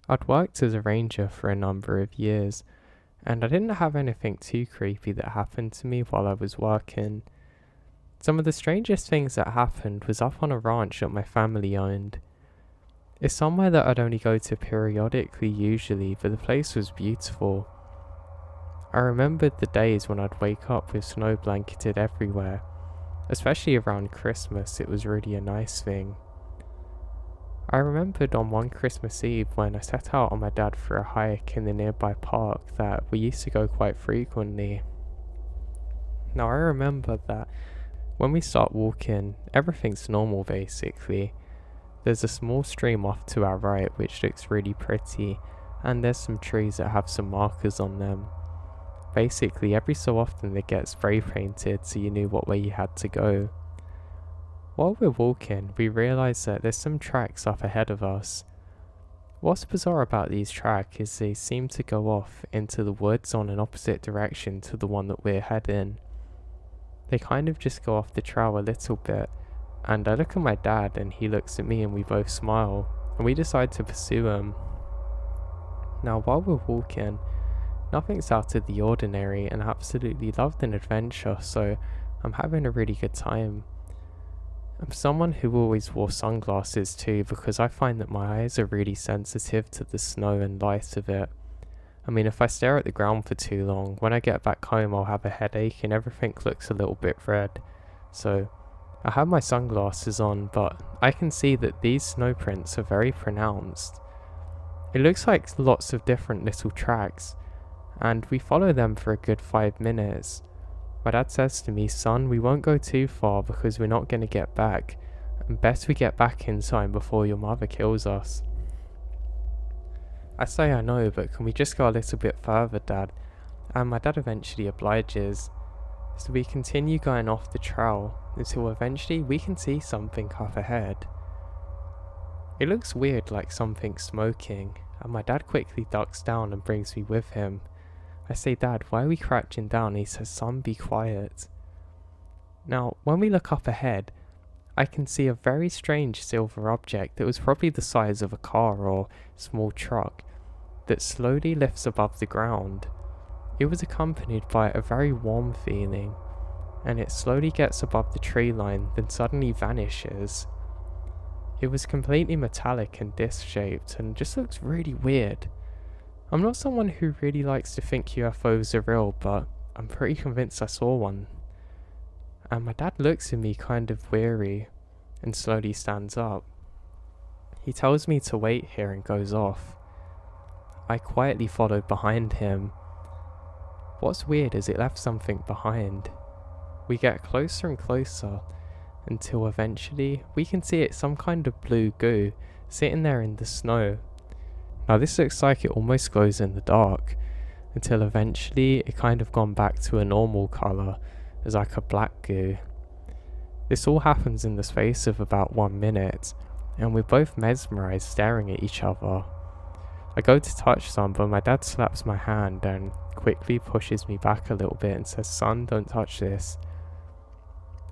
I'd worked as a ranger for a number of years, and I didn't have anything too creepy that happened to me while I was working. Some of the strangest things that happened was up on a ranch that my family owned. It's somewhere that I'd only go to periodically usually, but the place was beautiful. I remembered the days when I'd wake up with snow blanketed everywhere, especially around Christmas. It was really a nice thing. I remembered on one Christmas Eve when I set out on my dad for a hike in the nearby park that we used to go quite frequently. Now I remember that when we start walking, everything's normal basically. There's a small stream off to our right which looks really pretty, and there's some trees that have some markers on them. Basically every so often they get spray painted so you knew what way you had to go. While we're walking, we realise that there's some tracks up ahead of us. What's bizarre about these tracks is they seem to go off into the woods on an opposite direction to the one that we're heading. They kind of just go off the trail a little bit, and I look at my dad and he looks at me and we both smile, and we decide to pursue him. Now while we're walking, nothing's out of the ordinary, and I absolutely loved an adventure, so I'm having a really good time. I'm someone who always wore sunglasses too because I find that my eyes are really sensitive to the snow and light of it. I mean, if I stare at the ground for too long, when I get back home I'll have a headache and everything looks a little bit red. So I have my sunglasses on, but I can see that these snow prints are very pronounced. It looks like lots of different little tracks, and we follow them for a good 5 minutes. My dad says to me, "Son, we won't go too far because we're not going to get back, and best we get back in time before your mother kills us." I say I know, but can we just go a little bit further, Dad? And my dad eventually obliges. So we continue going off the trail until eventually we can see something up ahead. It looks weird, like something smoking, and my dad quickly ducks down and brings me with him. I say, "Dad, why are we crouching down?" He says, "Son, be quiet." Now, when we look up ahead, I can see a very strange silver object that was probably the size of a car or small truck that slowly lifts above the ground. It was accompanied by a very warm feeling, and it slowly gets above the tree line, then suddenly vanishes. It was completely metallic and disc-shaped and just looks really weird. I'm not someone who really likes to think UFOs are real, but I'm pretty convinced I saw one. And my dad looks at me kind of weary and slowly stands up. He tells me to wait here and goes off. I quietly followed behind him. What's weird is it left something behind. We get closer and closer until eventually we can see it's some kind of blue goo sitting there in the snow. Now this looks like it almost glows in the dark, until eventually it kind of gone back to a normal colour, as like a black goo. This all happens in the space of about 1 minute, and we're both mesmerised staring at each other. I go to touch some, but my dad slaps my hand and quickly pushes me back a little bit and says, "Son, don't touch this."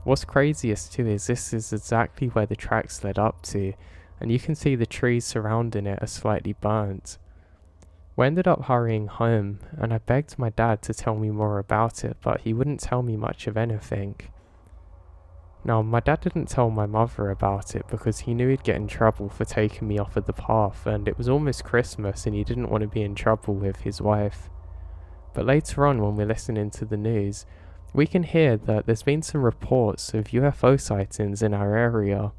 What's craziest too is this is exactly where the tracks led up to, and you can see the trees surrounding it are slightly burnt. We ended up hurrying home, and I begged my dad to tell me more about it, but he wouldn't tell me much of anything. Now, my dad didn't tell my mother about it because he knew he'd get in trouble for taking me off of the path, and it was almost Christmas and he didn't want to be in trouble with his wife. But later on, when we're listening to the news, we can hear that there's been some reports of UFO sightings in our area.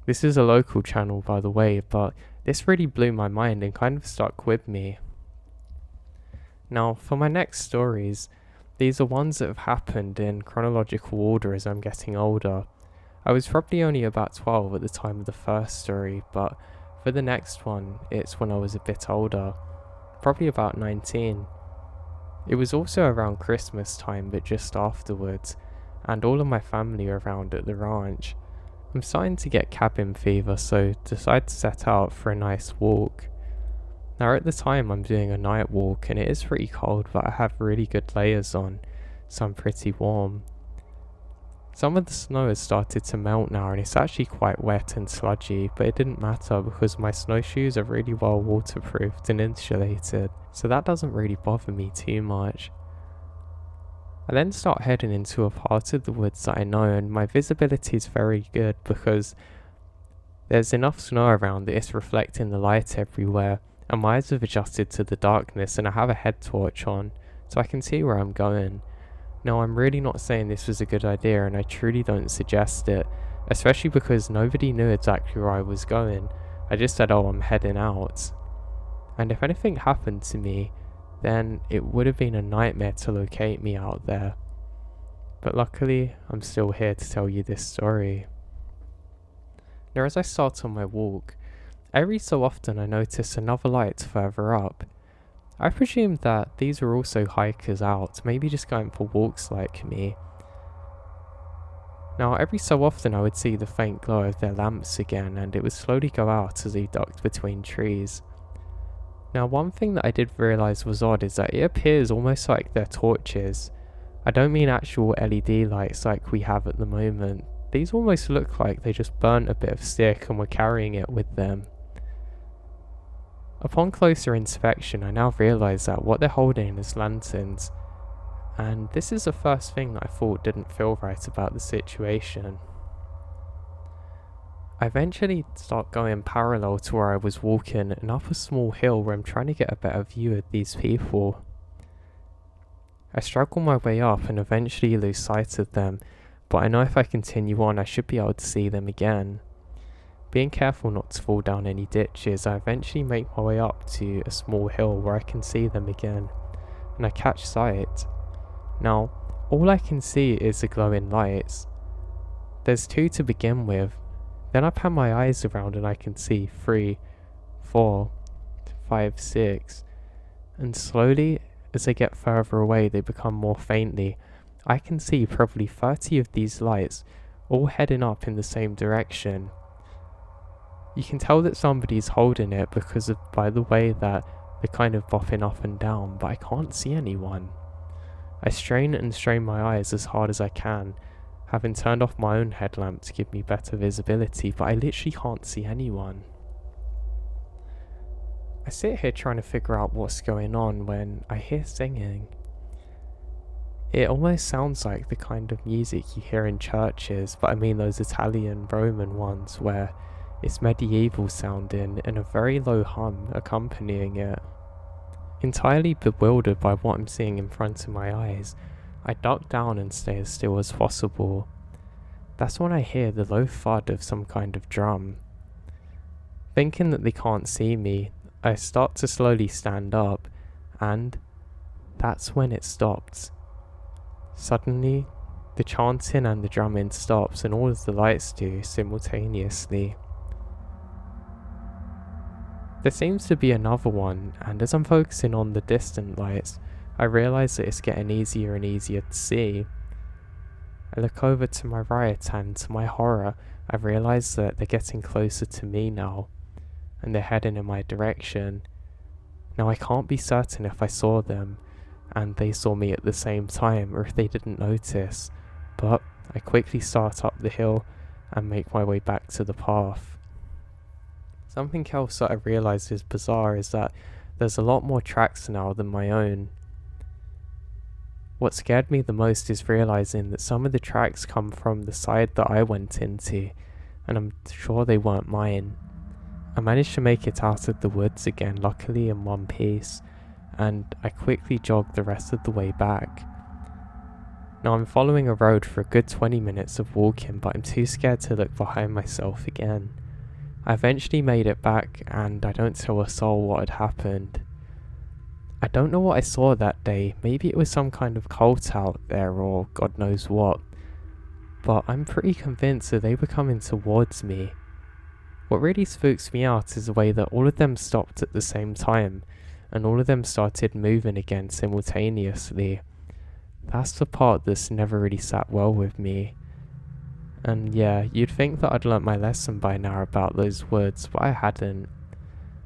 This is a local channel, by the way, but this really blew my mind and kind of stuck with me. Now, for my next stories, these are ones that have happened in chronological order as I'm getting older. I was probably only about 12 at the time of the first story, but for the next one, it's when I was a bit older, probably about 19. It was also around Christmas time, but just afterwards, and all of my family are around at the ranch. I'm starting to get cabin fever, so decide to set out for a nice walk. Now at the time I'm doing a night walk and it is pretty cold, but I have really good layers on, so I'm pretty warm. Some of the snow has started to melt now and it's actually quite wet and sludgy, but it didn't matter because my snowshoes are really well waterproofed and insulated, so that doesn't really bother me too much. I then start heading into a part of the woods that I know, and my visibility is very good because there's enough snow around that it's reflecting the light everywhere, and my eyes have adjusted to the darkness and I have a head torch on, so I can see where I'm going. Now, I'm really not saying this was a good idea, and I truly don't suggest it, especially because nobody knew exactly where I was going. I just said, oh, I'm heading out. And if anything happened to me, then it would have been a nightmare to locate me out there. But luckily, I'm still here to tell you this story. Now, as I start on my walk, every so often I notice another light further up. I presume that these are also hikers out, maybe just going for walks like me. Now, every so often I would see the faint glow of their lamps again, and it would slowly go out as they ducked between trees. Now, one thing that I did realise was odd is that it appears almost like they're torches. I don't mean actual LED lights like we have at the moment. These almost look like they just burnt a bit of stick and were carrying it with them. Upon closer inspection, I now realise that what they're holding is lanterns, and this is the first thing that I thought didn't feel right about the situation. I eventually start going parallel to where I was walking and up a small hill where I'm trying to get a better view of these people. I struggle my way up and eventually lose sight of them, but I know if I continue on I should be able to see them again. Being careful not to fall down any ditches, I eventually make my way up to a small hill where I can see them again, and I catch sight. Now, all I can see is the glowing lights. There's two to begin with, then I pan my eyes around and I can see 3, 4, 5, 6, and slowly, as they get further away, they become more faintly. I can see probably 30 of these lights, all heading up in the same direction. You can tell that somebody's holding it by the way that they're kind of bopping up and down, but I can't see anyone. I strain and strain my eyes as hard as I can, having turned off my own headlamp to give me better visibility, but I literally can't see anyone. I sit here trying to figure out what's going on when I hear singing. It almost sounds like the kind of music you hear in churches, but I mean those Italian Roman ones where it's medieval sounding and a very low hum accompanying it. Entirely bewildered by what I'm seeing in front of my eyes, I duck down and stay as still as possible. That's when I hear the low thud of some kind of drum. Thinking that they can't see me, I start to slowly stand up, and that's when it stops. Suddenly, the chanting and the drumming stops and all of the lights do simultaneously. There seems to be another one, and as I'm focusing on the distant lights, I realise that it's getting easier and easier to see. I look over to my right, and to my horror, I realise that they're getting closer to me now, and they're heading in my direction. Now, I can't be certain if I saw them, and they saw me at the same time, or if they didn't notice, but I quickly start up the hill and make my way back to the path. Something else that I realised is bizarre is that there's a lot more tracks now than my own. What scared me the most is realising that some of the tracks come from the side that I went into, and I'm sure they weren't mine. I managed to make it out of the woods again, luckily in one piece, and I quickly jogged the rest of the way back. Now I'm following a road for a good 20 minutes of walking, but I'm too scared to look behind myself again. I eventually made it back, and I don't tell a soul what had happened. I don't know what I saw that day, maybe it was some kind of cult out there or God knows what, but I'm pretty convinced that they were coming towards me. What really spooks me out is the way that all of them stopped at the same time, and all of them started moving again simultaneously. That's the part that's never really sat well with me. And yeah, you'd think that I'd learnt my lesson by now about those woods, but I hadn't.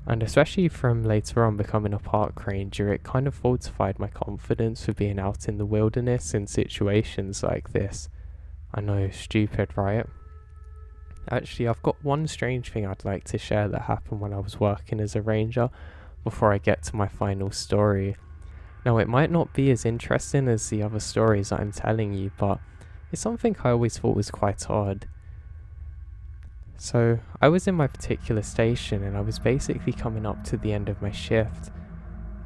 And especially from later on becoming a park ranger, it kind of fortified my confidence for being out in the wilderness in situations like this. I know, stupid, right? Actually, I've got one strange thing I'd like to share that happened when I was working as a ranger before I get to my final story. Now, it might not be as interesting as the other stories that I'm telling you, but it's something I always thought was quite odd. So, I was in my particular station and I was basically coming up to the end of my shift,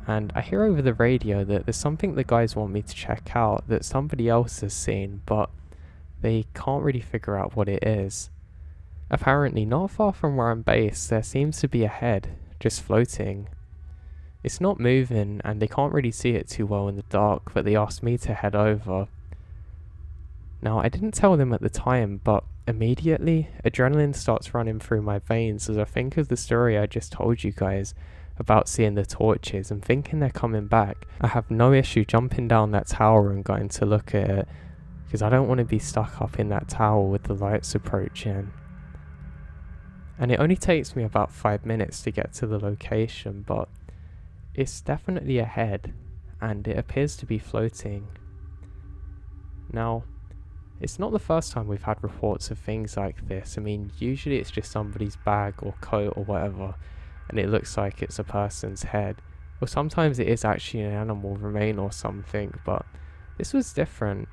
and I hear over the radio that there's something the guys want me to check out that somebody else has seen, but they can't really figure out what it is. Apparently, not far from where I'm based, there seems to be a head just floating. It's not moving and they can't really see it too well in the dark, but they asked me to head over. Now, I didn't tell them at the time, but immediately adrenaline starts running through my veins as I think of the story I just told you guys about seeing the torches and thinking they're coming back. I have no issue jumping down that tower and going to look at it, because I don't want to be stuck up in that tower with the lights approaching. And it only takes me about 5 minutes to get to the location, but it's definitely a head, and it appears to be floating. Now, it's not the first time we've had reports of things like this. I mean, usually it's just somebody's bag or coat or whatever, and it looks like it's a person's head. Or sometimes it is actually an animal remain or something, but this was different.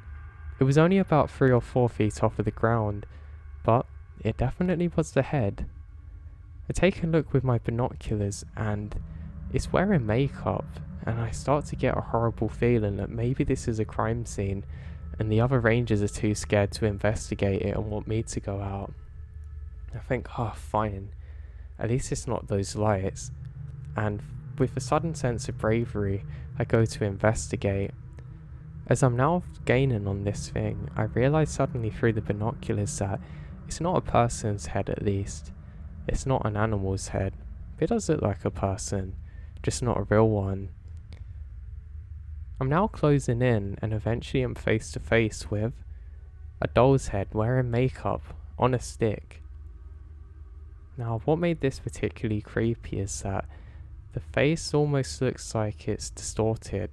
It was only about 3 or 4 feet off of the ground, but it definitely was the head. I take a look with my binoculars and it's wearing makeup, and I start to get a horrible feeling that maybe this is a crime scene and the other rangers are too scared to investigate it and want me to go out. I think, fine, at least it's not those lights, and with a sudden sense of bravery I go to investigate. As I'm now gaining on this thing, I realise suddenly through the binoculars that it's not a person's head. At least it's not an animal's head. It does look like a person, just not a real one. I'm now closing in and eventually I'm face to face with a doll's head wearing makeup on a stick. Now, what made this particularly creepy is that the face almost looks like it's distorted,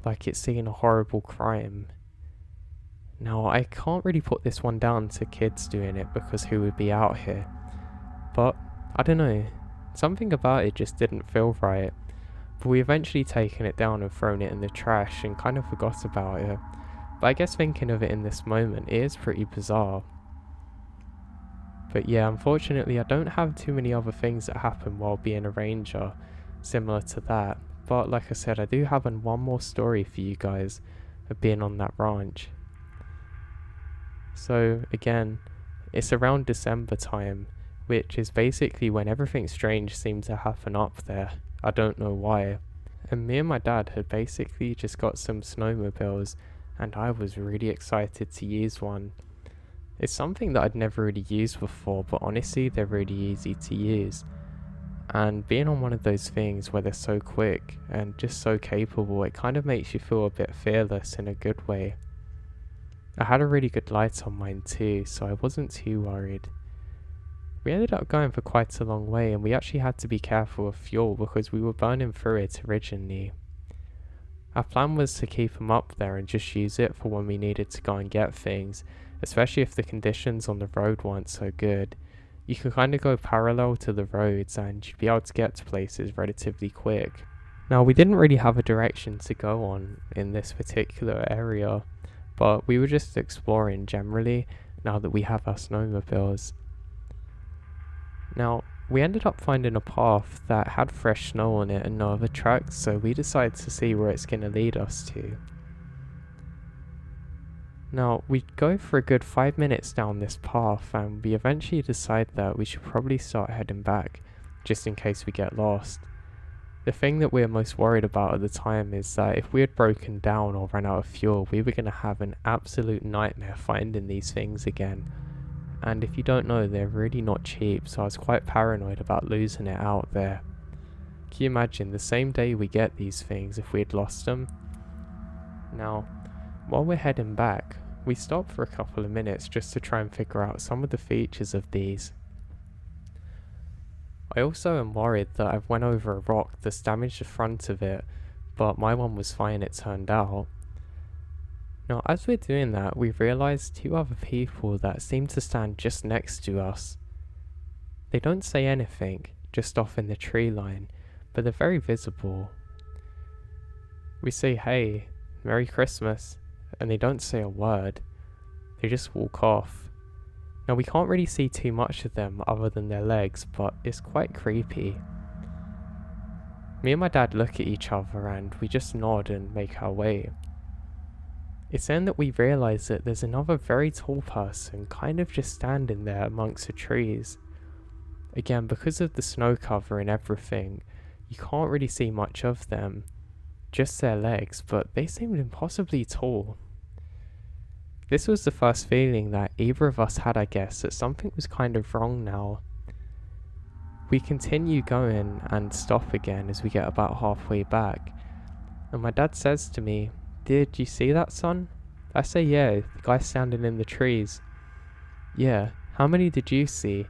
like it's seen a horrible crime. Now, I can't really put this one down to kids doing it because who would be out here, but I don't know, something about it just didn't feel right. But we eventually taken it down and thrown it in the trash and kind of forgot about it. But I guess thinking of it in this moment, it is pretty bizarre. But yeah, unfortunately I don't have too many other things that happen while being a ranger similar to that. But like I said, I do have one more story for you guys of being on that ranch. So again, it's around December time, which is basically when everything strange seemed to happen up there. I don't know why. And me and my dad had basically just got some snowmobiles and I was really excited to use one. It's something that I'd never really used before, but honestly they're really easy to use. And being on one of those things where they're so quick and just so capable, it kind of makes you feel a bit fearless in a good way. I had a really good light on mine too, so I wasn't too worried. We ended up going for quite a long way and we actually had to be careful of fuel because we were burning through it originally. Our plan was to keep them up there and just use it for when we needed to go and get things, especially if the conditions on the road weren't so good. You can kind of go parallel to the roads and you'd be able to get to places relatively quick. Now, we didn't really have a direction to go on in this particular area, but we were just exploring generally now that we have our snowmobiles. Now, we ended up finding a path that had fresh snow on it and no other tracks, so we decided to see where it's going to lead us to. Now, we go for a good 5 minutes down this path and we eventually decide that we should probably start heading back, just in case we get lost. The thing that we're most worried about at the time is that if we had broken down or ran out of fuel, we were going to have an absolute nightmare finding these things again. And if you don't know, they're really not cheap, so I was quite paranoid about losing it out there. Can you imagine the same day we get these things if we had lost them? Now, while we're heading back, we stop for a couple of minutes just to try and figure out some of the features of these. I also am worried that I've went over a rock that's damaged the front of it, but my one was fine, it turned out. Now, as we're doing that, we realise two other people that seem to stand just next to us. They don't say anything, just off in the tree line, but they're very visible. We say, "Hey, Merry Christmas," and they don't say a word. They just walk off. Now, we can't really see too much of them other than their legs, but it's quite creepy. Me and my dad look at each other and we just nod and make our way. It's then that we realise that there's another very tall person kind of just standing there amongst the trees. Again, because of the snow cover and everything, you can't really see much of them, just their legs, but they seemed impossibly tall. This was the first feeling that either of us had, I guess, that something was kind of wrong now. We continue going and stop again as we get about halfway back, and my dad says to me, "Did you see that, son?" I say, "Yeah, the guy standing in the trees." "Yeah, how many did you see?"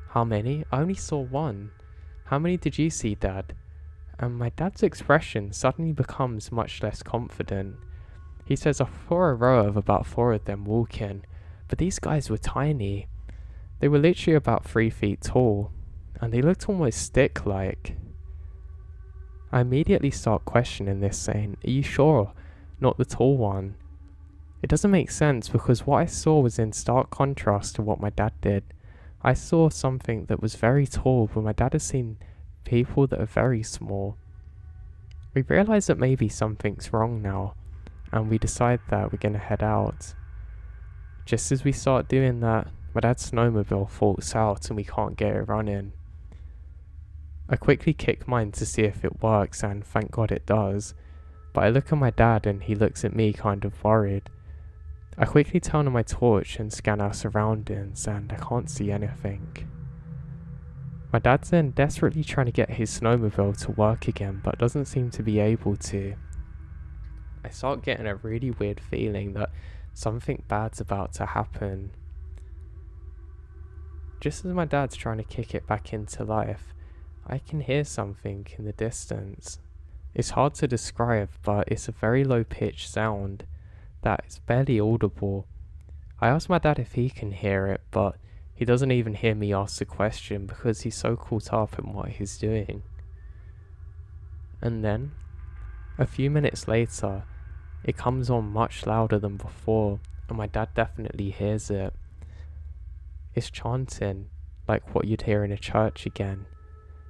"How many? I only saw one." "How many did you see, Dad?" And my dad's expression suddenly becomes much less confident. He says, "I saw a row of about 4 of them walking, but these guys were tiny. They were literally about 3 feet tall, and they looked almost stick-like." I immediately start questioning this, saying, "Are you sure? Not the tall one?" It doesn't make sense because what I saw was in stark contrast to what my dad did. I saw something that was very tall, but my dad has seen people that are very small. We realise that maybe something's wrong now, and we decide that we're going to head out. Just as we start doing that, my dad's snowmobile faults out and we can't get it running. I quickly kick mine to see if it works, and thank God it does, but I look at my dad and he looks at me kind of worried. I quickly turn on my torch and scan our surroundings, and I can't see anything. My dad's then desperately trying to get his snowmobile to work again, but doesn't seem to be able to. I start getting a really weird feeling that something bad's about to happen. Just as my dad's trying to kick it back into life, I can hear something in the distance. It's hard to describe, but it's a very low-pitched sound that is barely audible. I ask my dad if he can hear it, but he doesn't even hear me ask the question because he's so caught up in what he's doing. And then, a few minutes later, it comes on much louder than before, and my dad definitely hears it. It's chanting, like what you'd hear in a church again.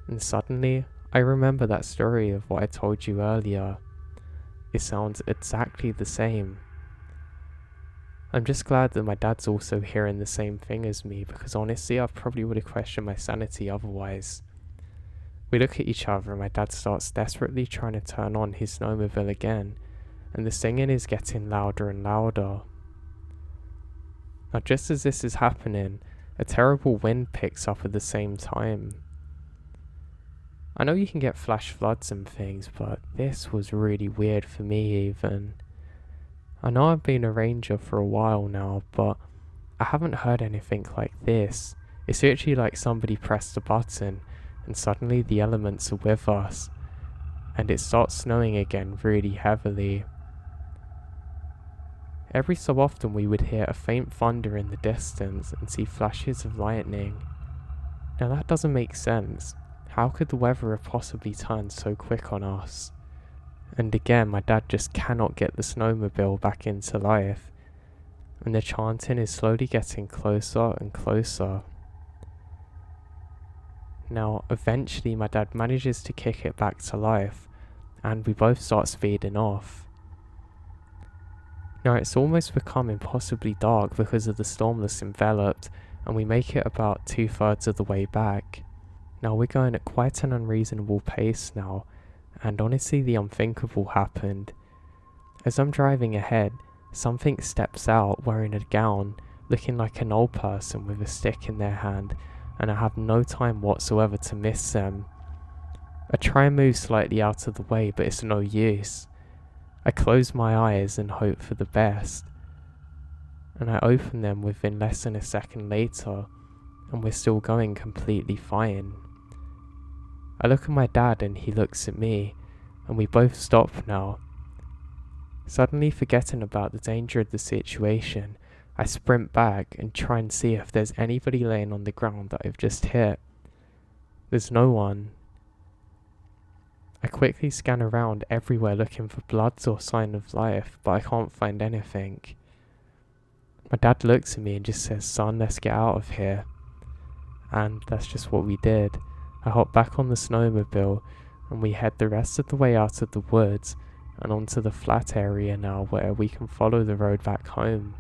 And suddenly, I remember that story of what I told you earlier. It sounds exactly the same. I'm just glad that my dad's also hearing the same thing as me, because honestly I probably would have questioned my sanity otherwise. We look at each other and my dad starts desperately trying to turn on his snowmobile again, and the singing is getting louder and louder. Now just as this is happening, a terrible wind picks up at the same time. I know you can get flash floods and things, but this was really weird for me even. I know I've been a ranger for a while now, but I haven't heard anything like this. It's literally like somebody pressed a button and suddenly the elements are with us, and it starts snowing again really heavily. Every so often we would hear a faint thunder in the distance and see flashes of lightning. Now that doesn't make sense. How could the weather have possibly turned so quick on us? And again, my dad just cannot get the snowmobile back into life, and the chanting is slowly getting closer and closer. Now, eventually my dad manages to kick it back to life, and we both start speeding off. Now it's almost become impossibly dark because of the storm that's enveloped, and we make it about 2/3 of the way back. Now we're going at quite an unreasonable pace now, and honestly the unthinkable happened. As I'm driving ahead, something steps out wearing a gown, looking like an old person with a stick in their hand, and I have no time whatsoever to miss them. I try and move slightly out of the way, but it's no use. I close my eyes and hope for the best, and I open them within less than a second later, and we're still going completely fine. I look at my dad and he looks at me, and we both stop now. Suddenly forgetting about the danger of the situation, I sprint back and try and see if there's anybody laying on the ground that I've just hit. There's no one. I quickly scan around everywhere looking for bloods or sign of life, but I can't find anything. My dad looks at me and just says, "Son, let's get out of here." And that's just what we did. I hop back on the snowmobile and we head the rest of the way out of the woods and onto the flat area now where we can follow the road back home.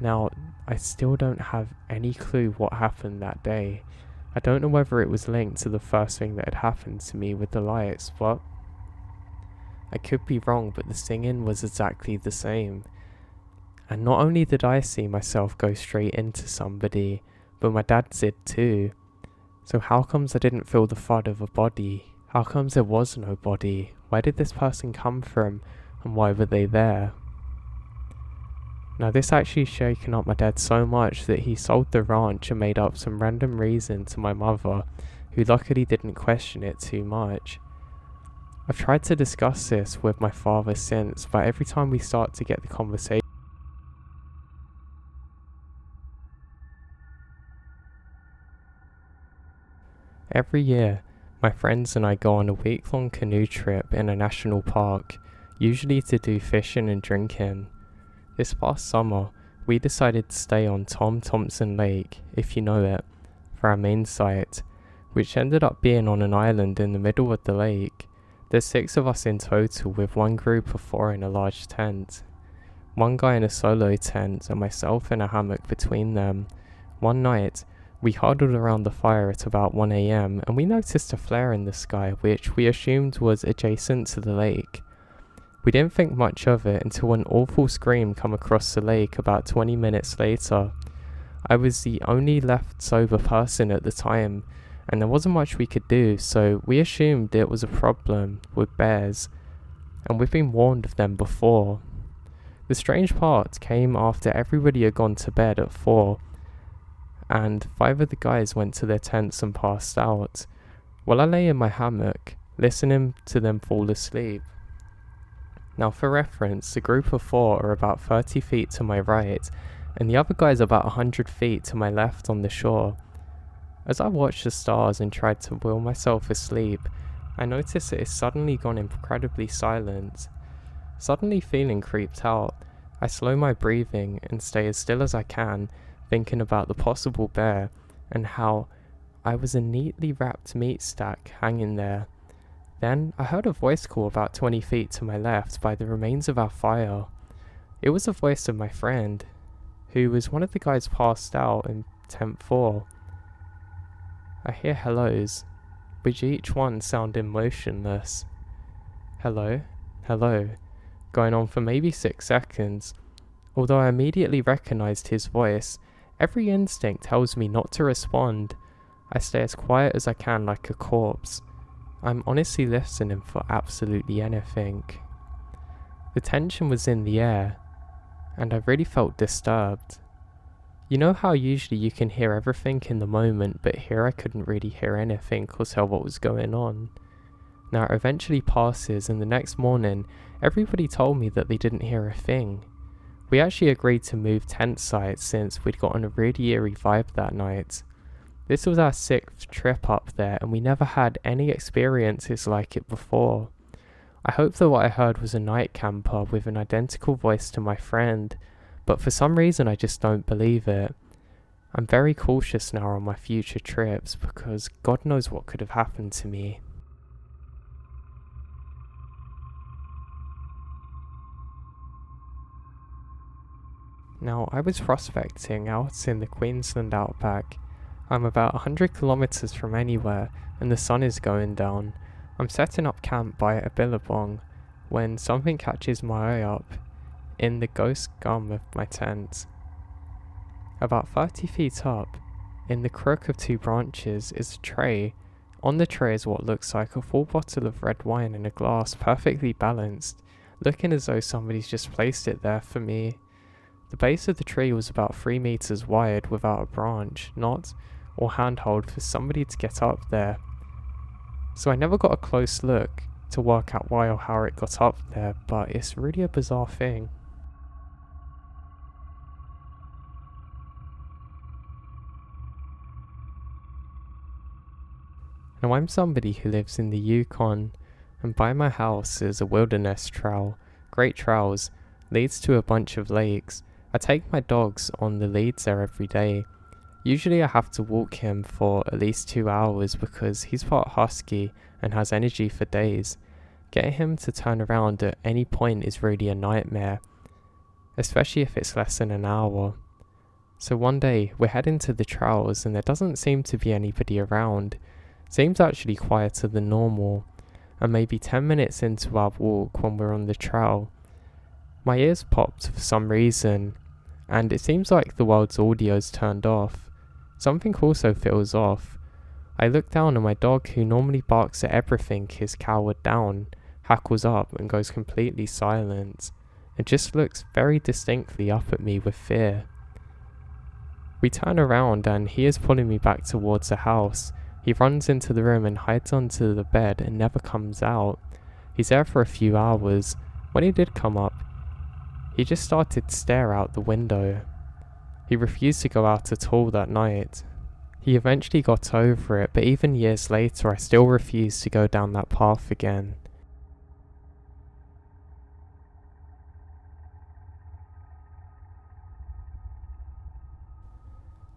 Now, I still don't have any clue what happened that day. I don't know whether it was linked to the first thing that had happened to me with the lights, but I could be wrong, but the singing was exactly the same. And not only did I see myself go straight into somebody, but my dad did too. So how comes I didn't feel the thud of a body? How comes there was no body? Where did this person come from, and why were they there? Now this actually shaken up my dad so much that he sold the ranch and made up some random reason to my mother, who luckily didn't question it too much. I've tried to discuss this with my father since, but every time we start to get the conversation, every year, my friends and I go on a week-long canoe trip in a national park, usually to do fishing and drinking. This past summer, we decided to stay on Tom Thompson Lake, if you know it, for our main site, which ended up being on an island in the middle of the lake. There's 6 of us in total, with one group of 4 in a large tent. One guy in a solo tent and myself in a hammock between them. One night, we huddled around the fire at about 1 AM and we noticed a flare in the sky which we assumed was adjacent to the lake. We didn't think much of it until an awful scream came across the lake about 20 minutes later. I was the only left sober person at the time and there wasn't much we could do, so we assumed it was a problem with bears, and we've been warned of them before. The strange part came after everybody had gone to bed at 4 and 5 of the guys went to their tents and passed out, while I lay in my hammock, listening to them fall asleep. Now for reference, the group of 4 are about 30 feet to my right, and the other guys about 100 feet to my left on the shore. As I watched the stars and tried to will myself asleep, I noticed it has suddenly gone incredibly silent. Suddenly feeling creeped out, I slow my breathing and stay as still as I can, thinking about the possible bear and how I was a neatly wrapped meat stack hanging there. Then I heard a voice call about 20 feet to my left by the remains of our fire. It was the voice of my friend, who was one of the guys passed out in tent 4. I hear hellos, but each one sounded motionless. Hello, hello, going on for maybe 6 seconds. Although I immediately recognized his voice, every instinct tells me not to respond. I stay as quiet as I can like a corpse. I'm honestly listening for absolutely anything. The tension was in the air, and I really felt disturbed. You know how usually you can hear everything in the moment, but here I couldn't really hear anything or tell what was going on. Now it eventually passes, and the next morning, everybody told me that they didn't hear a thing. We actually agreed to move tent sites since we'd gotten a really eerie vibe that night. This was our 6th trip up there and we never had any experiences like it before. I hope that what I heard was a night camper with an identical voice to my friend, but for some reason I just don't believe it. I'm very cautious now on my future trips because God knows what could have happened to me. Now, I was prospecting out in the Queensland outback. I'm about 100 kilometers from anywhere and the sun is going down. I'm setting up camp by a billabong when something catches my eye up in the ghost gum of my tent. About 30 feet up, in the crook of 2 branches, is a tray. On the tray is what looks like a full bottle of red wine in a glass, perfectly balanced, looking as though somebody's just placed it there for me. The base of the tree was about 3 meters wide without a branch, knot, or handhold for somebody to get up there. So I never got a close look, to work out why or how it got up there, but it's really a bizarre thing. Now I'm somebody who lives in the Yukon, and by my house is a wilderness trail, great trails, leads to a bunch of lakes. I take my dogs on the leads there every day. Usually I have to walk him for at least 2 hours because he's part husky and has energy for days. Getting him to turn around at any point is really a nightmare, especially if it's less than an hour. So one day we're heading to the trails and there doesn't seem to be anybody around. Seems actually quieter than normal, and maybe 10 minutes into our walk when we're on the trail, my ears popped for some reason, and it seems like the world's audio's turned off. Something also feels off. I look down and my dog, who normally barks at everything, is cowered down, hackles up and goes completely silent, and just looks very distinctly up at me with fear. We turn around and he is pulling me back towards the house. He runs into the room and hides under the bed and never comes out. He's there for a few hours. When he did come up, he just started to stare out the window. He refused to go out at all that night. He eventually got over it, but even years later I still refused to go down that path again.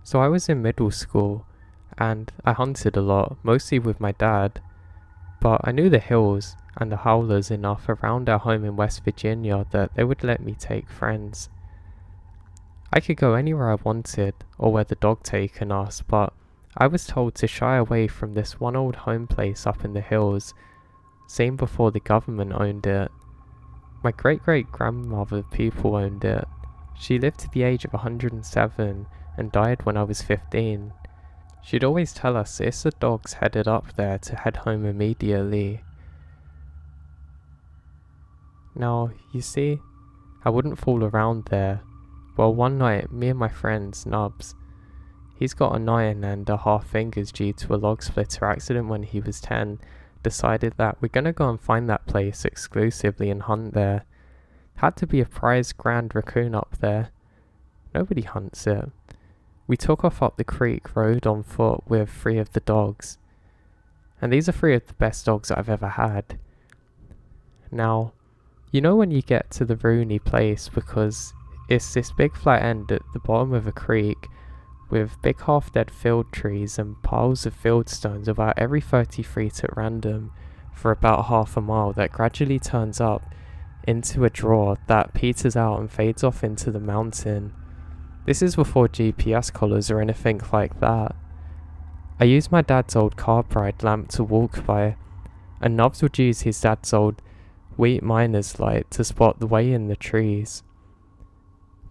So I was in middle school, and I hunted a lot, mostly with my dad, but I knew the hills and the howlers enough around our home in West Virginia that they would let me take friends. I could go anywhere I wanted, or where the dog taken us, but I was told to shy away from this one old home place up in the hills, seen before the government owned it. My great-great-grandmother people owned it. She lived to the age of 107 and died when I was 15. She'd always tell us if the dogs headed up there to head home immediately. Now, you see, I wouldn't fool around there. Well, one night, me and my friend, Nubs, he's got a 9.5 fingers due to a log splitter accident when he was 10, decided that we're gonna go and find that place exclusively and hunt there. Had to be a prize grand raccoon up there. Nobody hunts it. We took off up the creek road on foot with 3 of the dogs. And these are 3 of the best dogs I've ever had. Now, you know when you get to the Rooney place, because it's this big flat end at the bottom of a creek with big half-dead field trees and piles of field stones about every 30 feet at random for about half a mile that gradually turns up into a draw that peters out and fades off into the mountain. This is before GPS collars or anything like that. I used my dad's old carbride lamp to walk by, and Nubs would use his dad's old wheat miner's light to spot the way in the trees.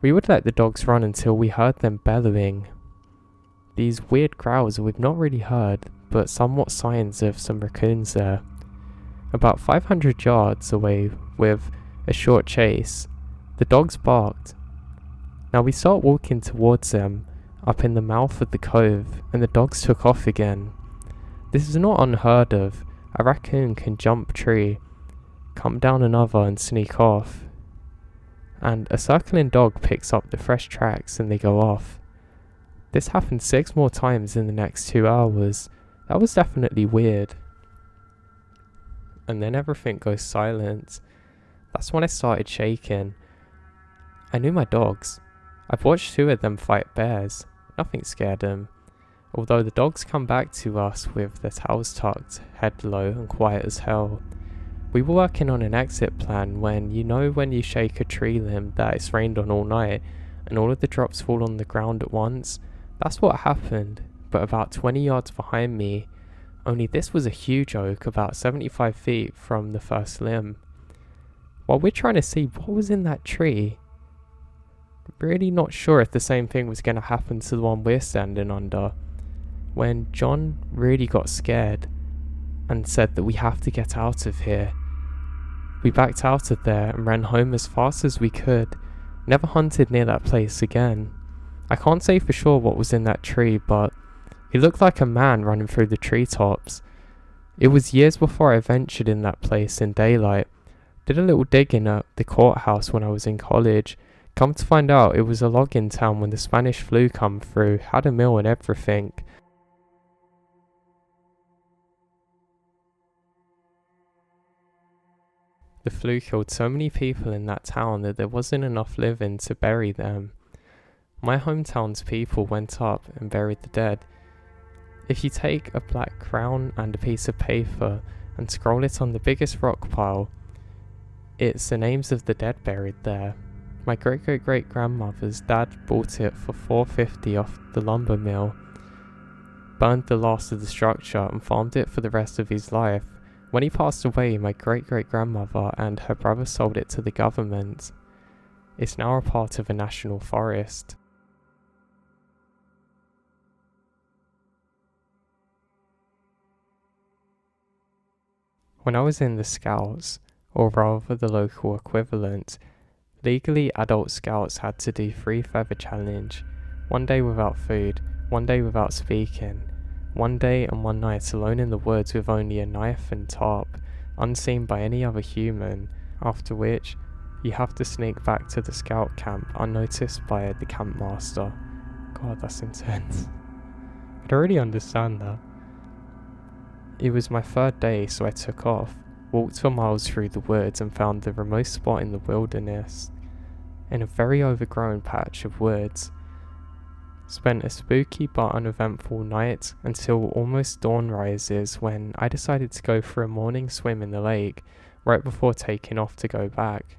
We would let the dogs run until we heard them bellowing. These weird growls we've not really heard, but somewhat signs of some raccoons there. About 500 yards away with a short chase, the dogs barked. Now we start walking towards them, up in the mouth of the cove, and the dogs took off again. This is not unheard of. A raccoon can jump a tree, come down another and sneak off. And a circling dog picks up the fresh tracks and they go off. This happened 6 more times in the next 2 hours. That was definitely weird. And then everything goes silent. That's when I started shaking. I knew my dogs. I've watched 2 of them fight bears. Nothing scared them. Although the dogs come back to us with their tails tucked, head low and quiet as hell. We were working on an exit plan when you shake a tree limb that it's rained on all night and all of the drops fall on the ground at once? That's what happened, but about 20 yards behind me, only this was a huge oak about 75 feet from the first limb. While we're trying to see what was in that tree, really not sure if the same thing was going to happen to the one we're standing under, when John really got scared and said that we have to get out of here. We backed out of there and ran home as fast as we could. Never hunted near that place again. I can't say for sure what was in that tree, but he looked like a man running through the treetops. It was years before I ventured in that place in daylight. Did a little digging at the courthouse when I was in college. Come to find out, it was a logging town when the Spanish flu come through, had a mill and everything. The flu killed so many people in that town that there wasn't enough living to bury them. My hometown's people went up and buried the dead. If you take a black crown and a piece of paper and scroll it on the biggest rock pile, it's the names of the dead buried there. My great-great-great-grandmother's dad bought it for $4.50 off the lumber mill, burned the last of the structure and farmed it for the rest of his life. When he passed away, my great-great-grandmother and her brother sold it to the government. It's now a part of a national forest. When I was in the Scouts, or rather the local equivalent, legally adult Scouts had to do 3 feather challenge, 1 day without food, 1 day without speaking, 1 day and 1 night alone in the woods with only a knife and tarp, unseen by any other human, after which you have to sneak back to the scout camp unnoticed by the campmaster. God, that's intense. I don't really understand that. It was my 3rd day, so I took off, walked for miles through the woods and found the remote spot in the wilderness, in a very overgrown patch of woods. Spent a spooky but uneventful night until almost dawn rises, when I decided to go for a morning swim in the lake right before taking off to go back.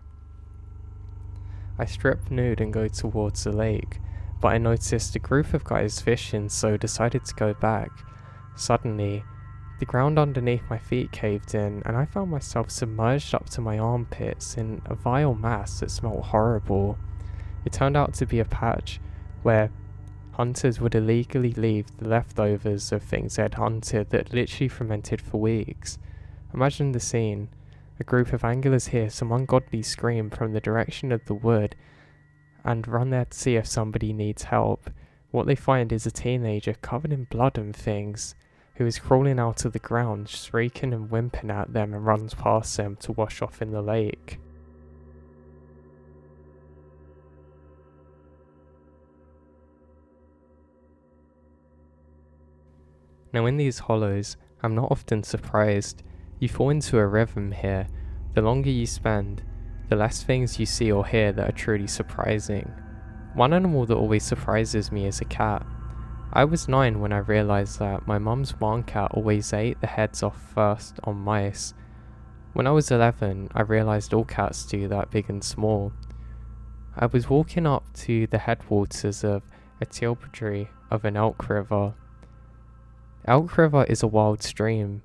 I strip nude and go towards the lake, but I noticed a group of guys fishing, so decided to go back. Suddenly, the ground underneath my feet caved in, and I found myself submerged up to my armpits in a vile mass that smelled horrible. It turned out to be a patch where hunters would illegally leave the leftovers of things they'd hunted that literally fermented for weeks. Imagine the scene. A group of anglers hear some ungodly scream from the direction of the wood and run there to see if somebody needs help. What they find is a teenager covered in blood and things, who is crawling out of the ground, shrieking and whimpering at them, and runs past them to wash off in the lake. Now in these hollows, I'm not often surprised. You fall into a rhythm here. The longer you spend, the less things you see or hear that are truly surprising. One animal that always surprises me is a cat. I was 9 when I realised that my mum's barn cat always ate the heads off first on mice. When I was 11, I realised all cats do that, big and small. I was walking up to the headwaters of a tributary of an Elk River. Elk River is a wild stream.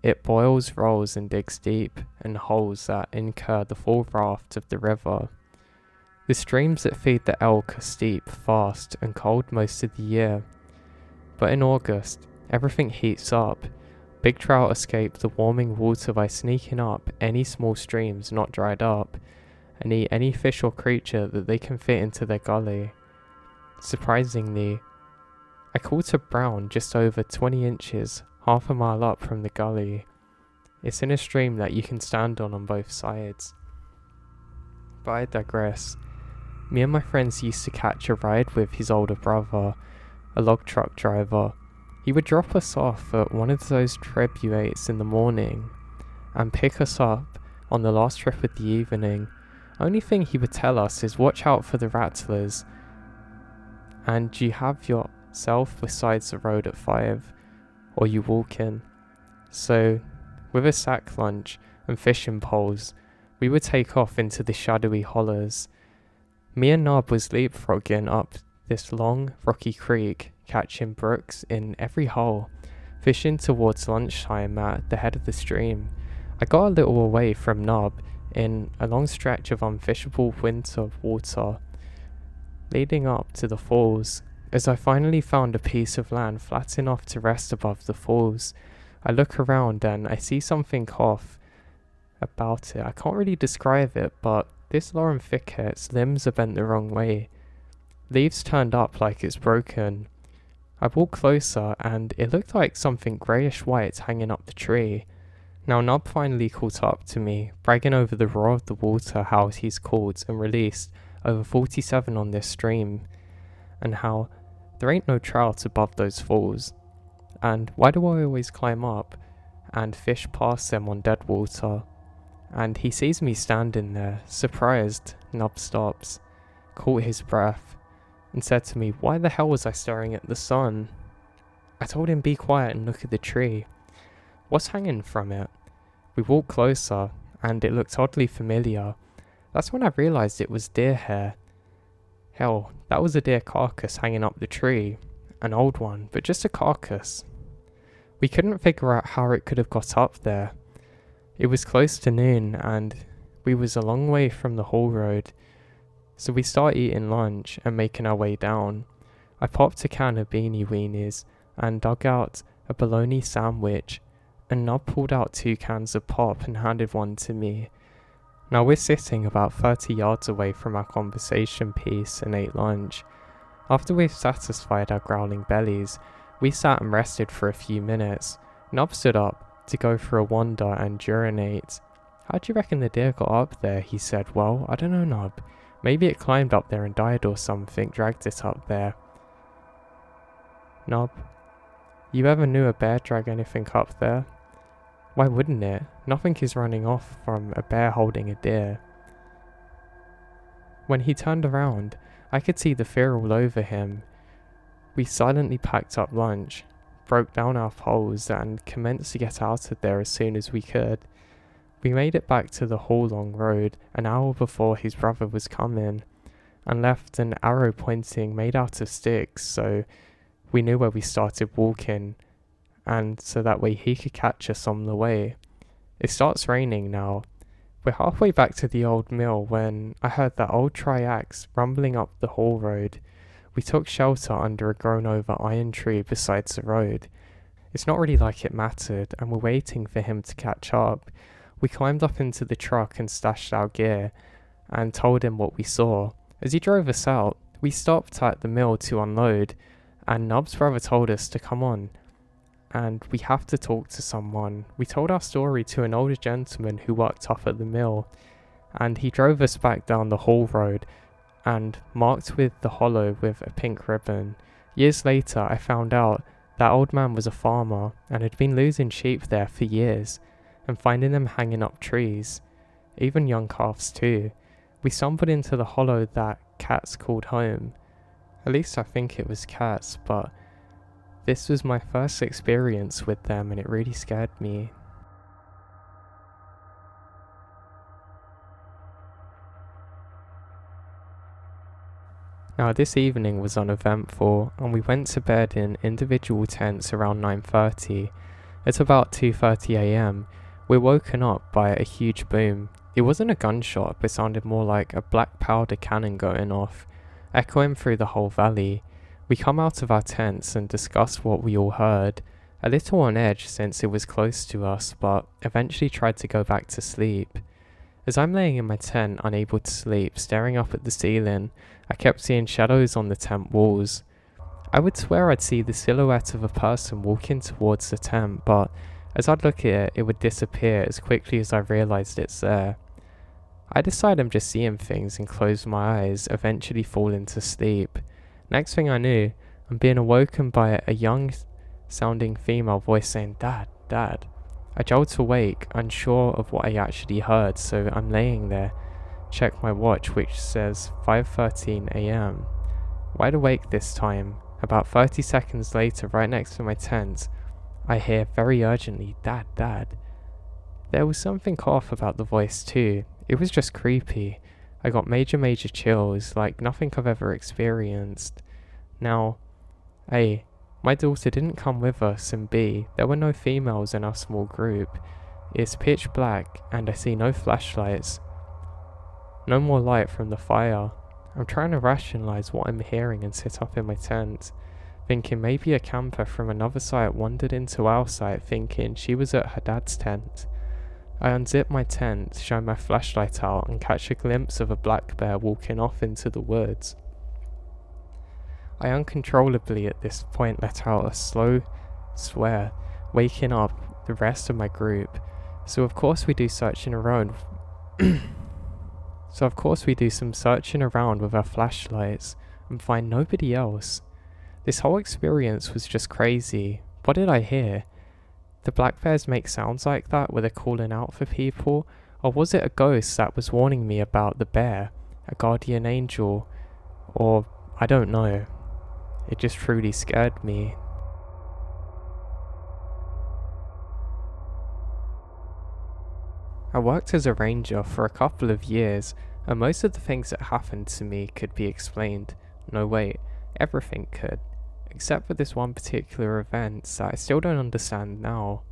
It boils, rolls and digs deep in holes that incur the full raft of the river. The streams that feed the elk are steep, fast and cold most of the year. But in August, everything heats up. Big trout escape the warming water by sneaking up any small streams not dried up and eat any fish or creature that they can fit into their gully. Surprisingly, I caught a brown just over 20 inches, half a mile up from the gully. It's in a stream that you can stand on both sides. But I digress. Me and my friends used to catch a ride with his older brother, a log truck driver. He would drop us off at one of those tributaries in the morning and pick us up on the last trip of the evening. Only thing he would tell us is watch out for the rattlers, and you have yourself beside the road at 5, or you walk in. So, with a sack lunch and fishing poles, we would take off into the shadowy hollows. Me and Nab was leapfrogging up this long, rocky creek, catching brooks in every hole, fishing towards lunchtime at the head of the stream. I got a little away from Nab in a long stretch of unfishable winter water, leading up to the falls. As I finally found a piece of land flat enough to rest above the falls, I look around and I see something off about it. I can't really describe it, but this laurel thicket's limbs are bent the wrong way. Leaves turned up like it's broken. I walked closer and it looked like something greyish white hanging up the tree. Now Nub finally caught up to me, bragging over the roar of the water how he's caught and released over 47 on this stream, and how there ain't no trout above those falls, and why do I always climb up and fish past them on dead water? And he sees me standing there, surprised. Nub stops, caught his breath, and said to me, "Why the hell was I staring at the sun?" I told him be quiet and look at the tree. What's hanging from it? We walked closer, and it looked oddly familiar. That's when I realised it was deer hair. Hell, that was a deer carcass hanging up the tree. An old one, but just a carcass. We couldn't figure out how it could have got up there. It was close to noon, and we was a long way from the haul road, so we started eating lunch and making our way down. I popped a can of beanie weenies and dug out a bologna sandwich, and Nub pulled out 2 cans of pop and handed one to me. Now we're sitting about 30 yards away from our conversation piece and ate lunch. After we've satisfied our growling bellies, we sat and rested for a few minutes. Nub stood up to go for a wander and urinate. "How do you reckon the deer got up there?" he said. "Well, I don't know, Nub. Maybe it climbed up there and died or something, dragged it up there." "Nub, you ever knew a bear drag anything up there?" "Why wouldn't it? Nothing is running off from a bear holding a deer." When he turned around, I could see the fear all over him. We silently packed up lunch, broke down our poles, and commenced to get out of there as soon as we could. We made it back to the Hall Long Road an hour before his brother was coming, and left an arrow pointing made out of sticks, so we knew where we started walking, and so that way he could catch us on the way. It starts raining now. We're halfway back to the old mill when I heard that old triax rumbling up the Hall Road. We took shelter under a grown-over iron tree beside the road. It's not really like it mattered, and we're waiting for him to catch up. We climbed up into the truck and stashed our gear, and told him what we saw. As he drove us out, we stopped at the mill to unload, and Nub's brother told us to come on, and we have to talk to someone. We told our story to an older gentleman who worked up at the mill, and he drove us back down the Hall Road, and marked with the hollow with a pink ribbon. Years later, I found out that old man was a farmer and had been losing sheep there for years and finding them hanging up trees, even young calves too. We stumbled into the hollow that cats called home. At least I think it was cats, but this was my first experience with them and it really scared me. Now this evening was uneventful, and we went to bed in individual tents around 9:30. At about 2:30 AM, we were woken up by a huge boom. It wasn't a gunshot, but sounded more like a black powder cannon going off, echoing through the whole valley. We come out of our tents and discussed what we all heard, a little on edge since it was close to us, but eventually tried to go back to sleep. As I'm laying in my tent, unable to sleep, staring up at the ceiling, I kept seeing shadows on the tent walls. I would swear I'd see the silhouette of a person walking towards the tent, but as I'd look at it, it would disappear as quickly as I realised it's there. I decide I'm just seeing things and close my eyes, eventually falling to sleep. Next thing I knew, I'm being awoken by a young sounding female voice saying, "Dad, Dad." I jolt awake, unsure of what I actually heard, so I'm laying there, check my watch which says 5:13 AM. Wide awake this time. About 30 seconds later, right next to my tent, I hear very urgently, "Dad, Dad." There was something off about the voice too. It was just creepy. I got major chills, like nothing I've ever experienced. Now, A, my daughter didn't come with us, and B, there were no females in our small group. It's pitch black, and I see no flashlights. No more light from the fire. I'm trying to rationalize what I'm hearing and sit up in my tent, thinking maybe a camper from another site wandered into our site thinking she was at her dad's tent. I unzip my tent, shine my flashlight out, and catch a glimpse of a black bear walking off into the woods. I uncontrollably at this point let out a slow swear, waking up the rest of my group. So of course we do searching around. So of course we do some searching around with our flashlights and find nobody else. This whole experience was just crazy. What did I hear? The black bears make sounds like that where they're calling out for people? Or was it a ghost that was warning me about the bear? A guardian angel? Or I don't know. It just truly scared me. I worked as a ranger for a couple of years, and most of the things that happened to me could be explained. No wait, everything could. Except for this one particular event that I still don't understand now.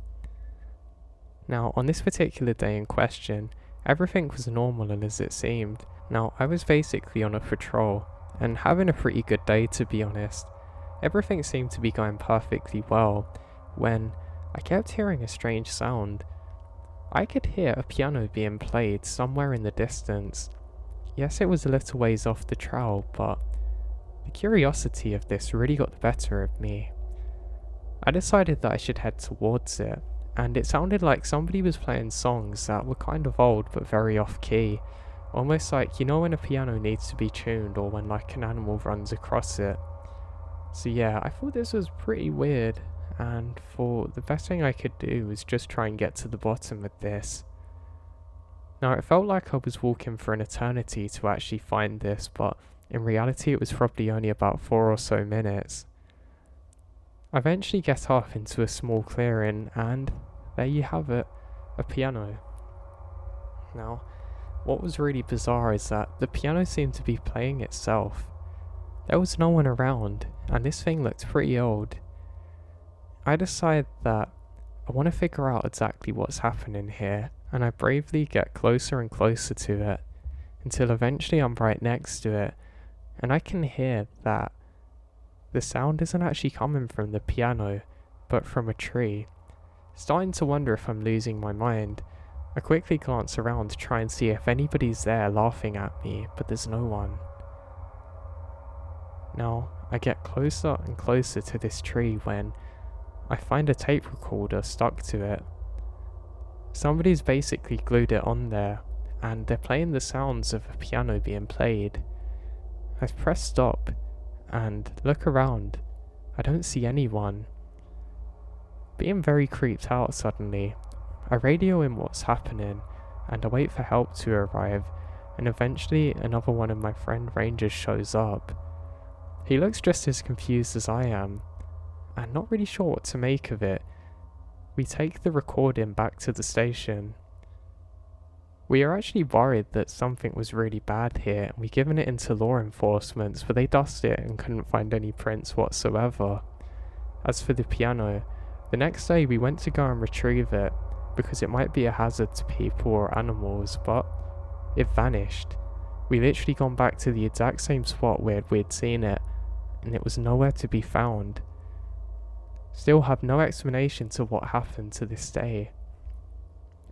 Now, on this particular day in question, everything was normal and as it seemed. Now, I was basically on a patrol, and having a pretty good day to be honest. Everything seemed to be going perfectly well, when I kept hearing a strange sound. I could hear a piano being played somewhere in the distance. Yes, it was a little ways off the trail, but the curiosity of this really got the better of me. I decided that I should head towards it, and it sounded like somebody was playing songs that were kind of old but very off-key. Almost like, you know when a piano needs to be tuned or when like an animal runs across it. So yeah, I thought this was pretty weird, and thought the best thing I could do was just try and get to the bottom of this. Now it felt like I was walking for an eternity to actually find this, but in reality it was probably only about 4 or so minutes. I eventually get off into a small clearing, and there you have it, a piano. Now, what was really bizarre is that the piano seemed to be playing itself. There was no one around, and this thing looked pretty old. I decide that I want to figure out exactly what's happening here, and I bravely get closer and closer to it, until eventually I'm right next to it, and I can hear that the sound isn't actually coming from the piano, but from a tree. Starting to wonder if I'm losing my mind, I quickly glance around to try and see if anybody's there laughing at me, but there's no one. Now, I get closer and closer to this tree when I find a tape recorder stuck to it. Somebody's basically glued it on there, and they're playing the sounds of a piano being played. I press stop, and look around. I don't see anyone. Being very creeped out suddenly, I radio in what's happening, and I wait for help to arrive, and eventually another one of my friend rangers shows up. He looks just as confused as I am, and not really sure what to make of it. We take the recording back to the station. We are actually worried that something was really bad here, and we've given it into law enforcement, but they dusted it and couldn't find any prints whatsoever. As for the piano, the next day we went to go and retrieve it, because it might be a hazard to people or animals, but it vanished. We literally gone back to the exact same spot where we'd seen it, and it was nowhere to be found. Still have no explanation to what happened to this day.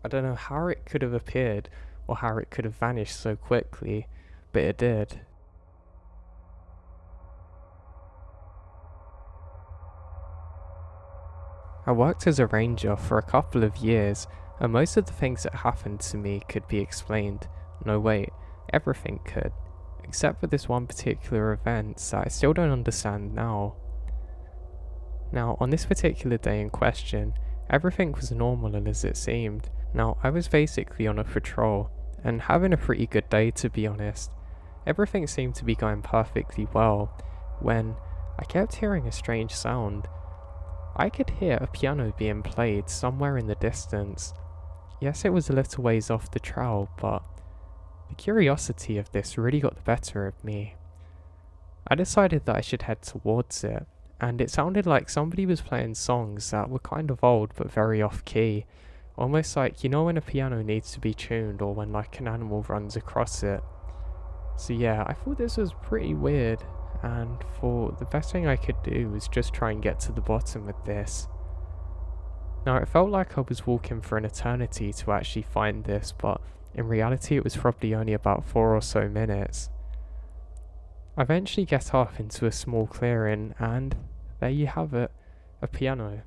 I don't know how it could have appeared or how it could have vanished so quickly, but it did. I worked as a ranger for a couple of years, and most of the things that happened to me could be explained. No wait, everything could. Except for this one particular event that I still don't understand now. Now, on this particular day in question, everything was normal and as it seemed. Now, I was basically on a patrol, and having a pretty good day to be honest. Everything seemed to be going perfectly well, when I kept hearing a strange sound. I could hear a piano being played somewhere in the distance. Yes, it was a little ways off the trail, but the curiosity of this really got the better of me. I decided that I should head towards it, and it sounded like somebody was playing songs that were kind of old but very off-key. Almost like, you know when a piano needs to be tuned or when like an animal runs across it. So yeah, I thought this was pretty weird, and thought the best thing I could do was just try and get to the bottom of this. Now it felt like I was walking for an eternity to actually find this, but in reality it was probably only about 4 or so minutes. I eventually get off into a small clearing, and there you have it, a piano.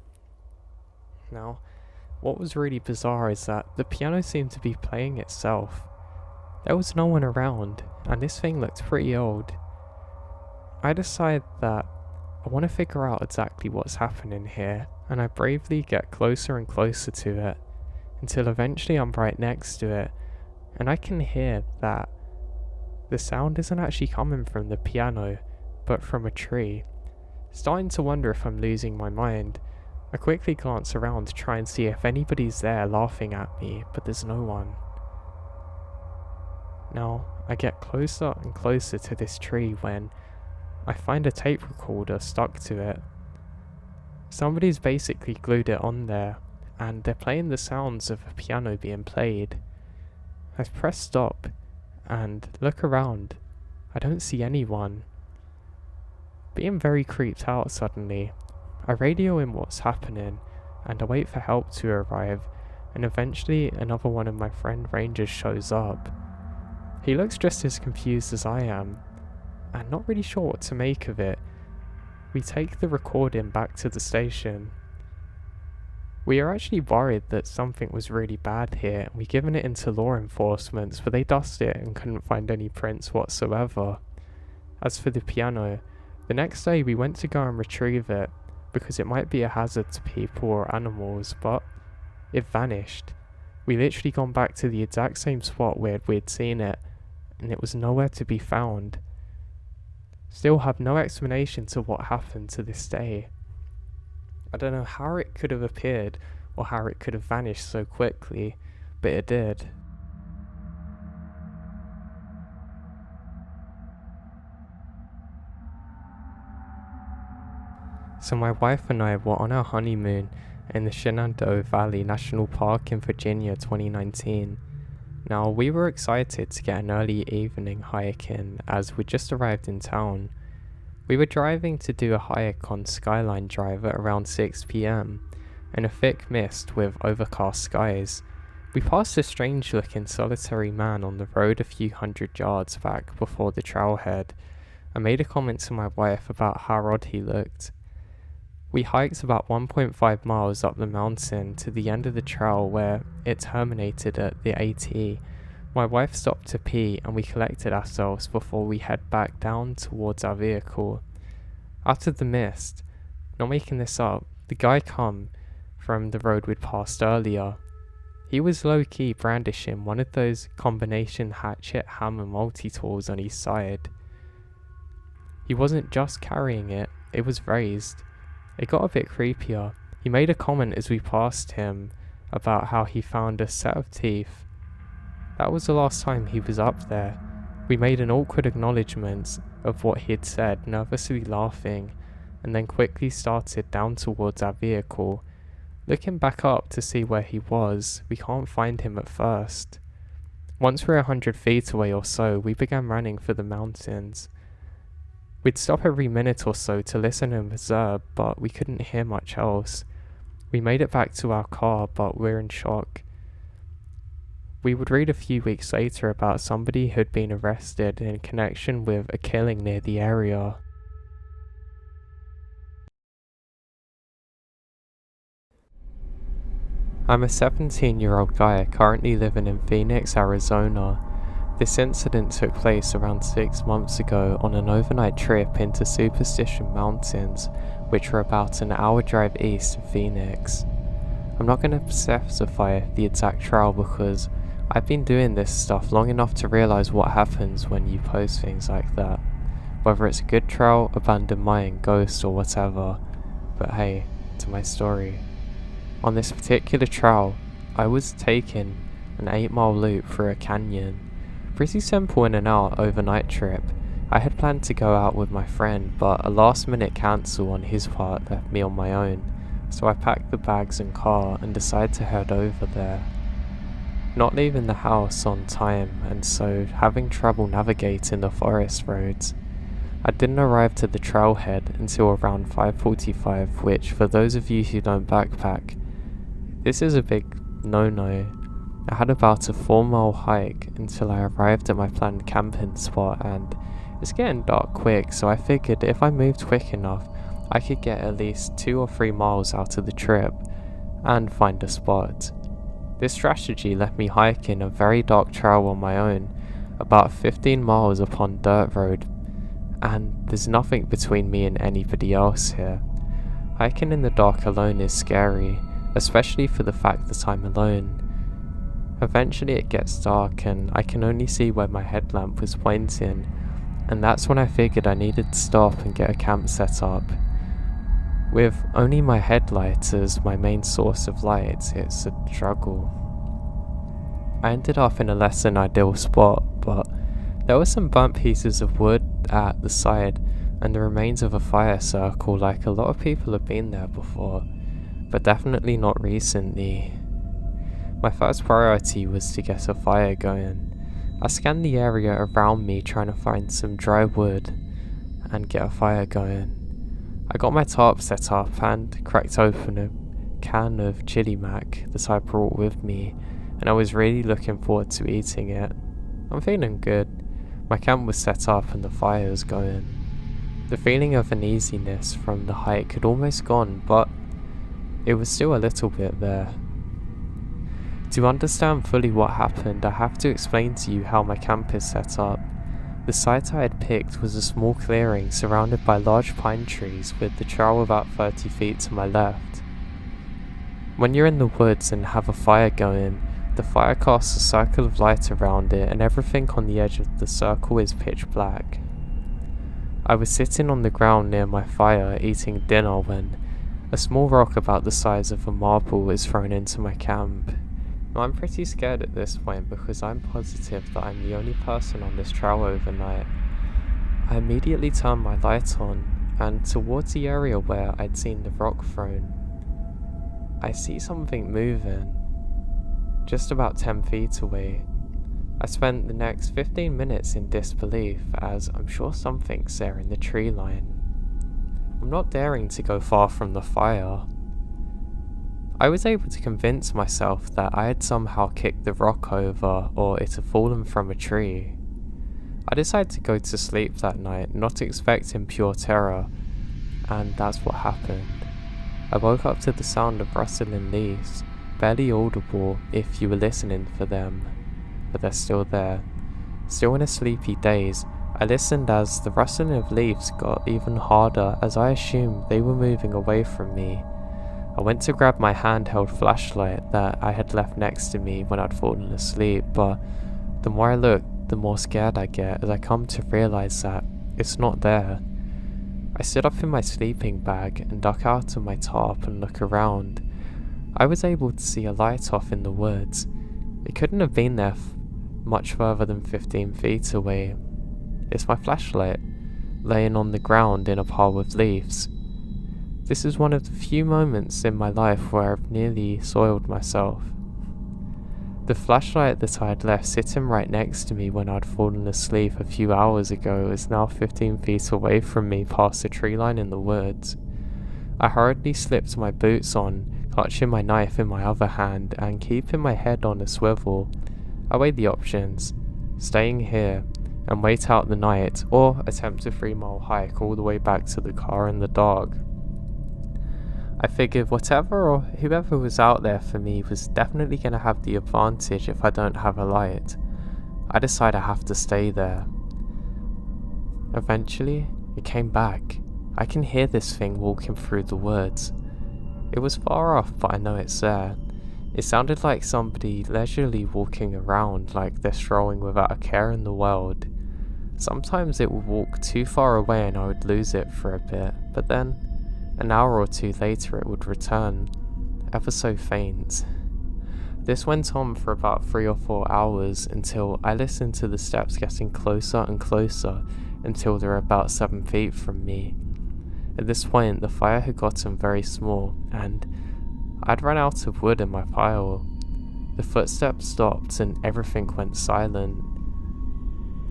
Now, what was really bizarre is that the piano seemed to be playing itself. There was no one around, and this thing looked pretty old. I decide that I want to figure out exactly what's happening here, and I bravely get closer and closer to it, until eventually I'm right next to it, and I can hear that the sound isn't actually coming from the piano, but from a tree. Starting to wonder if I'm losing my mind, I quickly glance around to try and see if anybody's there laughing at me, but there's no one. Now, I get closer and closer to this tree when I find a tape recorder stuck to it. Somebody's basically glued it on there, and they're playing the sounds of a piano being played. I press stop and look around. I don't see anyone. Being very creeped out suddenly, I radio in what's happening, and I wait for help to arrive, and eventually another one of my friend rangers shows up. He looks just as confused as I am, and not really sure what to make of it. We take the recording back to the station. We are actually worried that something was really bad here, and we've given it into law enforcement, but they dusted it and couldn't find any prints whatsoever. As for the piano, the next day we went to go and retrieve it, because it might be a hazard to people or animals, but it vanished. We literally gone back to the exact same spot where we'd seen it, and it was nowhere to be found. Still have no explanation to what happened to this day. I don't know how it could have appeared or how it could have vanished so quickly, but it did. So my wife and I were on our honeymoon in the Shenandoah Valley National Park in Virginia 2019. Now, we were excited to get an early evening hike in as we just arrived in town. We were driving to do a hike on Skyline Drive at around 6 PM, in a thick mist with overcast skies. We passed a strange looking solitary man on the road a few hundred yards back before the trailhead. I made a comment to my wife about how odd he looked. We hiked about 1.5 miles up the mountain to the end of the trail where it terminated at the AT. My wife stopped to pee and we collected ourselves before we head back down towards our vehicle. Out of the mist, not making this up, the guy come from the road we'd passed earlier. He was low-key brandishing one of those combination hatchet hammer multi-tools on his side. He wasn't just carrying it, it was raised. It got a bit creepier. He made a comment as we passed him about how he found a set of teeth. That was the last time he was up there. We made an awkward acknowledgement of what he had said, nervously laughing, and then quickly started down towards our vehicle. Looking back up to see where he was, we can't find him at first. Once we're 100 feet away or so, we began running for the mountains. We'd stop every minute or so to listen and observe, but we couldn't hear much else. We made it back to our car, but we're in shock. We would read a few weeks later about somebody who'd been arrested in connection with a killing near the area. I'm a 17-year-old guy currently living in Phoenix, Arizona. This incident took place around 6 months ago on an overnight trip into Superstition Mountains, which are about an hour drive east of Phoenix. I'm not going to specify the exact trail because I've been doing this stuff long enough to realize what happens when you post things like that. Whether it's a good trail, abandoned mine, ghost, or whatever. But hey, to my story. On this particular trail, I was taking an 8-mile loop through a canyon. Pretty simple in and out overnight trip. I had planned to go out with my friend, but a last minute cancel on his part left me on my own. So I packed the bags and car and decided to head over there. Not leaving the house on time, and so having trouble navigating the forest roads. I didn't arrive to the trailhead until around 5:45, which for those of you who don't backpack, this is a big no-no. I had about a 4-mile hike until I arrived at my planned camping spot, and It's getting dark quick, so I figured if I moved quick enough, I could get at least 2 or 3 miles out of the trip and find a spot. This strategy let me hiking a very dark trail on my own, about 15 miles upon dirt road, and there's nothing between me and anybody else here. Hiking in the dark alone is scary, especially for the fact that I'm alone. Eventually it gets dark and I can only see where my headlamp was pointing, and that's when I figured I needed to stop and get a camp set up. With only my headlight as my main source of light, it's a struggle. I ended up in a less than ideal spot, but there were some burnt pieces of wood at the side and the remains of a fire circle, like a lot of people have been there before, but definitely not recently. My first priority was to get a fire going. I scanned the area around me trying to find some dry wood and get a fire going. I got my tarp set up and cracked open a can of chili mac that I brought with me, and I was really looking forward to eating it. I'm feeling good. My camp was set up and the fire was going. The feeling of uneasiness from the hike had almost gone, but it was still a little bit there. To understand fully what happened, I have to explain to you how my camp is set up. The site I had picked was a small clearing surrounded by large pine trees with the trail about 30 feet to my left. When you're in the woods and have a fire going, the fire casts a circle of light around it and everything on the edge of the circle is pitch black. I was sitting on the ground near my fire eating dinner when a small rock about the size of a marble is thrown into my camp. Now, I'm pretty scared at this point because I'm positive that I'm the only person on this trail overnight. I immediately turn my light on, and towards the area where I'd seen the rock thrown, I see something moving, just about 10 feet away. I spent the next 15 minutes in disbelief, as I'm sure something's there in the tree line. I'm not daring to go far from the fire. I was able to convince myself that I had somehow kicked the rock over or it had fallen from a tree. I decided to go to sleep that night, not expecting pure terror, and that's what happened. I woke up to the sound of rustling leaves, barely audible if you were listening for them, but they're still there. Still in a sleepy daze, I listened as the rustling of leaves got even harder as I assumed they were moving away from me. I went to grab my handheld flashlight that I had left next to me when I'd fallen asleep, but the more I look, the more scared I get as I come to realise that it's not there. I stood up in my sleeping bag and duck out of my tarp and look around. I was able to see a light off in the woods. It couldn't have been there much further than 15 feet away. It's my flashlight, laying on the ground in a pile of leaves. This is one of the few moments in my life where I've nearly soiled myself. The flashlight that I had left sitting right next to me when I'd fallen asleep a few hours ago is now 15 feet away from me past the tree line in the woods. I hurriedly slipped my boots on, clutching my knife in my other hand and keeping my head on a swivel. I weighed the options: staying here and wait out the night, or attempt a 3-mile hike all the way back to the car in the dark. I figured whatever or whoever was out there for me was definitely going to have the advantage if I don't have a light. I decided I have to stay there. Eventually, it came back. I can hear this thing walking through the woods. It was far off, but I know it's there. It sounded like somebody leisurely walking around, like they're strolling without a care in the world. Sometimes it would walk too far away and I would lose it for a bit, but then an hour or two later it would return, ever so faint. This went on for about 3 or 4 hours until I listened to the steps getting closer and closer until they were about 7 feet from me. At this point the fire had gotten very small and I'd run out of wood in my pile. The footsteps stopped and everything went silent.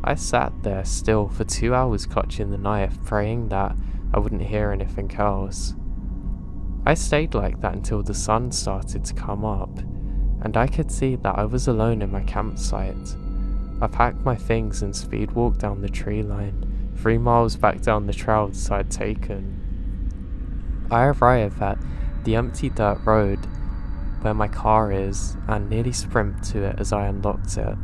I sat there still for 2 hours clutching the knife, praying that I wouldn't hear anything else. I stayed like that until the sun started to come up, and I could see that I was alone in my campsite. I packed my things and speed walked down the tree line, 3 miles back down the trails I'd taken. I arrive at the empty dirt road where my car is and nearly sprinted to it as I unlocked it.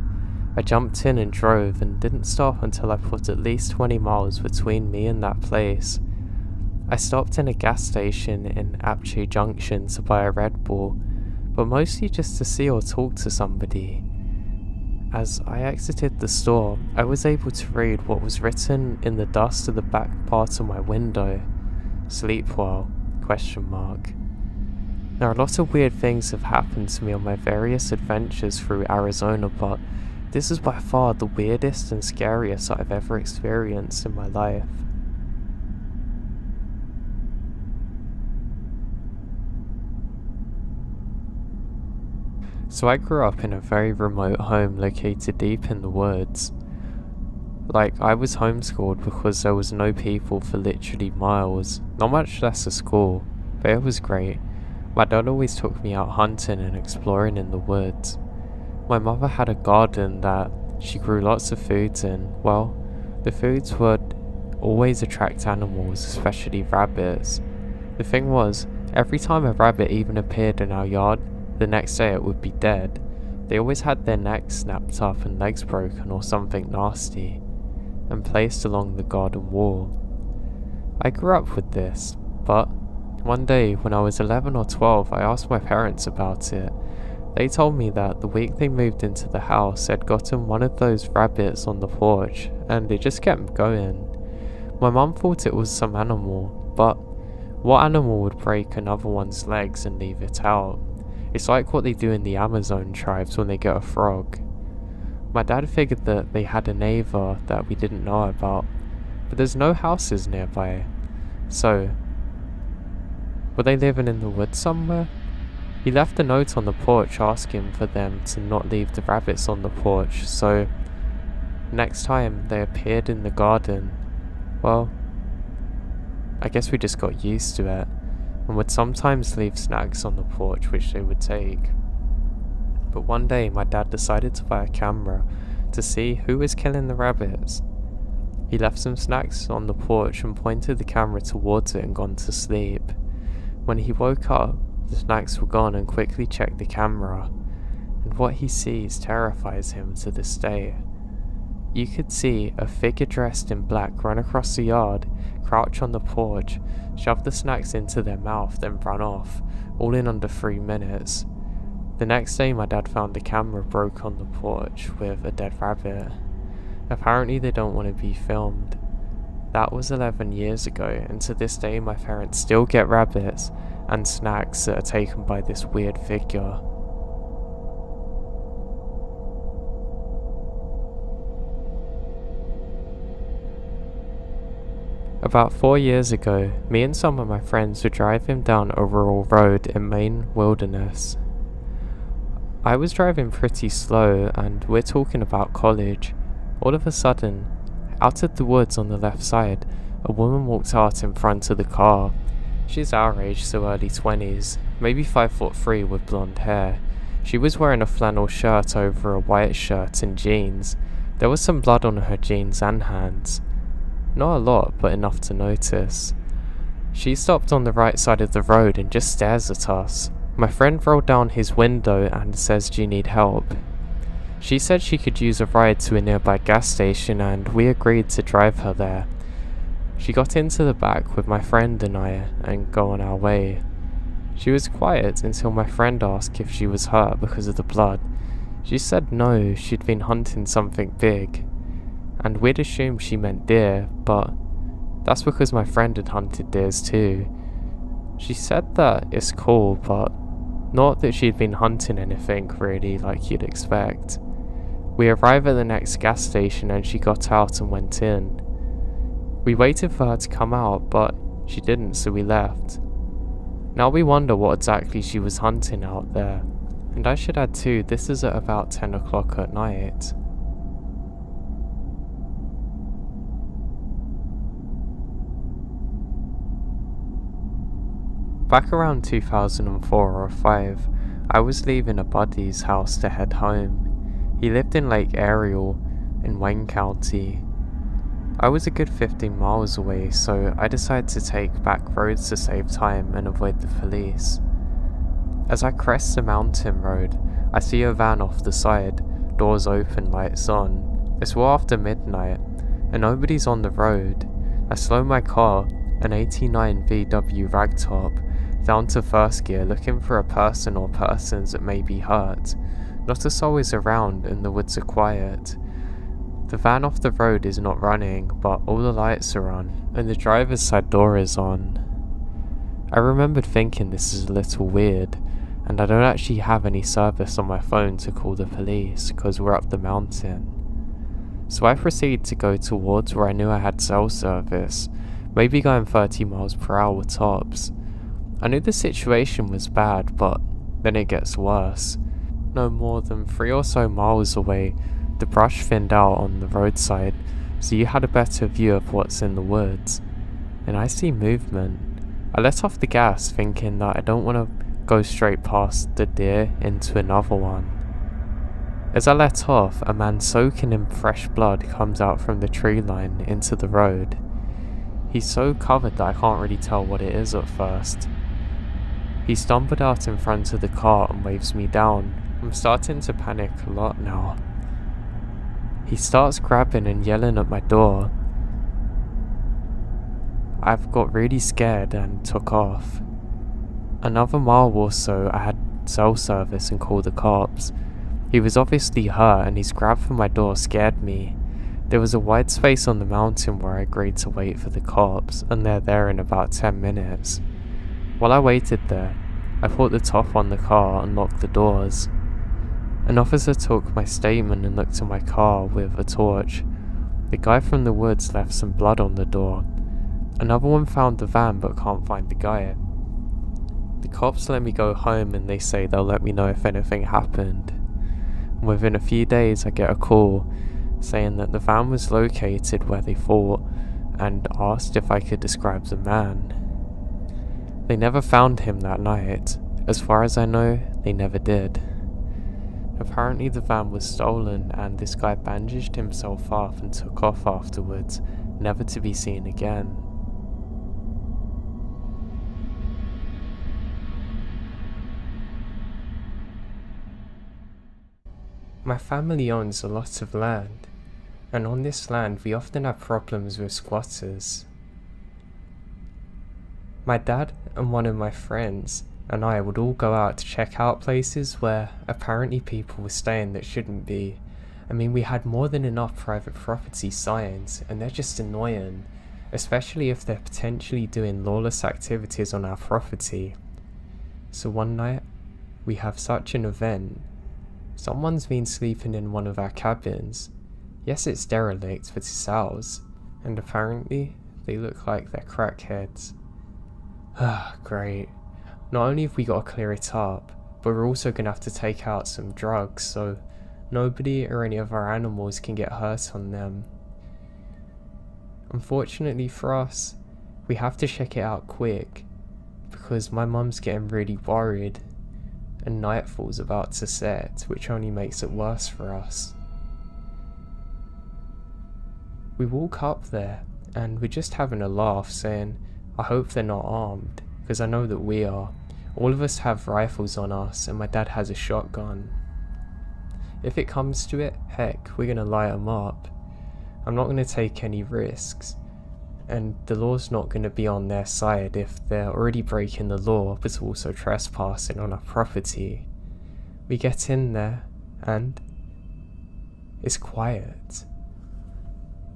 I jumped in and drove and didn't stop until I put at least 20 miles between me and that place. I stopped in a gas station in Apche Junction to buy a Red Bull, but mostly just to see or talk to somebody. As I exited the store, I was able to read what was written in the dust of the back part of my window. Sleep well? ? Now, a lot of weird things have happened to me on my various adventures through Arizona, but this is by far the weirdest and scariest I've ever experienced in my life. So I grew up in a very remote home located deep in the woods. I was homeschooled because there was no people for literally miles, not much less a school, but it was great. My dad always took me out hunting and exploring in the woods. My mother had a garden that she grew lots of foods in. Well, the foods would always attract animals, especially rabbits. The thing was, every time a rabbit even appeared in our yard, the next day it would be dead. They always had their necks snapped up and legs broken or something nasty, and placed along the garden wall. I grew up with this, but one day when I was 11 or 12 I asked my parents about it. They told me that the week they moved into the house they'd gotten one of those rabbits on the porch and it just kept going. My mum thought it was some animal, but what animal would break another one's legs and leave it out? It's like what they do in the Amazon tribes when they get a frog. My dad figured that they had a neighbour that we didn't know about, but there's no houses nearby. So, were they living in the woods somewhere? He left a note on the porch asking for them to not leave the rabbits on the porch, so next time they appeared in the garden, well, I guess we just got used to it, and would sometimes leave snacks on the porch which they would take. But one day my dad decided to buy a camera to see who was killing the rabbits. He left some snacks on the porch and pointed the camera towards it and gone to sleep. When he woke up, the snacks were gone and quickly checked the camera, and what he sees terrifies him to this day. You could see a figure dressed in black run across the yard, crouch on the porch, shove the snacks into their mouth, then run off, all in under 3 minutes. The next day my dad found the camera broke on the porch with a dead rabbit. Apparently they don't want to be filmed. That was 11 years ago, and to this day my parents still get rabbits and snacks that are taken by this weird figure. About 4 years ago, me and some of my friends were driving down a rural road in Maine wilderness. I was driving pretty slow, and we're talking about college. All of a sudden, out of the woods on the left side, a woman walked out in front of the car. She's our age, so early 20s, maybe 5'3" with blonde hair. She was wearing a flannel shirt over a white shirt and jeans. There was some blood on her jeans and hands. Not a lot, but enough to notice. She stopped on the right side of the road and just stares at us. My friend rolled down his window and says, "Do you need help?" She said she could use a ride to a nearby gas station, and we agreed to drive her there. She got into the back with my friend and I and go on our way. She was quiet until my friend asked if she was hurt because of the blood. She said no, she'd been hunting something big, and we'd assumed she meant deer, but that's because my friend had hunted deers too. She said that it's cool, but not that she'd been hunting anything really like you'd expect. We arrived at the next gas station and she got out and went in. We waited for her to come out, but she didn't, so we left. Now we wonder what exactly she was hunting out there. And I should add too, this is at about 10 o'clock at night. Back around 2004 or 5, I was leaving a buddy's house to head home. He lived in Lake Ariel in Wayne County. I was a good 15 miles away, so I decided to take back roads to save time and avoid the police. As I crest the mountain road, I see a van off the side, doors open, lights on. It's well after midnight, and nobody's on the road. I slow my car, an 89 VW ragtop, down to first gear looking for a person or persons that may be hurt. Not a soul is around and the woods are quiet. The van off the road is not running, but all the lights are on, and the driver's side door is on. I remembered thinking this is a little weird, and I don't actually have any service on my phone to call the police because we're up the mountain. So I proceeded to go towards where I knew I had cell service, maybe going 30 miles per hour tops. I knew the situation was bad, but then it gets worse. No more than 3 or so miles away, the brush thinned out on the roadside, so you had a better view of what's in the woods. And I see movement. I let off the gas thinking that I don't want to go straight past the deer into another one. As I let off, a man soaking in fresh blood comes out from the tree line into the road. He's so covered that I can't really tell what it is at first. He stumbled out in front of the car and waves me down. I'm starting to panic a lot now. He starts grabbing and yelling at my door. I've got really scared and took off. Another mile or so I had cell service and called the cops. He was obviously hurt and his grab for my door scared me. There was a wide space on the mountain where I agreed to wait for the cops, and they're there in about 10 minutes. While I waited there, I put the top on the car and locked the doors. An officer took my statement and looked at my car with a torch. The guy from the woods left some blood on the door. Another one found the van but can't find the guy. The cops let me go home and they say they'll let me know if anything happened. Within a few days I get a call saying that the van was located where they thought and asked if I could describe the man. They never found him that night. As far as I know, they never did. Apparently the van was stolen and this guy bandaged himself up and took off afterwards, never to be seen again. My family owns a lot of land, and on this land we often have problems with squatters. My dad and one of my friends and I would all go out to check out places where apparently people were staying that shouldn't be. I mean, we had more than enough private property signs, and they're just annoying, especially if they're potentially doing lawless activities on our property. So one night, we have such an event. Someone's been sleeping in one of our cabins. Yes, it's derelict, but it's ours, and apparently they look like they're crackheads. Ah, great. Not only have we got to clear it up, but we're also going to have to take out some drugs so nobody or any of our animals can get hurt on them. Unfortunately for us, we have to check it out quick because my mum's getting really worried and nightfall's about to set, which only makes it worse for us. We walk up there and we're just having a laugh saying, I hope they're not armed, because I know that we are. All of us have rifles on us and my dad has a shotgun. If it comes to it, heck, we're gonna light them up. I'm not gonna take any risks, and the law's not gonna be on their side if they're already breaking the law but also trespassing on our property. We get in there and it's quiet.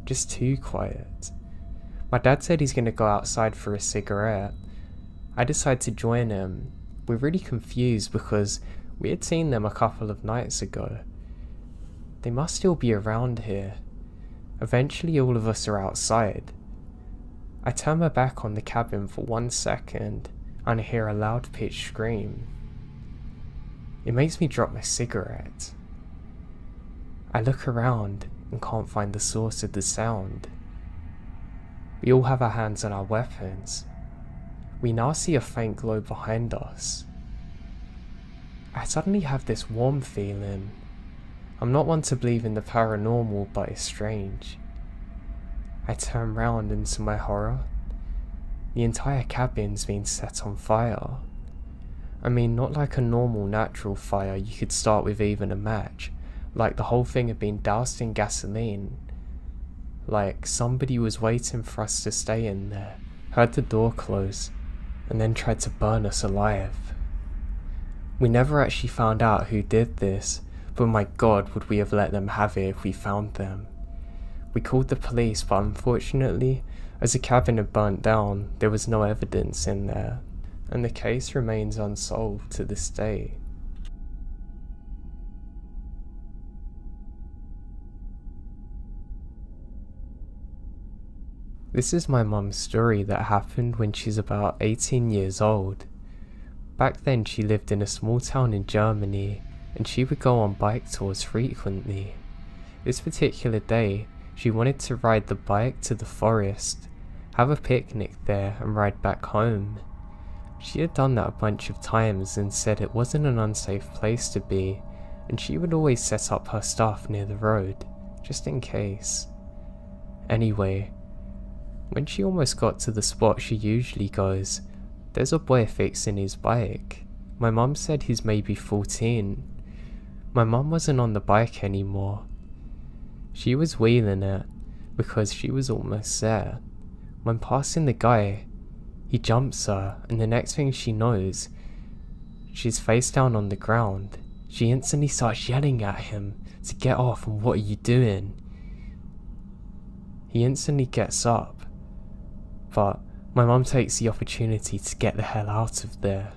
Just too quiet. My dad said he's gonna go outside for a cigarette. I decide to join him. We're really confused because we had seen them a couple of nights ago. They must still be around here. Eventually all of us are outside. I turn my back on the cabin for 1 second and I hear a loud pitched scream. It makes me drop my cigarette. I look around and can't find the source of the sound. We all have our hands on our weapons. We now see a faint glow behind us. I suddenly have this warm feeling. I'm not one to believe in the paranormal, but it's strange. I turn round and to my horror, the entire cabin's been set on fire. I mean, not like a normal natural fire you could start with even a match, like the whole thing had been doused in gasoline. Like somebody was waiting for us to stay in there, heard the door close, and then tried to burn us alive. We never actually found out who did this, but my god would we have let them have it if we found them. We called the police, but unfortunately, as the cabin had burnt down, there was no evidence in there, and the case remains unsolved to this day. This is my mum's story that happened when she's about 18 years old. Back then she lived in a small town in Germany, and she would go on bike tours frequently. This particular day, she wanted to ride the bike to the forest, have a picnic there and ride back home. She had done that a bunch of times and said it wasn't an unsafe place to be, and she would always set up her stuff near the road, just in case. Anyway, when she almost got to the spot she usually goes, there's a boy fixing his bike. My mum said he's maybe 14. My mum wasn't on the bike anymore. She was wheeling it, because she was almost there. When passing the guy, he jumps her, and the next thing she knows, she's face down on the ground. She instantly starts yelling at him to get off and what are you doing? He instantly gets up, but my mum takes the opportunity to get the hell out of there.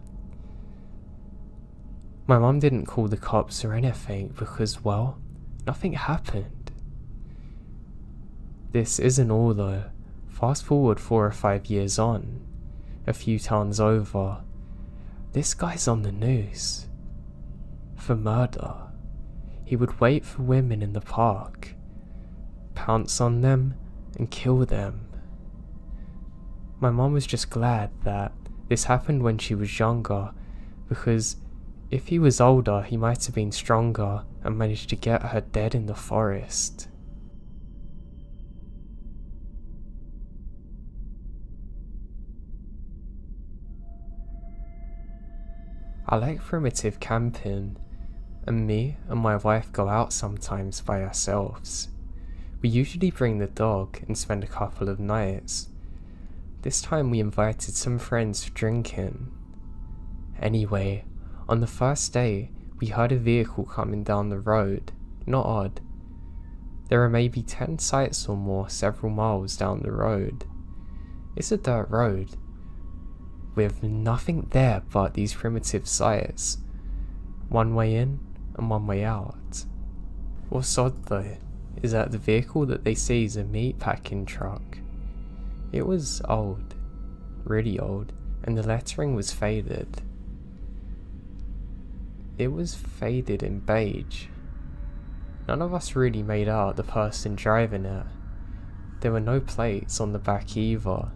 My mum didn't call the cops or anything because, well, nothing happened. This isn't all though. Fast forward 4 or 5 years on, a few towns over, this guy's on the news for murder. He would wait for women in the park, pounce on them and kill them. My mum was just glad that this happened when she was younger, because if he was older he might have been stronger and managed to get her dead in the forest. I like primitive camping, and me and my wife go out sometimes by ourselves. We usually bring the dog and spend a couple of nights. This time we invited some friends for drinking. Anyway, on the first day, we heard a vehicle coming down the road. Not odd. There are maybe 10 sites or more several miles down the road. It's a dirt road, with nothing there but these primitive sites. One way in and one way out. What's odd though, is that the vehicle that they see is a meat packing truck. It was old, really old, and the lettering was faded. It was faded in beige. None of us really made out the person driving it. There were no plates on the back either.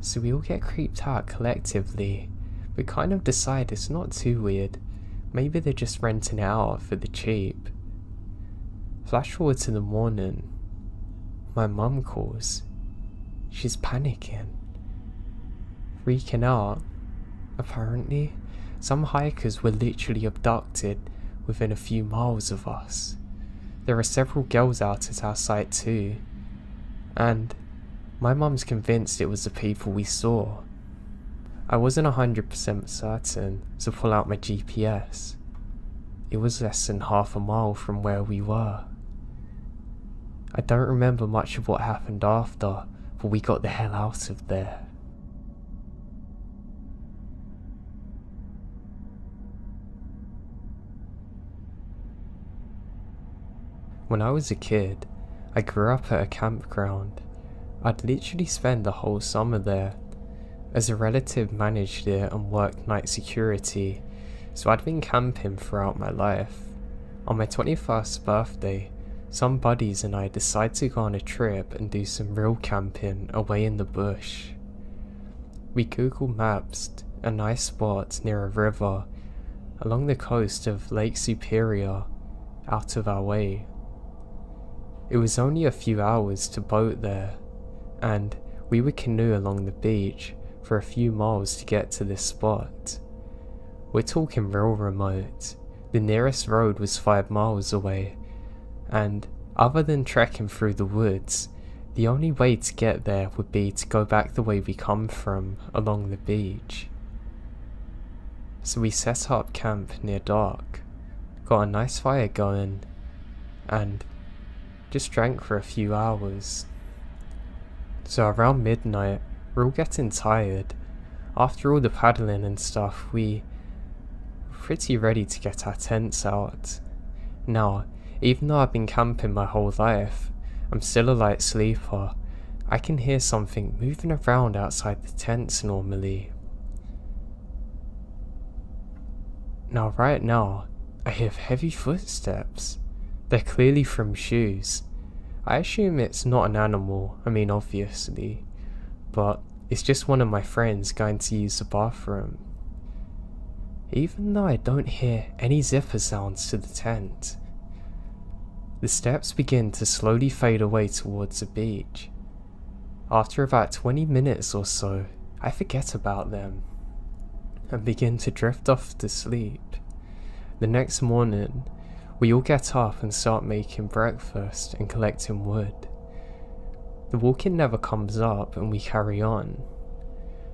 So we all get creeped out collectively, but kind of decide it's not too weird. Maybe they're just renting it out for the cheap. Flash forward to the morning. My mum calls. She's panicking, freaking out. Apparently, some hikers were literally abducted within a few miles of us. There are several girls out at our site too, and my mum's convinced it was the people we saw. I wasn't 100% certain, so pull out my GPS. It was less than half a mile from where we were. I don't remember much of what happened after, but we got the hell out of there. When I was a kid, I grew up at a campground. I'd literally spend the whole summer there, as a relative managed it and worked night security, so I'd been camping throughout my life. On my 21st birthday, some buddies and I decided to go on a trip and do some real camping away in the bush. We Google Mapsed a nice spot near a river along the coast of Lake Superior, out of our way. It was only a few hours to boat there, and we would canoe along the beach for a few miles to get to this spot. We're talking real remote. The nearest road was 5 miles away, and other than trekking through the woods, the only way to get there would be to go back the way we come from, along the beach. So we set up camp near dark, got a nice fire going, and just drank for a few hours. So around midnight, we're all getting tired. After all the paddling and stuff, we were pretty ready to get our tents out. Now, even though I've been camping my whole life, I'm still a light sleeper. I can hear something moving around outside the tents normally. Now right now, I hear heavy footsteps. They're clearly from shoes. I assume it's not an animal, obviously, but it's just one of my friends going to use the bathroom. Even though I don't hear any zipper sounds to the tent, the steps begin to slowly fade away towards the beach. After about 20 minutes or so, I forget about them and begin to drift off to sleep. The next morning, we all get up and start making breakfast and collecting wood. The walking never comes up and we carry on.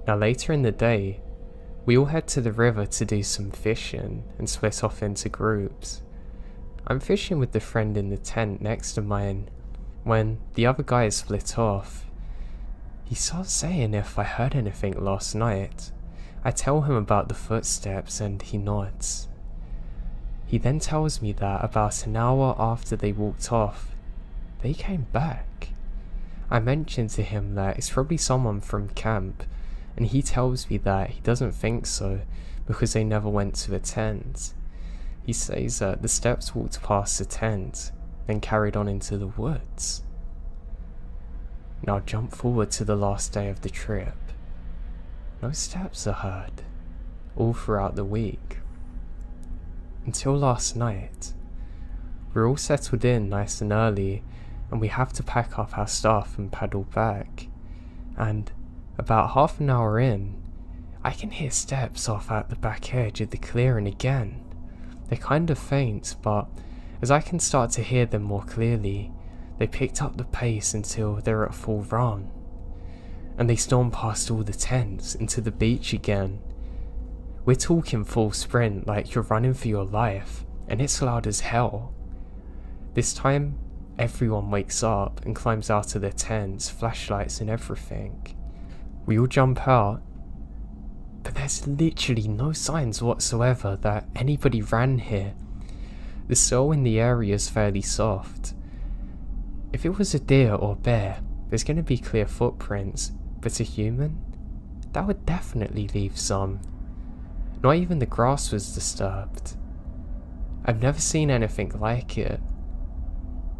Now later in the day, we all head to the river to do some fishing and split off into groups. I'm fishing with the friend in the tent next to mine when the other guys split off. He starts saying if I heard anything last night. I tell him about the footsteps and he nods. He then tells me that about an hour after they walked off, they came back. I mentioned to him that it's probably someone from camp, and he tells me that he doesn't think so because they never went to the tent. He says that the steps walked past the tent, then carried on into the woods. Now jump forward to the last day of the trip. No steps are heard, all throughout the week. Until last night. We're all settled in nice and early, and we have to pack up our stuff and paddle back. And about half an hour in, I can hear steps off at the back edge of the clearing again. They're kind of faint, but as I can start to hear them more clearly, they picked up the pace until they're at full run. And they storm past all the tents into the beach again. We're talking full sprint, like you're running for your life, and it's loud as hell. This time, everyone wakes up and climbs out of their tents, flashlights and everything. We all jump out, but there's literally no signs whatsoever that anybody ran here. The soil in the area is fairly soft. If it was a deer or bear, there's going to be clear footprints, but a human? That would definitely leave some. Not even the grass was disturbed. I've never seen anything like it.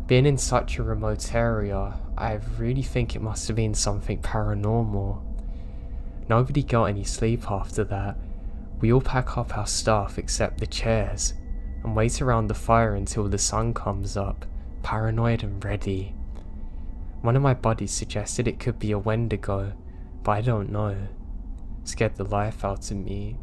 Being in such a remote area, I really think it must have been something paranormal. Nobody got any sleep after that. We all pack up our stuff except the chairs, and wait around the fire until the sun comes up, paranoid and ready. One of my buddies suggested it could be a Wendigo, but I don't know. Scared the life out of me.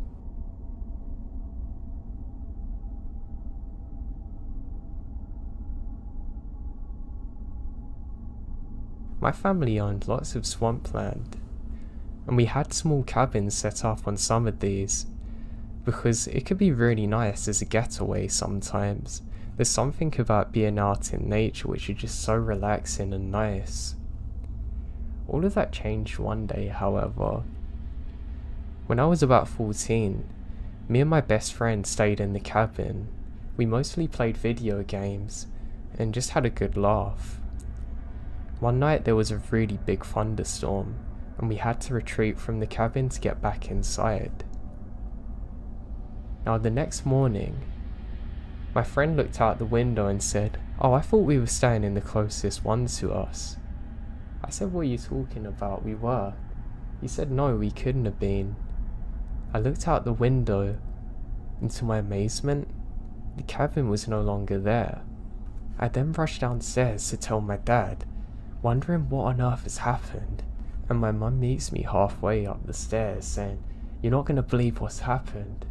My family owned lots of swampland, and we had small cabins set up on some of these, because it could be really nice as a getaway sometimes. There's something about being out in nature which is just so relaxing and nice. All of that changed one day, however. When I was about 14, me and my best friend stayed in the cabin. We mostly played video games, and just had a good laugh. One night there was a really big thunderstorm, and we had to retreat from the cabin to get back inside. Now the next morning, my friend looked out the window and said, "Oh, I thought we were staying in the closest one to us." I said, "What are you talking about? We were." He said, "No, we couldn't have been." I looked out the window, and to my amazement, the cabin was no longer there. I then rush downstairs to tell my dad, wondering what on earth has happened, and my mum meets me halfway up the stairs saying, "You're not going to believe what's happened.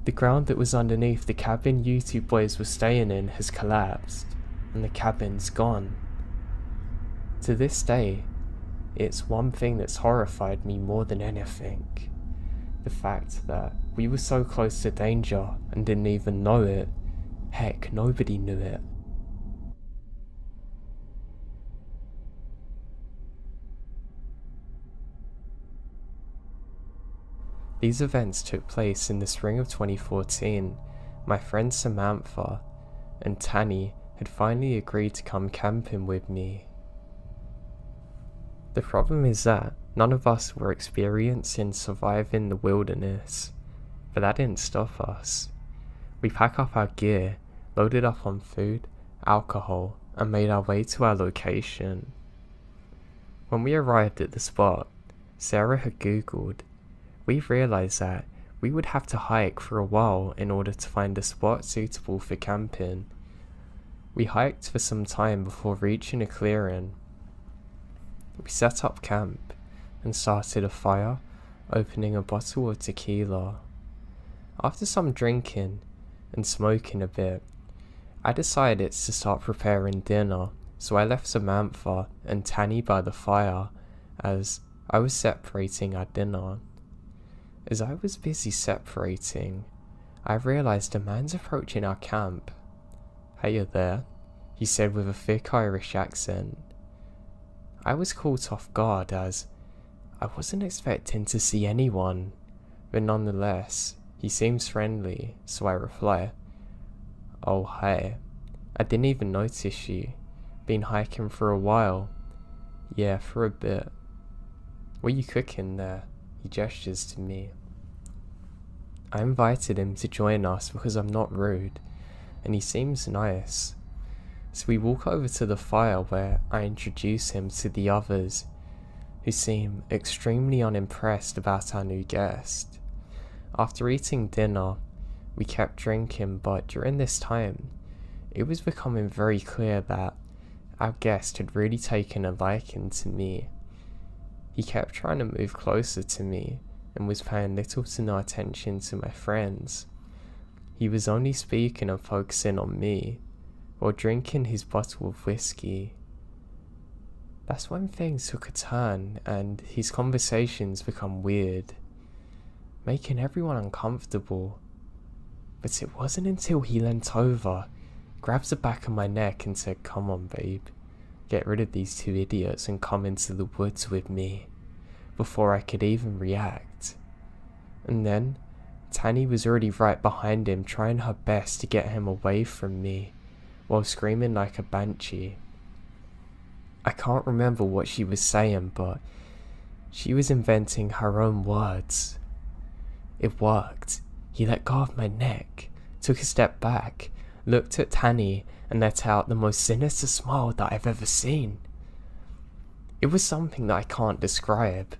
The ground that was underneath the cabin you two boys were staying in has collapsed, and the cabin's gone." To this day, it's one thing that's horrified me more than anything. The fact that we were so close to danger and didn't even know it. Heck, nobody knew it. These events took place in the spring of 2014. My friend Samantha and Tanny had finally agreed to come camping with me. The problem is that none of us were experienced in surviving the wilderness, but that didn't stop us. We packed up our gear, loaded up on food, alcohol, and made our way to our location. When we arrived at the spot Sarah had googled, we realized that we would have to hike for a while in order to find a spot suitable for camping. We hiked for some time before reaching a clearing. We set up camp and started a fire, opening a bottle of tequila. After some drinking and smoking a bit, I decided to start preparing dinner, so I left Samantha and Tanny by the fire as I was separating our dinner. As I was busy separating, I realized a man's approaching our camp. "Hey you there," he said with a thick Irish accent. I was caught off guard as I wasn't expecting to see anyone, but nonetheless, he seems friendly, so I reply, "Oh hey, I didn't even notice you. Been hiking for a while." "Yeah, for a bit." "What you cooking there?" He gestures to me. I invited him to join us because I'm not rude, and he seems nice. So we walk over to the fire where I introduce him to the others, who seem extremely unimpressed about our new guest. After eating dinner, we kept drinking, but during this time, it was becoming very clear that our guest had really taken a liking to me. He kept trying to move closer to me and was paying little to no attention to my friends. He was only speaking and focusing on me while drinking his bottle of whiskey. That's when things took a turn and his conversations become weird, making everyone uncomfortable. But it wasn't until he leant over, grabbed the back of my neck and said, "Come on babe, get rid of these two idiots and come into the woods with me," before I could even react. And then Tanny was already right behind him, trying her best to get him away from me while screaming like a banshee. I can't remember what she was saying, but she was inventing her own words. It worked. He let go of my neck, took a step back, looked at Tanny and let out the most sinister smile that I've ever seen. It was something that I can't describe.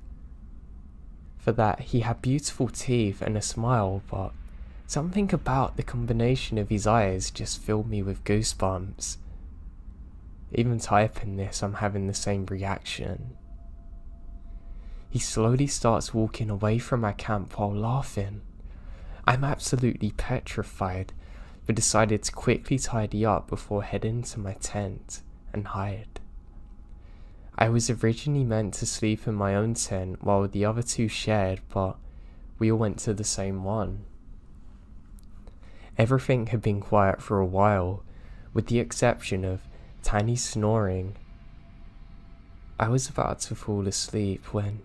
For that, he had beautiful teeth and a smile, but something about the combination of his eyes just filled me with goosebumps. Even typing this, I'm having the same reaction. He slowly starts walking away from our camp while laughing. I'm absolutely petrified, but decided to quickly tidy up before heading to my tent and hide. I was originally meant to sleep in my own tent while the other two shared, but we all went to the same one. Everything had been quiet for a while, with the exception of Tanny snoring. I was about to fall asleep when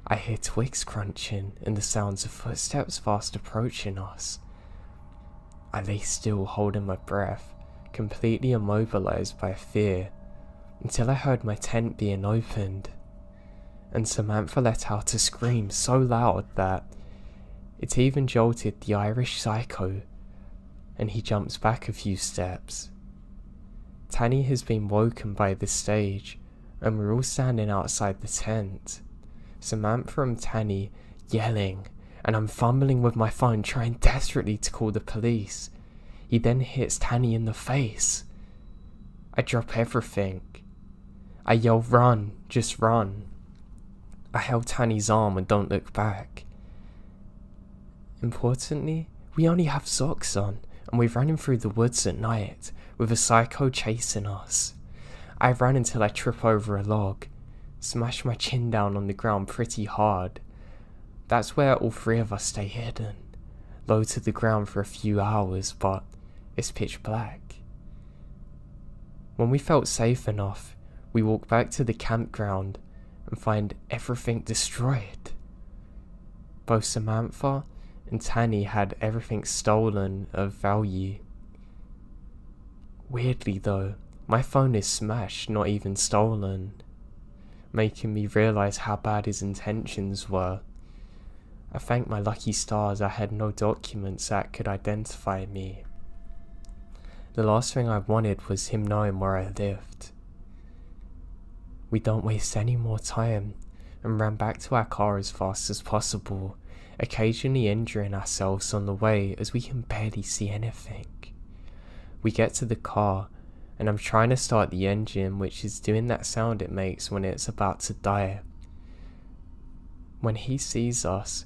I hear twigs crunching and the sounds of footsteps fast approaching us. I lay still, holding my breath, completely immobilized by fear, until I heard my tent being opened, and Samantha let out a scream so loud that it even jolted the Irish psycho, and he jumps back a few steps. Tanny has been woken by this stage, and we're all standing outside the tent. Samantha and Tanny yelling, and I'm fumbling with my phone trying desperately to call the police. He then hits Tanny in the face. I drop everything. I yell, "Run, just run." I held Tanny's arm and don't look back. Importantly, we only have socks on, and we're running through the woods at night, with a psycho chasing us. I ran until I trip over a log, smash my chin down on the ground pretty hard. That's where all three of us stay hidden, low to the ground for a few hours, but it's pitch black. When we felt safe enough, we walked back to the campground and find everything destroyed. Both Samantha and Tanny had everything stolen of value. Weirdly though, my phone is smashed, not even stolen, making me realise how bad his intentions were. I thank my lucky stars I had no documents that could identify me. The last thing I wanted was him knowing where I lived. We don't waste any more time and ran back to our car as fast as possible, occasionally injuring ourselves on the way as we can barely see anything. We get to the car and I'm trying to start the engine, which is doing that sound it makes when it's about to die. When he sees us,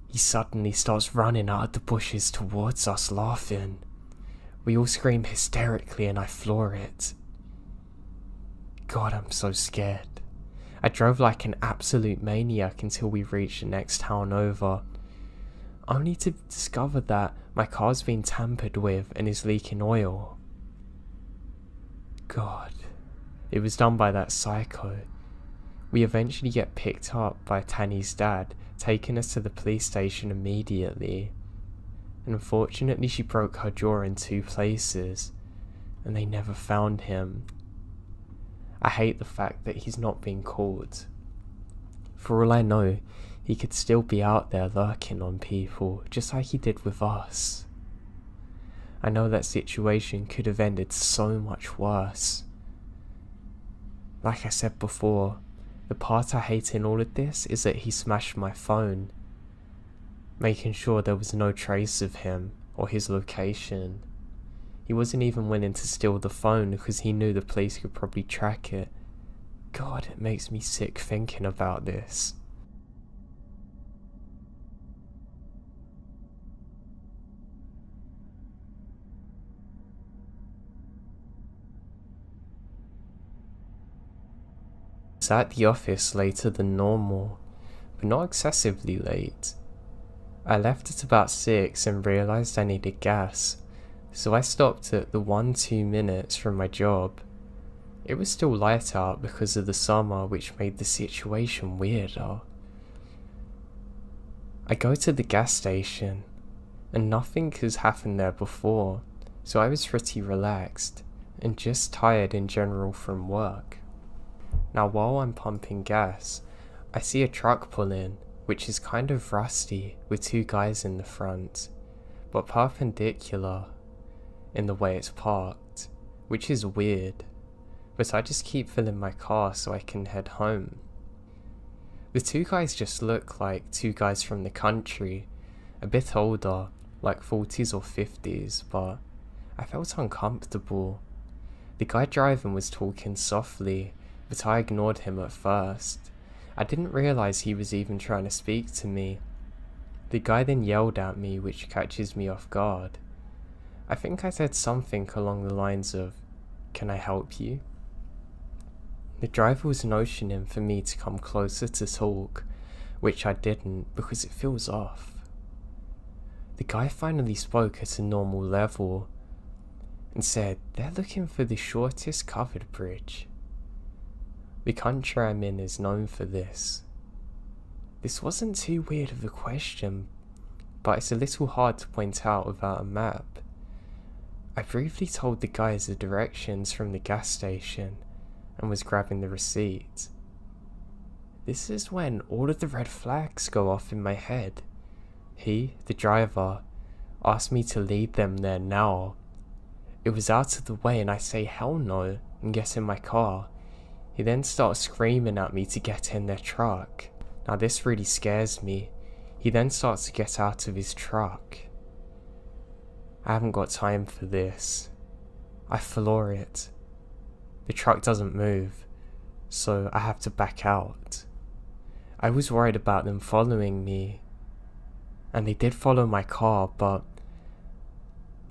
he suddenly starts running out of the bushes towards us, laughing. We all scream hysterically and I floor it. God, I'm so scared. I drove like an absolute maniac until we reached the next town over, only to discover that my car's been tampered with and is leaking oil. God, it was done by that psycho. We eventually get picked up by Tanny's dad, taking us to the police station immediately. And unfortunately she broke her jaw in 2 places, and they never found him. I hate the fact that he's not been caught. For all I know, he could still be out there lurking on people, just like he did with us. I know that situation could have ended so much worse. Like I said before, the part I hate in all of this is that he smashed my phone, making sure there was no trace of him or his location. He wasn't even willing to steal the phone because he knew the police could probably track it. God, it makes me sick thinking about this. I was at the office later than normal, but not excessively late. I left at about 6 and realised I needed gas, so I stopped at the 1-2 minutes from my job. It was still light out because of the summer, which made the situation weirder. I go to the gas station, and nothing has happened there before, so I was pretty relaxed, and just tired in general from work. Now while I'm pumping gas, I see a truck pull in, which is kind of rusty with 2 guys in the front, but perpendicular in the way it's parked, which is weird, but I just keep filling my car so I can head home. The 2 guys just look like 2 guys from the country, a bit older, like 40s or 50s, but I felt uncomfortable. The guy driving was talking softly, but I ignored him at first. I didn't realise he was even trying to speak to me. The guy then yelled at me, which catches me off guard. I think I said something along the lines of, "Can I help you?" The driver was notioning for me to come closer to talk, which I didn't because it feels off. The guy finally spoke at a normal level and said they're looking for the shortest covered bridge. The country I'm in is known for this. This wasn't too weird of a question, but it's a little hard to point out without a map. I briefly told the guys the directions from the gas station and was grabbing the receipt. This is when all of the red flags go off in my head. He, the driver, asked me to lead them there now. It was out of the way and I say hell no and get in my car. He then starts screaming at me to get in their truck. Now this really scares me. He then starts to get out of his truck. I haven't got time for this. I floor it. The truck doesn't move, so I have to back out. I was worried about them following me, and they did follow my car, but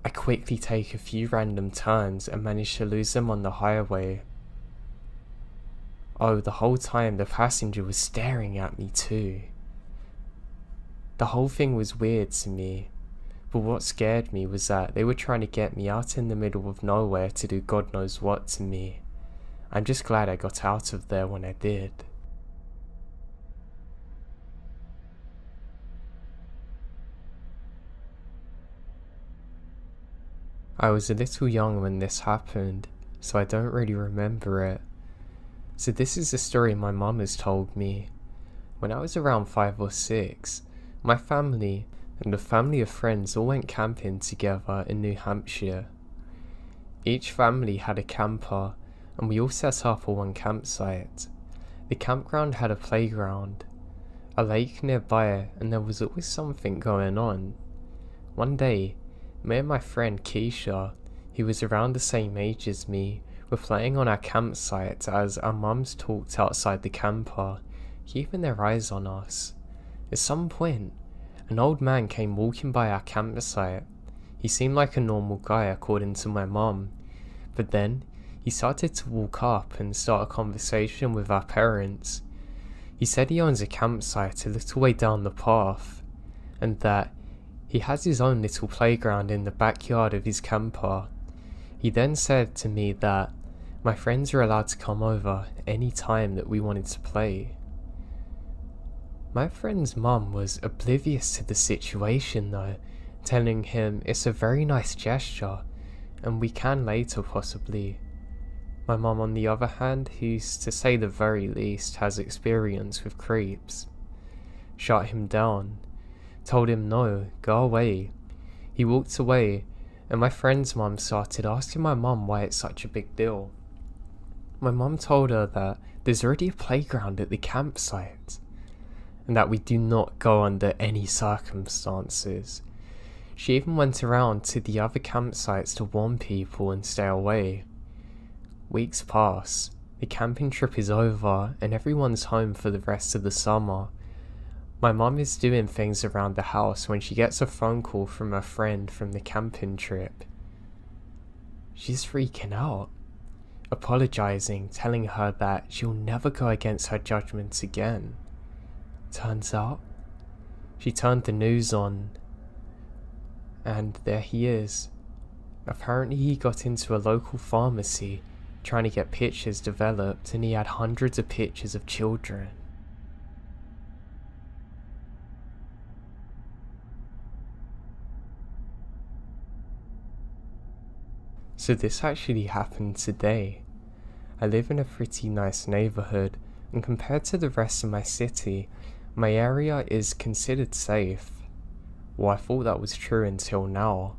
I quickly take a few random turns and manage to lose them on the highway. Oh, the whole time the passenger was staring at me too. The whole thing was weird to me, but what scared me was that they were trying to get me out in the middle of nowhere to do God knows what to me. I'm just glad I got out of there when I did. I was a little young when this happened, so I don't really remember it. So this is a story my mum has told me. When I was around 5 or 6, my family and a family of friends all went camping together in New Hampshire. Each family had a camper, and we all set up on one campsite. The campground had a playground, a lake nearby, and there was always something going on. One day, me and my friend Keisha, who was around the same age as me, were playing on our campsite as our mums talked outside the camper, keeping their eyes on us. At some point, an old man came walking by our campsite. He seemed like a normal guy according to my mum, but then he started to walk up and start a conversation with our parents. He said he owns a campsite a little way down the path, and that he has his own little playground in the backyard of his camper. He then said to me that my friends were allowed to come over any time that we wanted to play. My friend's mum was oblivious to the situation though, telling him it's a very nice gesture and we can later possibly. My mum on the other hand, who's to say the very least has experience with creeps, shut him down, told him no, go away. He walked away, and my friend's mum started asking my mum why it's such a big deal. My mum told her that there's already a playground at the campsite, and that we do not go under any circumstances. She even went around to the other campsites to warn people and stay away. Weeks pass, the camping trip is over, and everyone's home for the rest of the summer. My mum is doing things around the house when she gets a phone call from her friend from the camping trip. She's freaking out, apologizing, telling her that she'll never go against her judgments again. Turns out, she turned the news on, and there he is. Apparently he got into a local pharmacy trying to get pictures developed, and he had hundreds of pictures of children. So this actually happened today. I live in a pretty nice neighborhood, and compared to the rest of my city, my area is considered safe. Well, I thought that was true until now.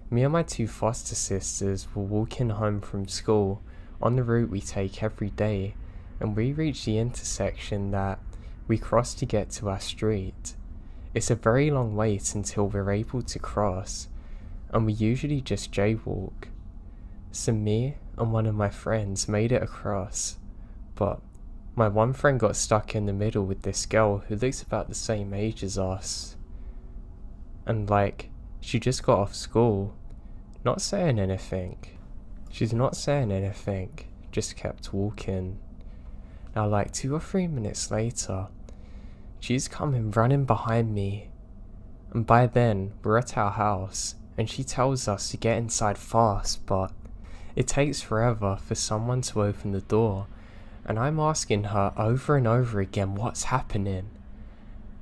Me and my 2 foster sisters were walking home from school on the route we take every day, and we reached the intersection that we cross to get to our street. It's a very long wait until we're able to cross, and we usually just jaywalk. So me and one of my friends made it across, but my one friend got stuck in the middle with this girl who looks about the same age as us. And she just got off school, not saying anything. She's not saying anything, just kept walking. Now 2 or 3 minutes later, she's coming running behind me, and by then we're at our house, and she tells us to get inside fast, but it takes forever for someone to open the door, and I'm asking her over and over again what's happening.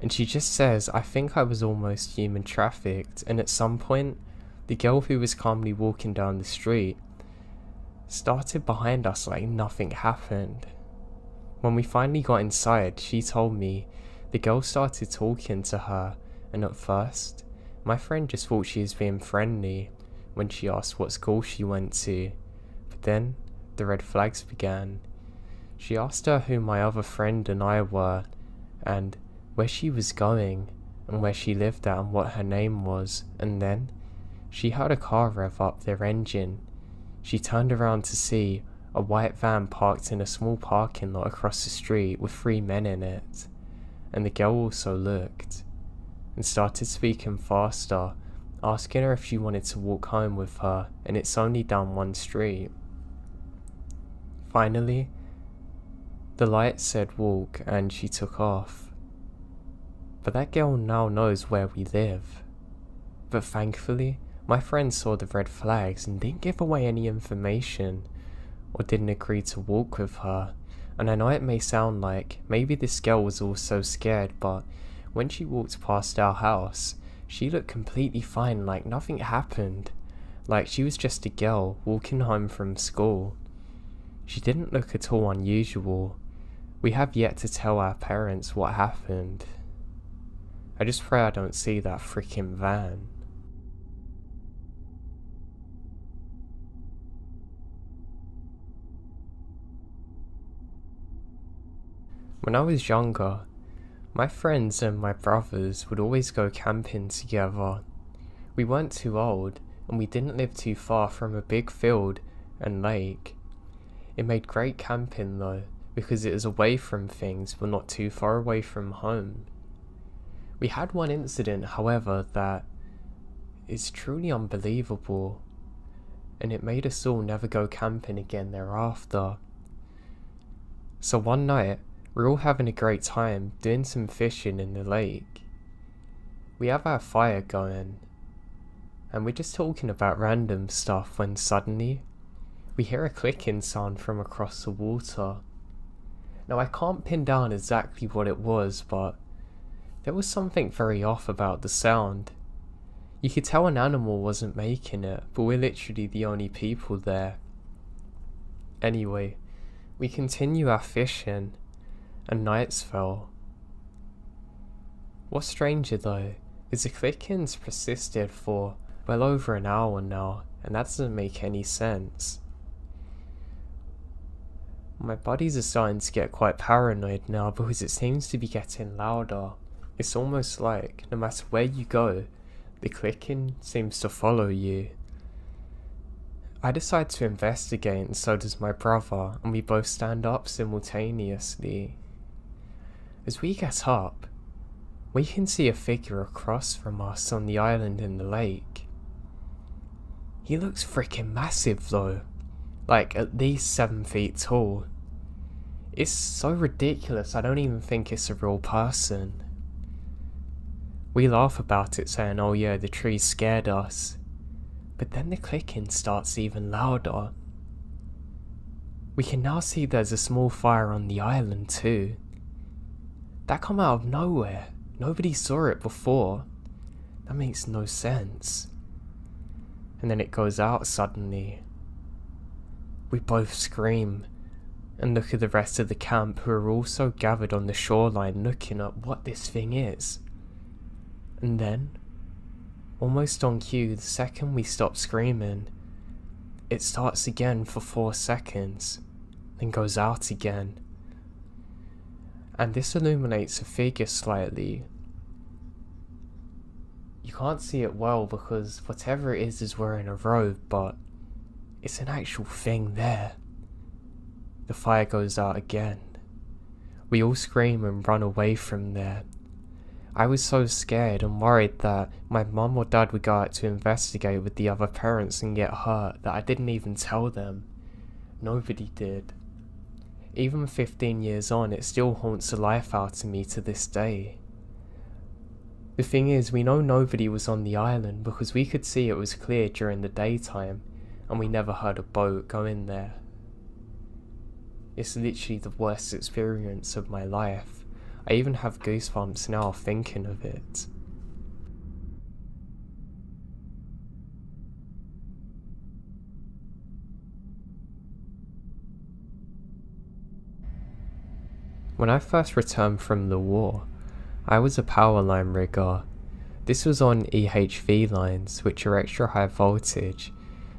And she just says, I think I was almost human trafficked, and at some point, the girl who was calmly walking down the street started behind us like nothing happened. When we finally got inside, she told me the girl started talking to her, and at first, my friend just thought she was being friendly when she asked what school she went to, but then the red flags began. She asked her who my other friend and I were, and where she was going, and where she lived at, and what her name was, and then she heard a car rev up their engine. She turned around to see A white van parked in a small parking lot across the street with 3 men in it, and the girl also looked, and started speaking faster, asking her if she wanted to walk home with her, and it's only down one street. Finally, the light said walk and she took off. But that girl now knows where we live. But thankfully, my friend saw the red flags and didn't give away any information, or didn't agree to walk with her. And I know it may sound like maybe this girl was also scared, but when she walked past our house, she looked completely fine, like nothing happened. Like she was just a girl walking home from school. She didn't look at all unusual. We have yet to tell our parents what happened. I just pray I don't see that freaking van. When I was younger, my friends and my brothers would always go camping together. We weren't too old, and we didn't live too far from a big field and lake. It made great camping though, because it was away from things but not too far away from home. We had one incident, however, that is truly unbelievable, and it made us all never go camping again thereafter. So one night, we're all having a great time doing some fishing in the lake. We have our fire going, and we're just talking about random stuff when suddenly we hear a clicking sound from across the water. Now I can't pin down exactly what it was, but there was something very off about the sound. You could tell an animal wasn't making it, but we're literally the only people there. Anyway, we continue our fishing, and nights fell. What's stranger though, is the clickings persisted for well over an hour now, and that doesn't make any sense. My buddies are starting to get quite paranoid now because it seems to be getting louder. It's almost like no matter where you go, the clicking seems to follow you. I decide to investigate, and so does my brother, and we both stand up simultaneously. As we get up, we can see a figure across from us on the island in the lake. He looks freaking massive though, like at least 7 feet tall. It's so ridiculous I don't even think it's a real person. We laugh about it saying, oh yeah, the tree scared us. But then the clicking starts even louder. We can now see there's a small fire on the island too. That come out of nowhere. Nobody saw it before. That makes no sense. And then it goes out suddenly. We both scream and look at the rest of the camp, who are also gathered on the shoreline looking at what this thing is. And then, almost on cue, the second we stop screaming, it starts again for 4 seconds, then goes out again. And this illuminates a figure slightly. You can't see it well because whatever it is wearing a robe, but it's an actual thing there. The fire goes out again. We all scream and run away from there. I was so scared and worried that my mum or dad would go out to investigate with the other parents and get hurt that I didn't even tell them. Nobody did. Even 15 years on, it still haunts the life out of me to this day. The thing is, we know nobody was on the island because we could see it was clear during the daytime, and we never heard a boat go in there. It's literally the worst experience of my life. I even have goosebumps now thinking of it. When I first returned from the war, I was a power line rigger. This was on EHV lines, which are extra high voltage,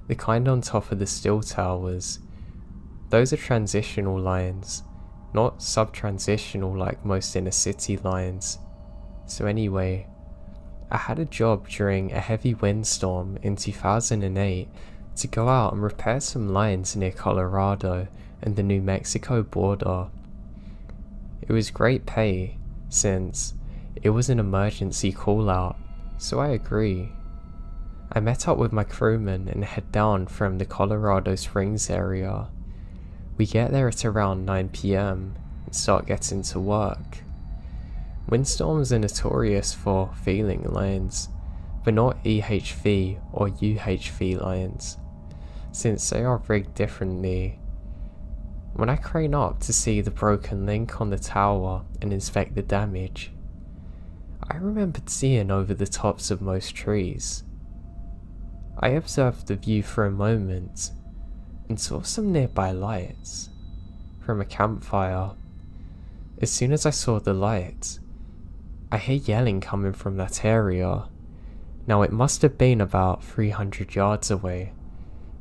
the kind on top of the steel towers. Those are transitional lines, not sub-transitional like most inner city lines. So anyway, I had a job during a heavy windstorm in 2008 to go out and repair some lines near Colorado and the New Mexico border. It was great pay, since it was an emergency call out, so I agree. I met up with my crewman and head down from the Colorado Springs area. We get there at around 9 PM and start getting to work. Windstorms are notorious for feeling lines, but not EHV or UHV lines, since they are rigged differently. When I crane up to see the broken link on the tower and inspect the damage, I remembered seeing over the tops of most trees. I observed the view for a moment and saw some nearby lights from a campfire. As soon as I saw the lights, I hear yelling coming from that area. Now it must have been about 300 yards away,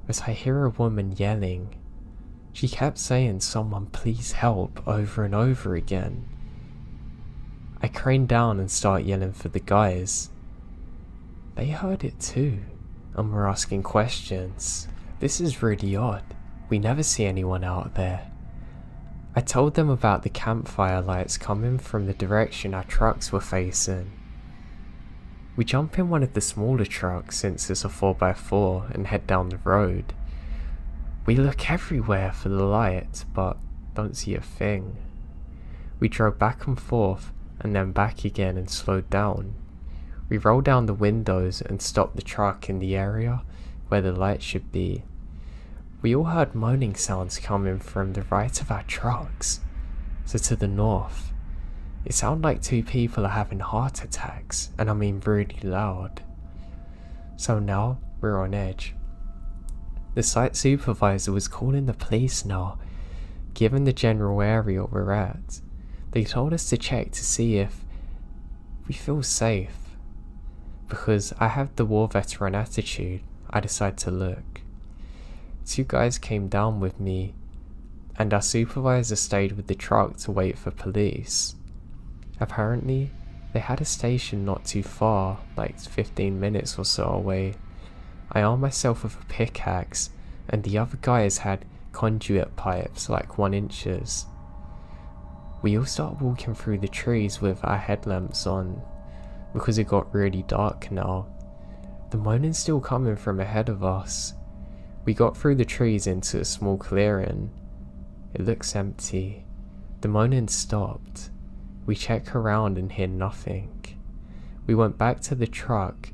as I hear a woman yelling. She kept saying, "Someone please help," over and over again. I crane down and start yelling for the guys. They heard it too, and were asking questions. This is really odd. We never see anyone out there. I told them about the campfire lights coming from the direction our trucks were facing. We jump in one of the smaller trucks, since it's a 4x4, and head down the road. We look everywhere for the light, but don't see a thing. We drove back and forth, and then back again and slowed down. We rolled down the windows and stopped the truck in the area where the light should be. We all heard moaning sounds coming from the right of our trucks, so to the north. It sounded like two people are having heart attacks, and I mean really loud. So now we're on edge. The site supervisor was calling the police now. Given the general area we're at, they told us to check to see if we feel safe. Because I have the war veteran attitude, I decided to look. Two guys came down with me, and our supervisor stayed with the truck to wait for police. Apparently, they had a station not too far, like 15 minutes or so away. I armed myself with a pickaxe, and the other guys had conduit pipes like 1 inches. We all start walking through the trees with our headlamps on, because it got really dark now. The moaning's still coming from ahead of us. We got through the trees into a small clearing. It looks empty. The moaning stopped. We check around and hear nothing. We went back to the truck,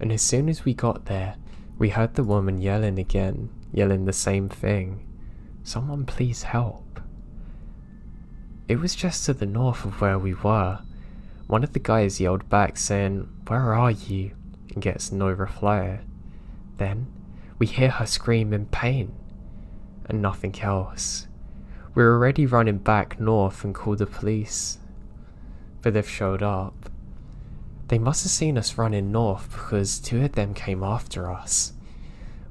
and as soon as we got there, we heard the woman yelling again, yelling the same thing. "Someone please help." It was just to the north of where we were. One of the guys yelled back saying, "Where are you?" and gets no reply. Then we hear her scream in pain, and nothing else. We're already running back north and called the police, but they've showed up. They must have seen us running north because 2 of them came after us.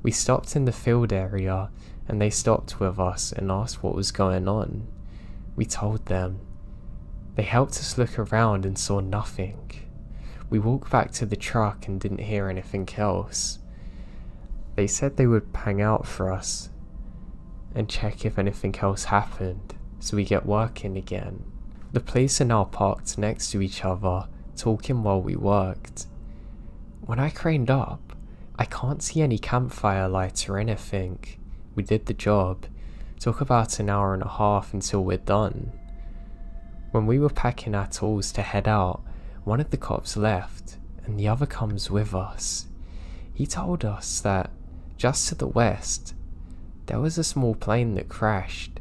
We stopped in the field area, and they stopped with us and asked what was going on. We told them. They helped us look around and saw nothing. We walked back to the truck and didn't hear anything else. They said they would hang out for us and check if anything else happened, so we get working again. The police are now parked next to each other, talking while we worked. When I craned up, I can't see any campfire lights or anything. We did the job. Took about an hour and a half until we're done. When we were packing our tools to head out, one of the cops left, and the other comes with us. He told us that just to the west, there was a small plane that crashed,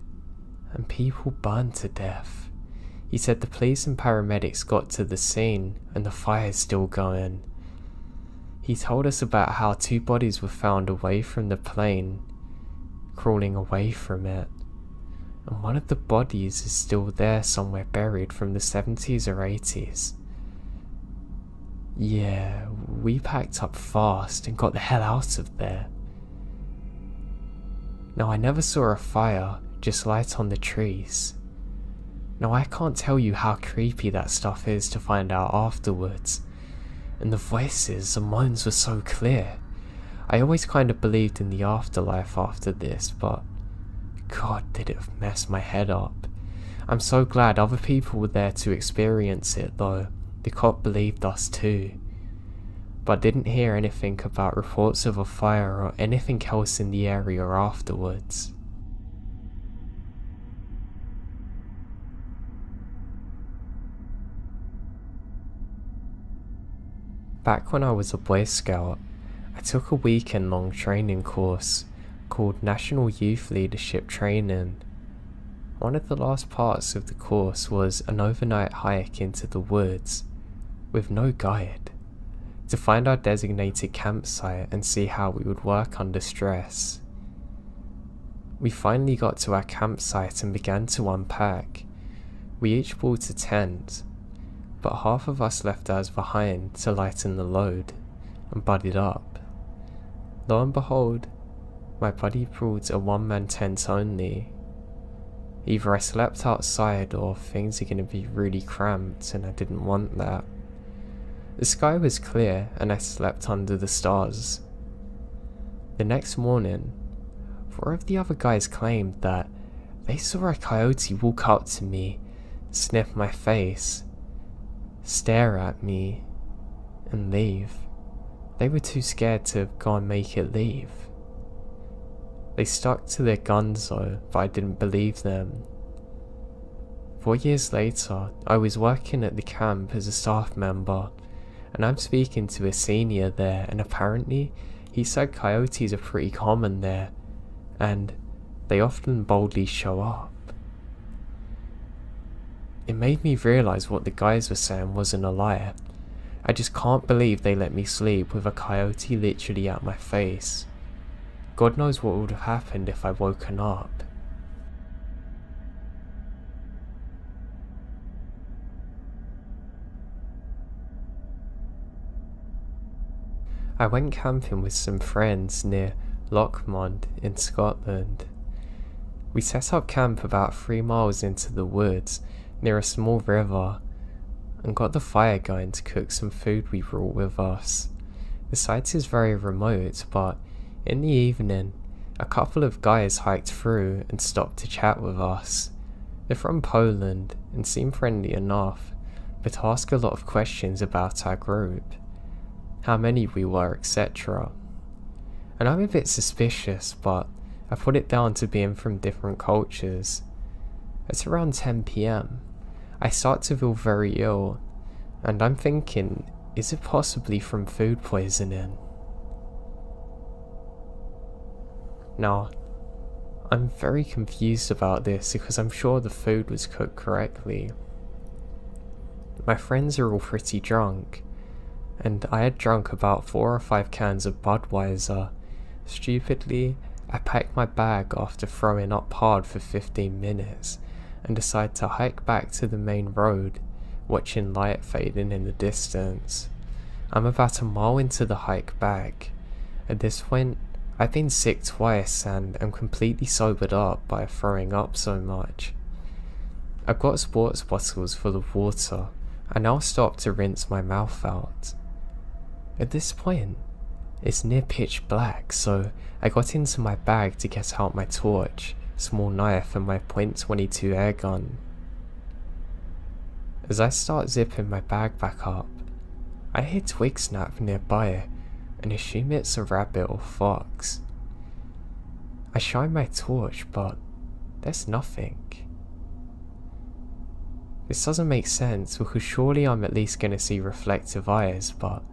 and people burned to death. He said the police and paramedics got to the scene, and the fire's still going. He told us about how 2 bodies were found away from the plane, crawling away from it, and one of the bodies is still there somewhere buried from the 70s or 80s. Yeah, we packed up fast and got the hell out of there. Now I never saw a fire, just light on the trees. Now I can't tell you how creepy that stuff is to find out afterwards, and the voices and moans were so clear. I always kind of believed in the afterlife after this, but God, did it mess my head up. I'm so glad other people were there to experience it though. The cop believed us too. But I didn't hear anything about reports of a fire or anything else in the area afterwards. Back when I was a Boy Scout, I took a weekend-long training course called National Youth Leadership Training. One of the last parts of the course was an overnight hike into the woods, with no guide, to find our designated campsite and see how we would work under stress. We finally got to our campsite and began to unpack. We each bought a tent, but half of us left ours behind to lighten the load and buddied up. Lo and behold, my buddy brought a one-man tent only. Either I slept outside or things are going to be really cramped and I didn't want that. The sky was clear and I slept under the stars. The next morning, 4 of the other guys claimed that they saw a coyote walk up to me, sniff my face, stare at me, and leave. They were too scared to go and make it leave. They stuck to their guns though, but I didn't believe them. 4 years later, I was working at the camp as a staff member, and I'm speaking to a senior there, and apparently he said coyotes are pretty common there, and they often boldly show up. It made me realise what the guys were saying wasn't a lie. I just can't believe they let me sleep with a coyote literally at my face. God knows what would have happened if I'd woken up. I went camping with some friends near Lochmond in Scotland. We set up camp about 3 miles into the woods near a small river and got the fire going to cook some food we brought with us. The site is very remote, but in the evening a couple of guys hiked through and stopped to chat with us. They're from Poland and seem friendly enough, but ask a lot of questions about our group, how many we were, etc. And I'm a bit suspicious, but I put it down to being from different cultures. It's around 10 PM. I start to feel very ill, and I'm thinking, is it possibly from food poisoning? Now, I'm very confused about this because I'm sure the food was cooked correctly. My friends are all pretty drunk, and I had drunk about 4 or 5 cans of Budweiser. Stupidly, I packed my bag after throwing up hard for 15 minutes and decided to hike back to the main road, watching light fading in the distance. I'm about a mile into the hike back. At this point, I've been sick twice and am completely sobered up by throwing up so much. I've got sports bottles full of water. I now stop to rinse my mouth out. At this point, it's near pitch black, so I got into my bag to get out my torch, small knife and my .22 air gun. As I start zipping my bag back up, I hear twig snap nearby and assume it's a rabbit or fox. I shine my torch, but there's nothing. This doesn't make sense because surely I'm at least going to see reflective eyes, but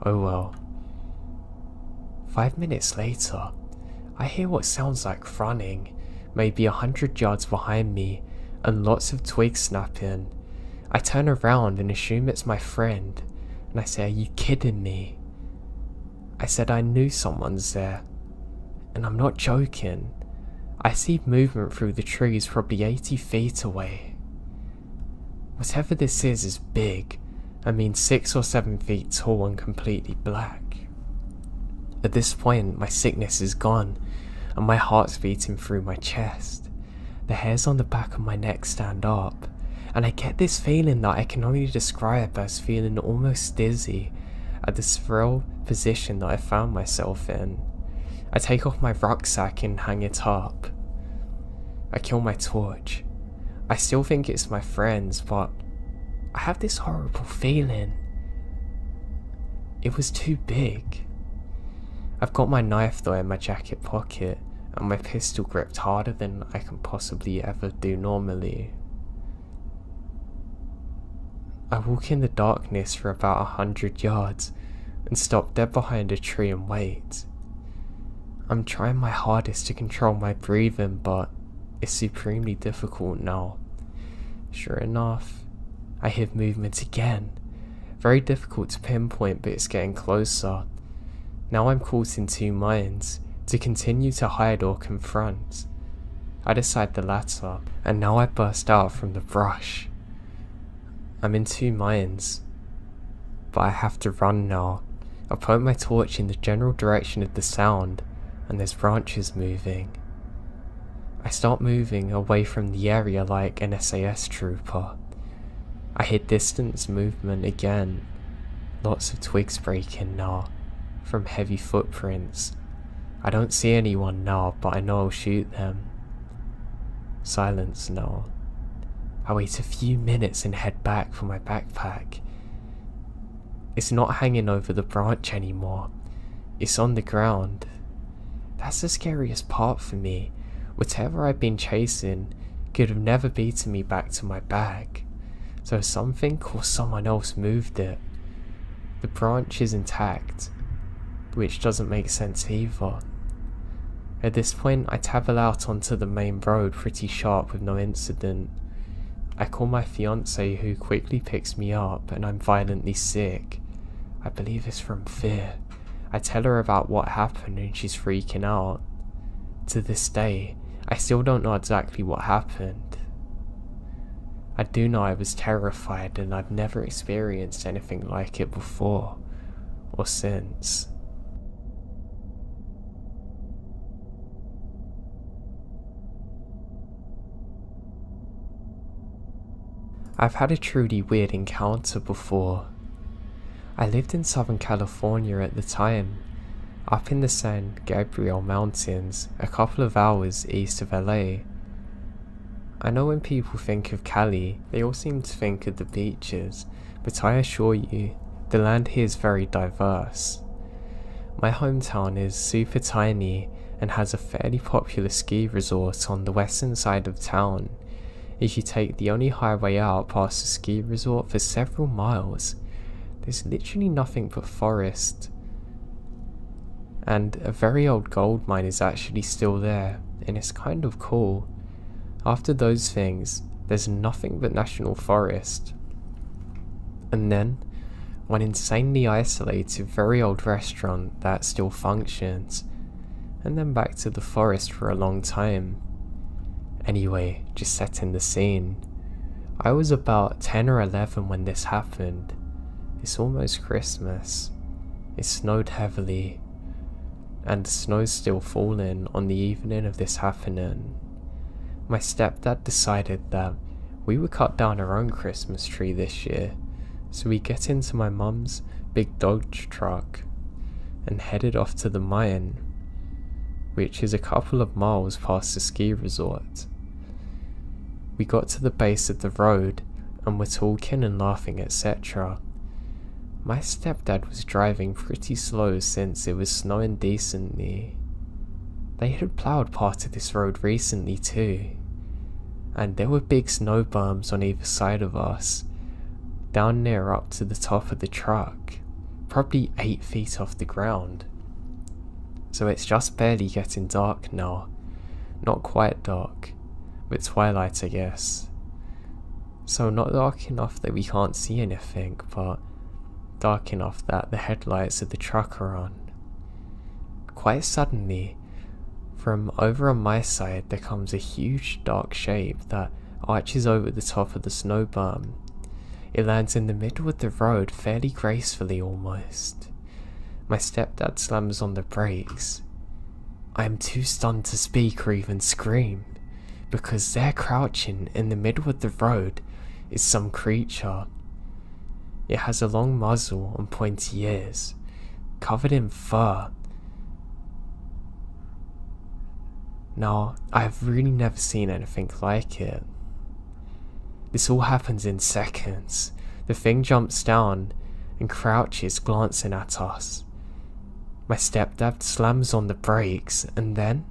oh well. 5 minutes later, I hear what sounds like running, maybe 100 yards behind me, and lots of twigs snapping. I turn around and assume it's my friend, and I say, "Are you kidding me?" I said I knew someone's there, and I'm not joking. I see movement through the trees probably 80 feet away. Whatever this is big. I mean 6 or 7 feet tall and completely black. At this point, my sickness is gone, and my heart's beating through my chest. The hairs on the back of my neck stand up, and I get this feeling that I can only describe as feeling almost dizzy at the thrill position that I found myself in. I take off my rucksack and hang it up. I kill my torch. I still think it's my friends, but I have this horrible feeling. It was too big. I've got my knife though in my jacket pocket, and my pistol gripped harder than I can possibly ever do normally. I walk in the darkness for about 100 yards and stop dead behind a tree and wait. I'm trying my hardest to control my breathing, but it's supremely difficult now. Sure enough, I hear movement again. Very difficult to pinpoint, but it's getting closer. Now I'm caught in two minds, to continue to hide or confront. I decide the latter, and now I burst out from the brush. I'm in two minds, but I have to run now. I point my torch in the general direction of the sound, and there's branches moving. I start moving away from the area like an SAS trooper. I hear distance movement again. Lots of twigs breaking now, from heavy footprints. I don't see anyone now, but I know I'll shoot them. Silence now. I wait a few minutes and head back for my backpack. It's not hanging over the branch anymore. It's on the ground. That's the scariest part for me. Whatever I've been chasing could have never beaten me back to my bag. So something or someone else moved it. The branch is intact, which doesn't make sense either. At this point, I tabble out onto the main road pretty sharp with no incident. I call my fiancée, who quickly picks me up, and I'm violently sick. I believe it's from fear. I tell her about what happened and she's freaking out. To this day, I still don't know exactly what happened. I do know I was terrified, and I've never experienced anything like it before or since. I've had a truly weird encounter before. I lived in Southern California at the time, up in the San Gabriel Mountains, a couple of hours east of LA. I know when people think of Cali, they all seem to think of the beaches, but I assure you, the land here is very diverse. My hometown is super tiny and has a fairly popular ski resort on the western side of town. If you take the only highway out past the ski resort for several miles, there's literally nothing but forest. And a very old gold mine is actually still there, and it's kind of cool. After those things, there's nothing but national forest. And then, one insanely isolated, very old restaurant that still functions, and then back to the forest for a long time. Anyway, just setting the scene. I was about 10 or 11 when this happened. It's almost Christmas. It snowed heavily, and the snow's still falling on the evening of this happening. My stepdad decided that we would cut down our own Christmas tree this year, so we get into my mum's big Dodge truck and headed off to the mine, which is a couple of miles past the ski resort. We got to the base of the road and were talking and laughing, etc. My stepdad was driving pretty slow since it was snowing decently. They had ploughed part of this road recently too, and there were big snow berms on either side of us, down near up to the top of the truck, probably 8 feet off the ground. So it's just barely getting dark now. Not quite dark, but twilight I guess. So not dark enough that we can't see anything, but dark enough that the headlights of the truck are on. Quite suddenly, from over on my side there comes a huge dark shape that arches over the top of the snow berm. It lands in the middle of the road fairly gracefully almost. My stepdad slams on the brakes. I am too stunned to speak or even scream, because there crouching in the middle of the road is some creature. It has a long muzzle and pointy ears, covered in fur. Now, I've really never seen anything like it. This all happens in seconds. The thing jumps down and crouches, glancing at us. My stepdad slams on the brakes, and then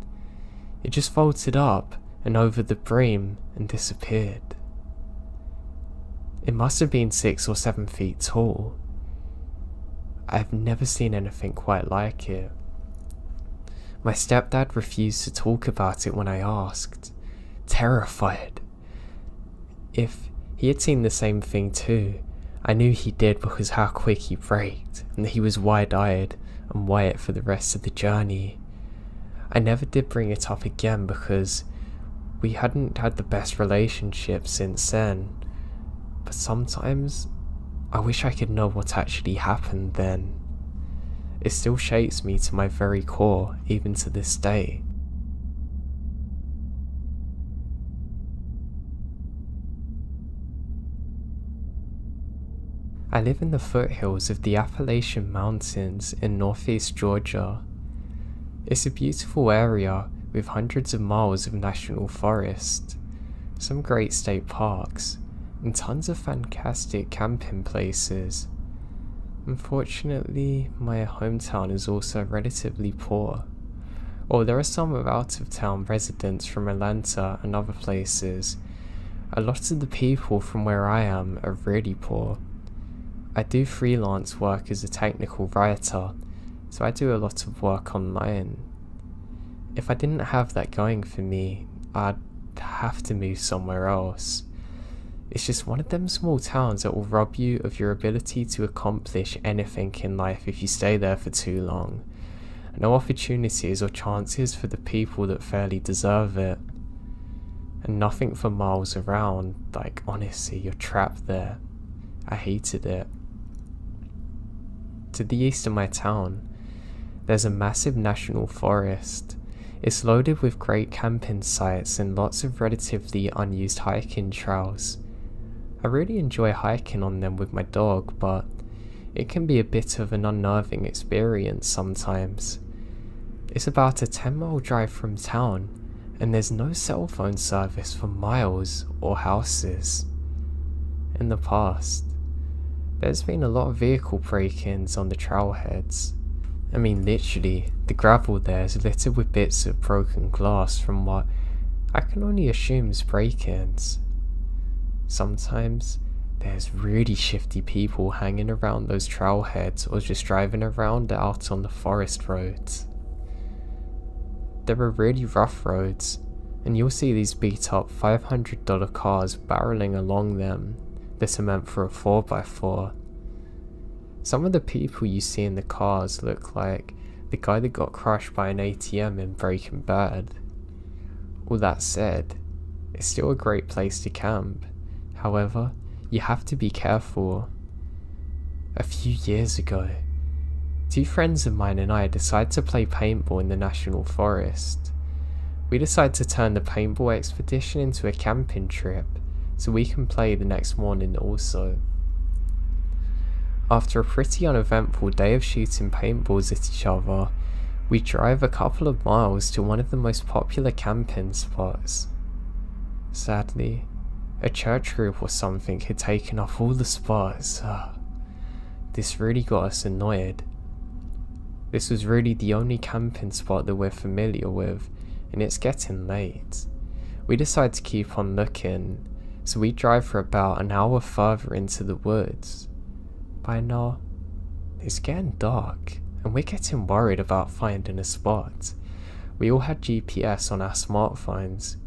it just vaulted up and over the beam and disappeared. It must have been 6 or 7 feet tall. I've never seen anything quite like it. My stepdad refused to talk about it when I asked, terrified. If he had seen the same thing too, I knew he did because how quick he braked, and that he was wide-eyed and white for the rest of the journey. I never did bring it up again because we hadn't had the best relationship since then, but sometimes I wish I could know what actually happened then. It still shakes me to my very core, even to this day. I live in the foothills of the Compilation Mountains in northeast Georgia. It's a beautiful area with hundreds of miles of national forest, some great state parks, and tons of fantastic camping places. Unfortunately, my hometown is also relatively poor. While there are some out-of-town residents from Atlanta and other places, a lot of the people from where I am are really poor. I do freelance work as a technical writer, so I do a lot of work online. If I didn't have that going for me, I'd have to move somewhere else. It's just one of them small towns that will rob you of your ability to accomplish anything in life if you stay there for too long. No opportunities or chances for the people that fairly deserve it. And nothing for miles around, like honestly, you're trapped there. I hated it. To the east of my town, there's a massive national forest. It's loaded with great camping sites and lots of relatively unused hiking trails. I really enjoy hiking on them with my dog, but it can be a bit of an unnerving experience sometimes. It's about a 10-mile drive from town, and there's no cell phone service for miles or houses. In the past, there's been a lot of vehicle break-ins on the trailheads. I mean literally, the gravel there is littered with bits of broken glass from what I can only assume is break-ins. Sometimes there's really shifty people hanging around those trailheads or just driving around out on the forest roads. There are really rough roads, and you'll see these beat up $500 cars barreling along them that are meant for a 4x4. Some of the people you see in the cars look like the guy that got crushed by an ATM in Breaking Bad. All that said, it's still a great place to camp. However, you have to be careful. A few years ago, 2 friends of mine and I decided to play paintball in the national forest. We decided to turn the paintball expedition into a camping trip, so we can play the next morning also. After a pretty uneventful day of shooting paintballs at each other, we drive a couple of miles to one of the most popular camping spots. Sadly, a church group or something had taken up all the spots. This really got us annoyed. This was really the only camping spot that we're familiar with, and it's getting late. We decide to keep on looking, so we drive for about an hour further into the woods. By now, it's getting dark, and we're getting worried about finding a spot. We all had GPS on our smartphones,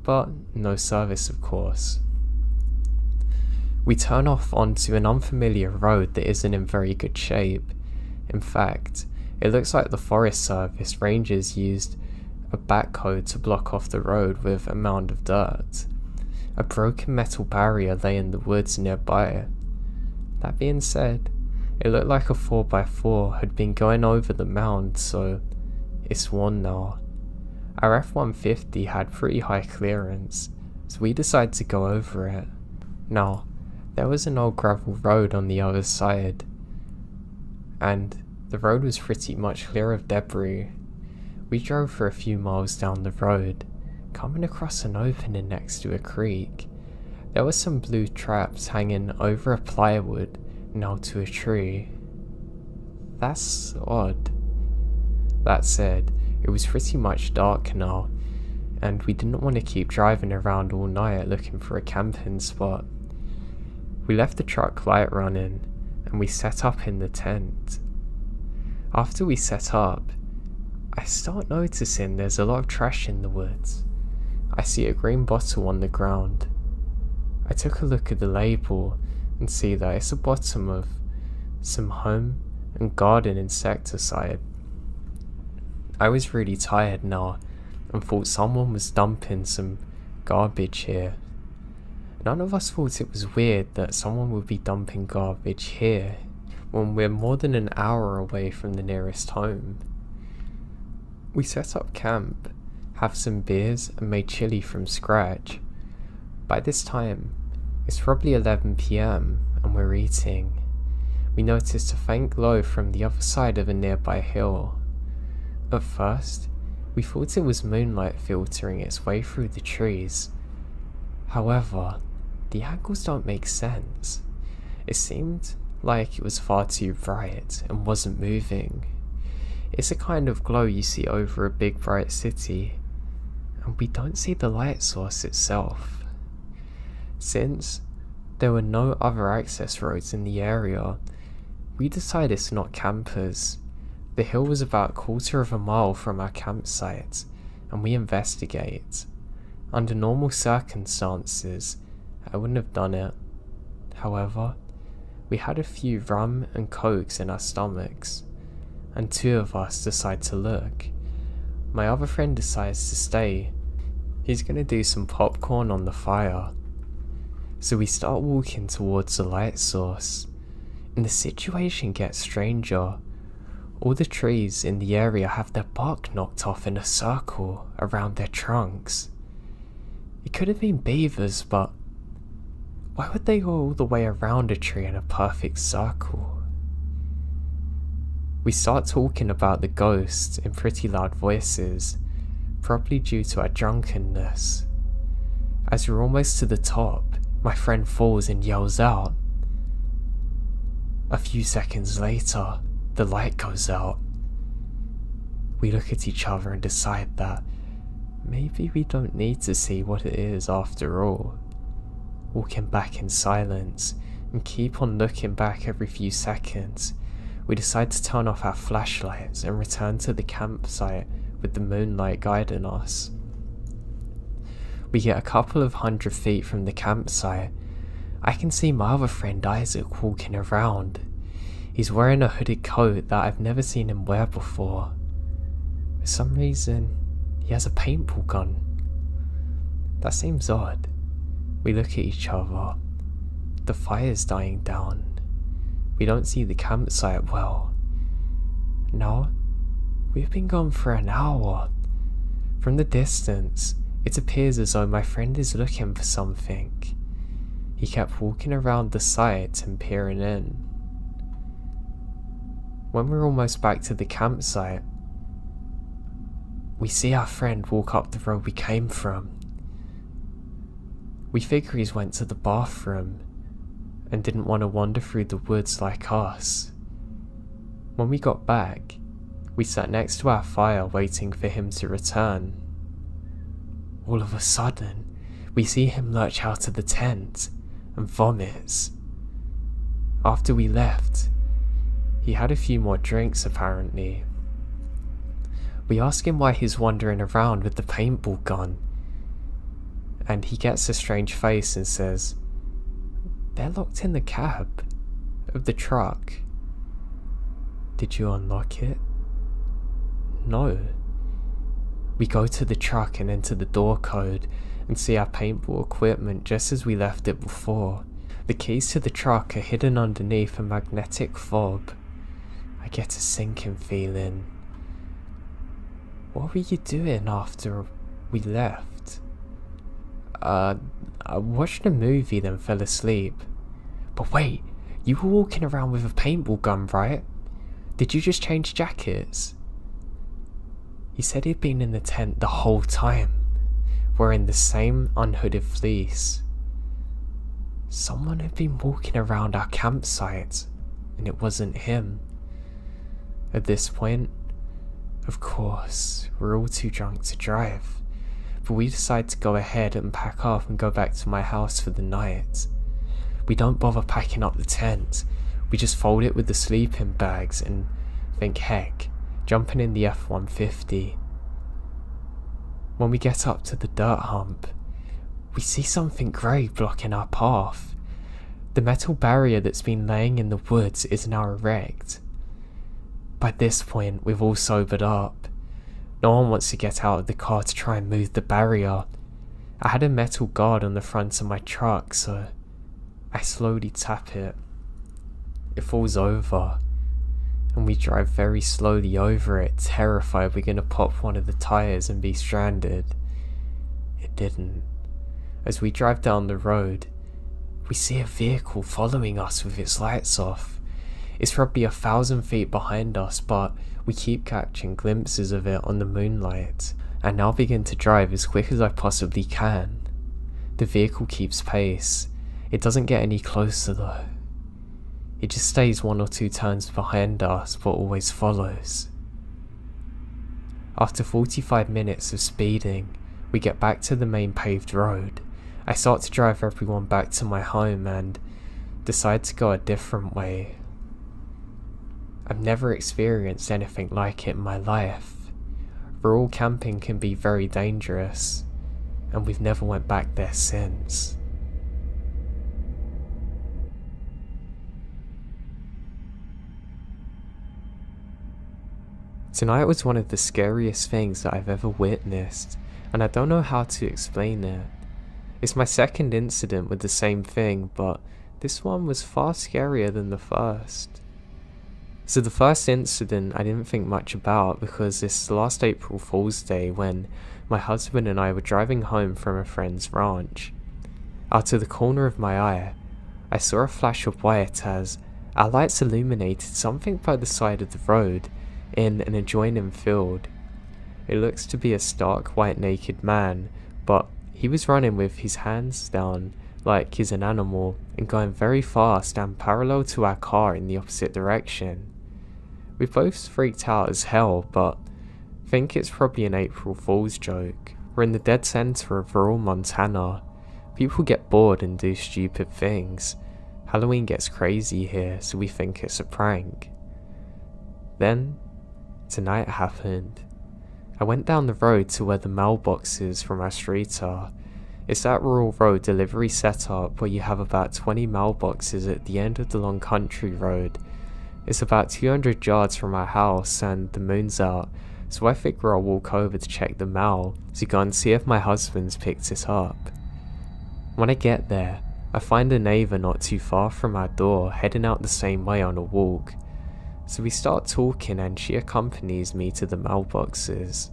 but no service of course. We turn off onto an unfamiliar road that isn't in very good shape. In fact, it looks like the Forest Service rangers used a backhoe to block off the road with a mound of dirt. A broken metal barrier lay in the woods nearby. That being said, it looked like a 4x4 had been going over the mound, so it's worn now. Our F-150 had pretty high clearance, so we decided to go over it. Now, there was an old gravel road on the other side, and The road was pretty much clear of debris. We drove for a few miles down the road, coming across an opening next to a creek. There were some blue traps hanging over a plywood nailed to a tree. That's odd. That said, it was pretty much dark now, and we didn't want to keep driving around all night looking for a camping spot. We left the truck light running, and we set up in the tent. After we set up, I start noticing there's a lot of trash in the woods. I see a green bottle on the ground. I took a look at the label and see that it's a bottle of some home and garden insecticide. I was really tired now and thought someone was dumping some garbage here. None of us thought it was weird that someone would be dumping garbage here when we're more than an hour away from the nearest home. We set up camp, have some beers and made chili from scratch. By this time, it's probably 11 PM and we're eating. We noticed a faint glow from the other side of a nearby hill. At first, we thought it was moonlight filtering its way through the trees. However, the angles don't make sense. It seemed like it was far too bright and wasn't moving. It's a kind of glow you see over a big bright city, and we don't see the light source itself. Since there were no other access roads in the area, we decided to not campers. The hill was about a quarter of a mile from our campsite, and we investigate. Under normal circumstances, I wouldn't have done it. However, we had a few rum and cokes in our stomachs, and two of us decide to look. My other friend decides to stay. He's gonna do some popcorn on the fire. So we start walking towards the light source, and the situation gets stranger. All the trees in the area have their bark knocked off in a circle around their trunks. It could have been beavers, but why would they go all the way around a tree in a perfect circle? We start talking about the ghosts in pretty loud voices, probably due to our drunkenness. As we're almost to the top, my friend falls and yells out. A few seconds later, the light goes out. We look at each other and decide that maybe we don't need to see what it is after all. Walking back in silence and keep on looking back every few seconds, we decide to turn off our flashlights and return to the campsite with the moonlight guiding us. We get a couple of 100 feet from the campsite. I can see my other friend Isaac walking around. He's wearing a hooded coat that I've never seen him wear before. For some reason, he has a paintball gun. That seems odd. We look at each other. The fire's dying down. We don't see the campsite well. Now, we've been gone for an hour. From the distance, it appears as though my friend is looking for something. He kept walking around the site and peering in. When we're almost back to the campsite, we see our friend walk up the road we came from. We figure he's went to the bathroom and didn't want to wander through the woods like us. When we got back, we sat next to our fire waiting for him to return. All of a sudden, we see him lurch out of the tent and vomits. After we left, he had a few more drinks apparently. We ask him why he's wandering around with the paintball gun, and he gets a strange face and says, "They're locked in the cab of the truck." "Did you unlock it?" "No." We go to the truck and enter the door code and see our paintball equipment just as we left it before. The keys to the truck are hidden underneath a magnetic fob. I get a sinking feeling. What were you doing after we left? I watched a movie then fell asleep. But wait, you were walking around with a paintball gun, right? Did you just change jackets? He said he'd been in the tent the whole time, wearing the same unhooded fleece. Someone had been walking around our campsite, and it wasn't him. At this point, of course, we're all too drunk to drive, but we decide to go ahead and pack up and go back to my house for the night. We don't bother packing up the tent, we just fold it with the sleeping bags and think, heck, jumping in the F-150. When we get up to the dirt hump, we see something grey blocking our path. The metal barrier that's been laying in the woods is now erect. By this point, we've all sobered up. No one wants to get out of the car to try and move the barrier. I had a metal guard on the front of my truck, so I slowly tap it. It falls over, and we drive very slowly over it, terrified we're gonna pop one of the tires and be stranded. It didn't. As we drive down the road, we see a vehicle following us with its lights off. It's probably 1,000 feet behind us, but we keep catching glimpses of it on the moonlight. I now begin to drive as quick as I possibly can. The vehicle keeps pace. It doesn't get any closer though. It just stays 1 or 2 turns behind us, but always follows. After 45 minutes of speeding, we get back to the main paved road. I start to drive everyone back to my home and decide to go a different way. I've never experienced anything like it in my life. Rural camping can be very dangerous, and we've never went back there since. Tonight was one of the scariest things that I've ever witnessed, and I don't know how to explain it. It's my second incident with the same thing, but this one was far scarier than the first. So the first incident I didn't think much about because this last April Fool's Day when my husband and I were driving home from a friend's ranch. Out of the corner of my eye, I saw a flash of white as our lights illuminated something by the side of the road in an adjoining field. It looks to be a stark white naked man, but he was running with his hands down like he's an animal and going very fast and parallel to our car in the opposite direction. We both freaked out as hell, but think it's probably an April Fool's joke. We're in the dead center of rural Montana. People get bored and do stupid things. Halloween gets crazy here, so we think it's a prank. Then, tonight happened. I went down the road to where the mailboxes from our street are. It's that rural road delivery setup where you have about 20 mailboxes at the end of the long country road. It's about 200 yards from our house and the moon's out, so I figure I'll walk over to check the mail to go and see if my husband's picked it up. When I get there, I find a neighbour not too far from our door heading out the same way on a walk. So we start talking and she accompanies me to the mailboxes.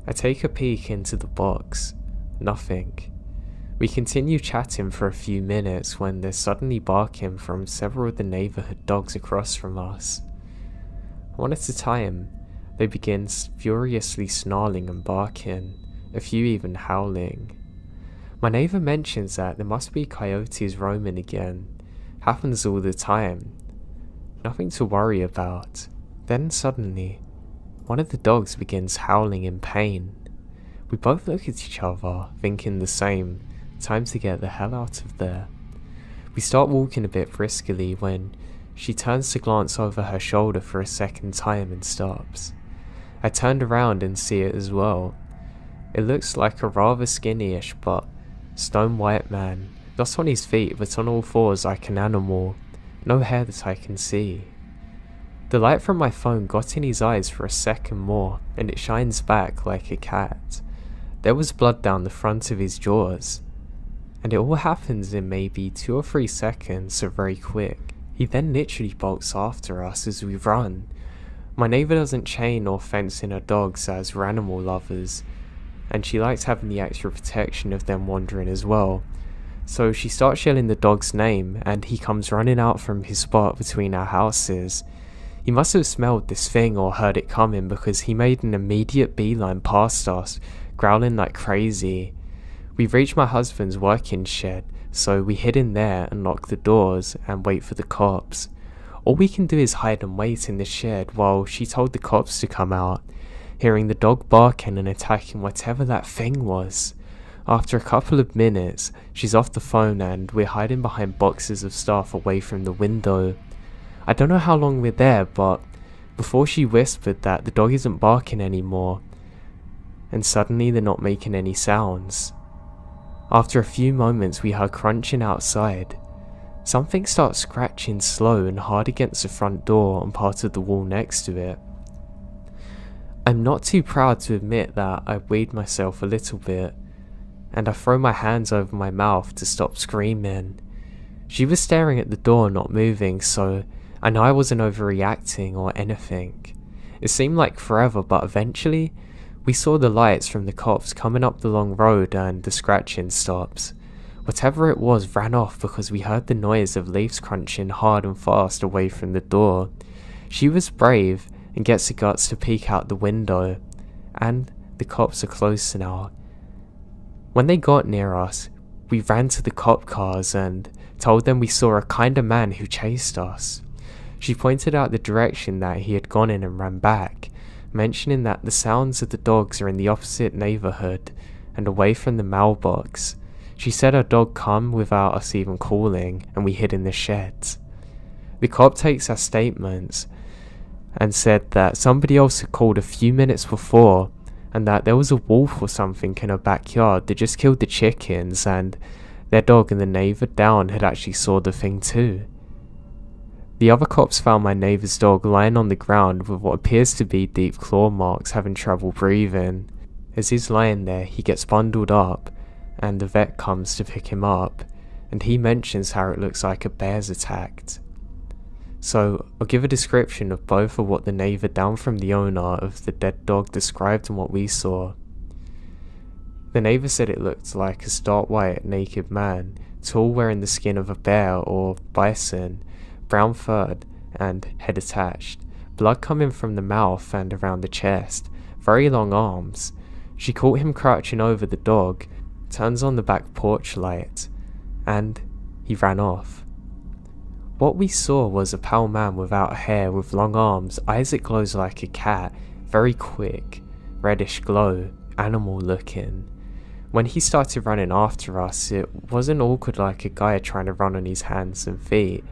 I take a peek into the box. Nothing. We continue chatting for a few minutes when there's suddenly barking from several of the neighbourhood dogs across from us. One at a time, they begin furiously snarling and barking, a few even howling. My neighbour mentions that there must be coyotes roaming again. Happens all the time. Nothing to worry about. Then suddenly, one of the dogs begins howling in pain. We both look at each other, thinking the same. Time to get the hell out of there. We start walking a bit briskly when she turns to glance over her shoulder for a second time and stops. I turned around and see it as well. It looks like a rather skinny-ish but stone white man, not on his feet but on all fours like an animal. No hair that I can see. The light from my phone got in his eyes for a second more, and it shines back like a cat. There was blood down the front of his jaws, and it all happens in maybe 2 or 3 seconds, so very quick. He then literally bolts after us as we run. My neighbour doesn't chain or fence in her dogs as we're animal lovers, and she likes having the extra protection of them wandering as well. So she starts yelling the dog's name and he comes running out from his spot between our houses. He must have smelled this thing or heard it coming because he made an immediate beeline past us, growling like crazy. We reached my husband's working shed, so we hid in there and locked the doors and wait for the cops. All we can do is hide and wait in the shed while she told the cops to come out, hearing the dog barking and attacking whatever that thing was. After a couple of minutes, she's off the phone and we're hiding behind boxes of stuff away from the window. I don't know how long we're there, but before she whispered that the dog isn't barking anymore, and suddenly they're not making any sounds. After a few moments we heard crunching outside. Something starts scratching slow and hard against the front door and part of the wall next to it. I'm not too proud to admit that I weighed myself a little bit, and I throw my hands over my mouth to stop screaming. She was staring at the door, not moving, so I know I wasn't overreacting or anything. It seemed like forever, but eventually we saw the lights from the cops coming up the long road and the scratching stops. Whatever it was ran off because we heard the noise of leaves crunching hard and fast away from the door. She was brave and gets the guts to peek out the window, and the cops are close now. When they got near us, we ran to the cop cars and told them we saw a kind of man who chased us. She pointed out the direction that he had gone in and ran back, mentioning that the sounds of the dogs are in the opposite neighborhood and away from the mailbox. She said her dog come without us even calling, and we hid in the sheds. The cop takes our statements and said that somebody else had called a few minutes before, and that there was a wolf or something in her backyard that just killed the chickens, and their dog and the neighbour down had actually saw the thing too. The other cops found my neighbour's dog lying on the ground with what appears to be deep claw marks, having trouble breathing. As he's lying there, he gets bundled up, and the vet comes to pick him up, and he mentions how it looks like a bear's attacked. So I'll give a description of both of what the neighbour down from the owner of the dead dog described and what we saw. The neighbour said it looked like a stark white naked man, tall, wearing the skin of a bear or bison, brown furred and head attached, blood coming from the mouth and around the chest, very long arms. She caught him crouching over the dog, turns on the back porch light, and he ran off. What we saw was a pale man without hair, with long arms, eyes that glows like a cat, very quick, reddish glow, animal looking. When he started running after us, it wasn't awkward like a guy trying to run on his hands and feet.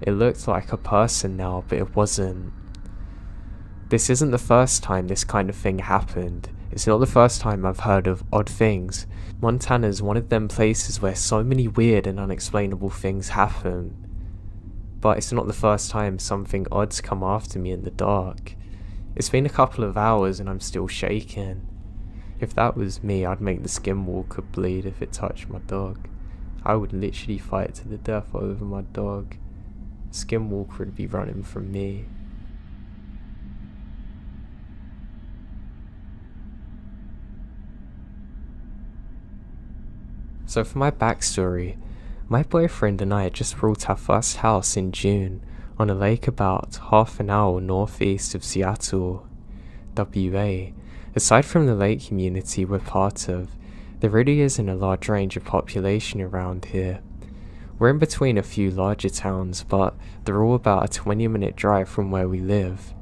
It looked like a person now, but it wasn't. This isn't the first time this kind of thing happened. It's not the first time I've heard of odd things. Montana's one of them places where so many weird and unexplainable things happen. But it's not the first time something odd's come after me in the dark. It's been a couple of hours and I'm still shaking. If that was me, I'd make the skinwalker bleed if it touched my dog. I would literally fight to the death over my dog. Skinwalker would be running from me. So for my backstory, my boyfriend and I had just bought our first house in June on a lake about half an hour northeast of Seattle, WA. Aside from the lake community we're part of, there really isn't a large range of population around here. We're in between a few larger towns, but they're all about a 20-minute drive from where we live.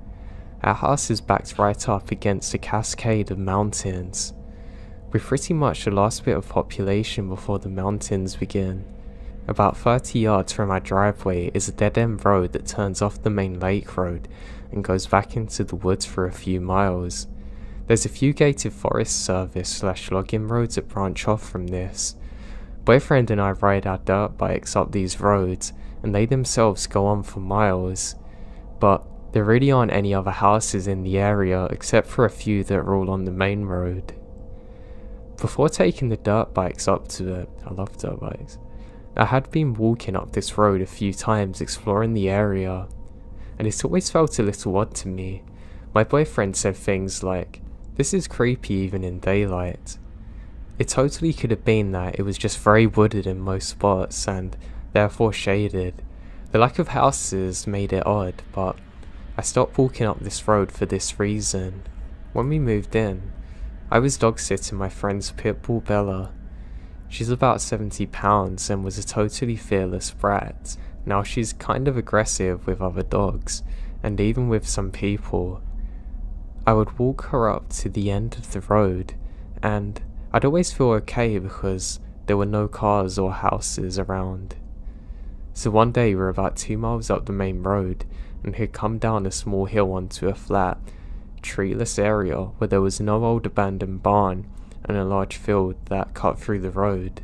Our house is backed right up against a cascade of mountains. We're pretty much the last bit of population before the mountains begin. About 30 yards from our driveway is a dead-end road that turns off the main lake road and goes back into the woods for a few miles. There's a few gated Forest Service / logging roads that branch off from this. Boyfriend and I ride our dirt bikes up these roads, and they themselves go on for miles, but there really aren't any other houses in the area except for a few that are all on the main road. Before taking the dirt bikes up to it, I love dirt bikes, I had been walking up this road a few times exploring the area, and it always felt a little odd to me. My boyfriend said things like, "This is creepy even in daylight." It totally could have been that it was just very wooded in most spots and therefore shaded. The lack of houses made it odd, but I stopped walking up this road for this reason. When we moved in, I was dog sitting my friend's pit bull Bella. She's about 70 pounds and was a totally fearless brat. Now she's kind of aggressive with other dogs, and even with some people. I would walk her up to the end of the road, and I'd always feel okay because there were no cars or houses around. So one day we were about 2 miles up the main road and had come down a small hill onto a flat, treeless area where there was no old abandoned barn and a large field that cut through the road.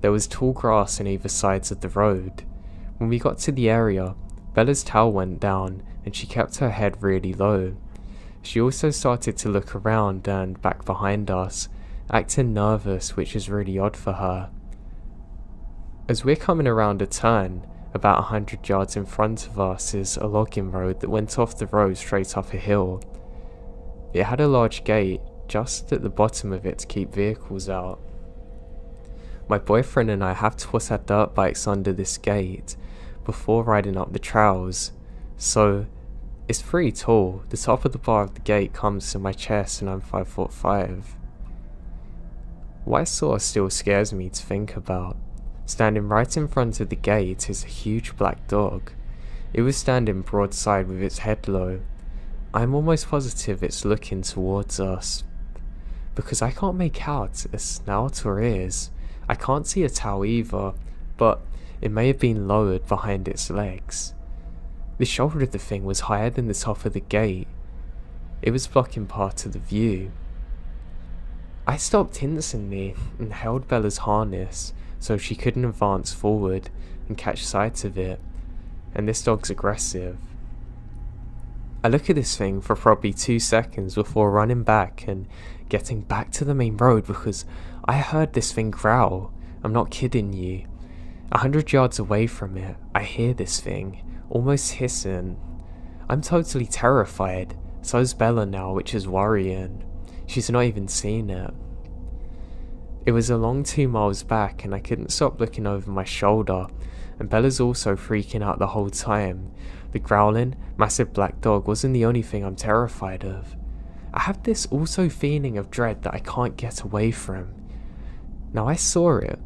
There was tall grass on either sides of the road. When we got to the area, Bella's tail went down and she kept her head really low. She also started to look around and back behind us, acting nervous, which is really odd for her. As we're coming around a turn, about 100 yards in front of us is a logging road that went off the road straight up a hill. It had a large gate just at the bottom of it to keep vehicles out. My boyfriend and I have to put our dirt bikes under this gate before riding up the trails, so it's pretty tall. The top of the bar of the gate comes to my chest and I'm 5'5". What I saw still scares me to think about. Standing right in front of the gate is a huge black dog. It was standing broadside with its head low. I'm almost positive it's looking towards us, because I can't make out a snout or ears. I can't see a tail either, but it may have been lowered behind its legs. The shoulder of the thing was higher than the top of the gate. It was blocking part of the view. I stopped instantly and held Bella's harness so she couldn't advance forward and catch sight of it, and this dog's aggressive. I look at this thing for probably 2 seconds before running back and getting back to the main road because I heard this thing growl. I'm not kidding you. 100 yards away from it, I hear this thing, almost hissing. I'm totally terrified. So's Bella now, which is worrying. She's not even seen it. It was a long 2 miles back and I couldn't stop looking over my shoulder, and Bella's also freaking out the whole time. The growling, massive black dog wasn't the only thing I'm terrified of. I have this also feeling of dread that I can't get away from. Now I saw it,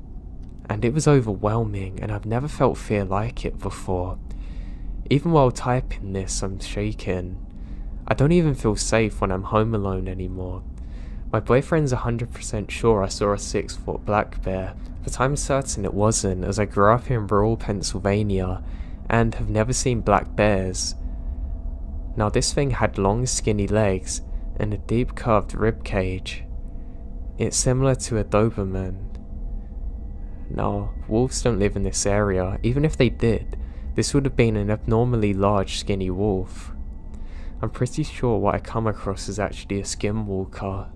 and it was overwhelming, and I've never felt fear like it before. Even while typing this, I'm shaking. I don't even feel safe when I'm home alone anymore. My boyfriend's 100% sure I saw a 6-foot black bear, but I'm certain it wasn't, as I grew up in rural Pennsylvania and have never seen black bears. Now this thing had long skinny legs and a deep curved rib cage. It's similar to a Doberman. Now, wolves don't live in this area. Even if they did, this would have been an abnormally large skinny wolf. I'm pretty sure what I come across is actually a skinwalker.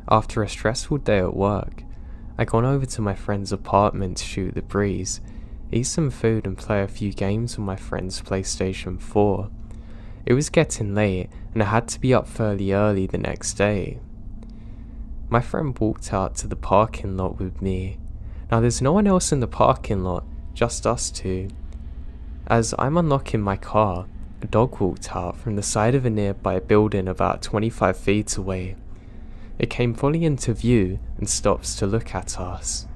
After a stressful day at work, I gone over to my friend's apartment to shoot the breeze, eat some food and play a few games on my friend's PlayStation 4. It was getting late and I had to be up fairly early the next day. My friend walked out to the parking lot with me. Now there's no one else in the parking lot, just us two. As I'm unlocking my car, a dog walked out from the side of a nearby building about 25 feet away. It came fully into view and stops to look at us.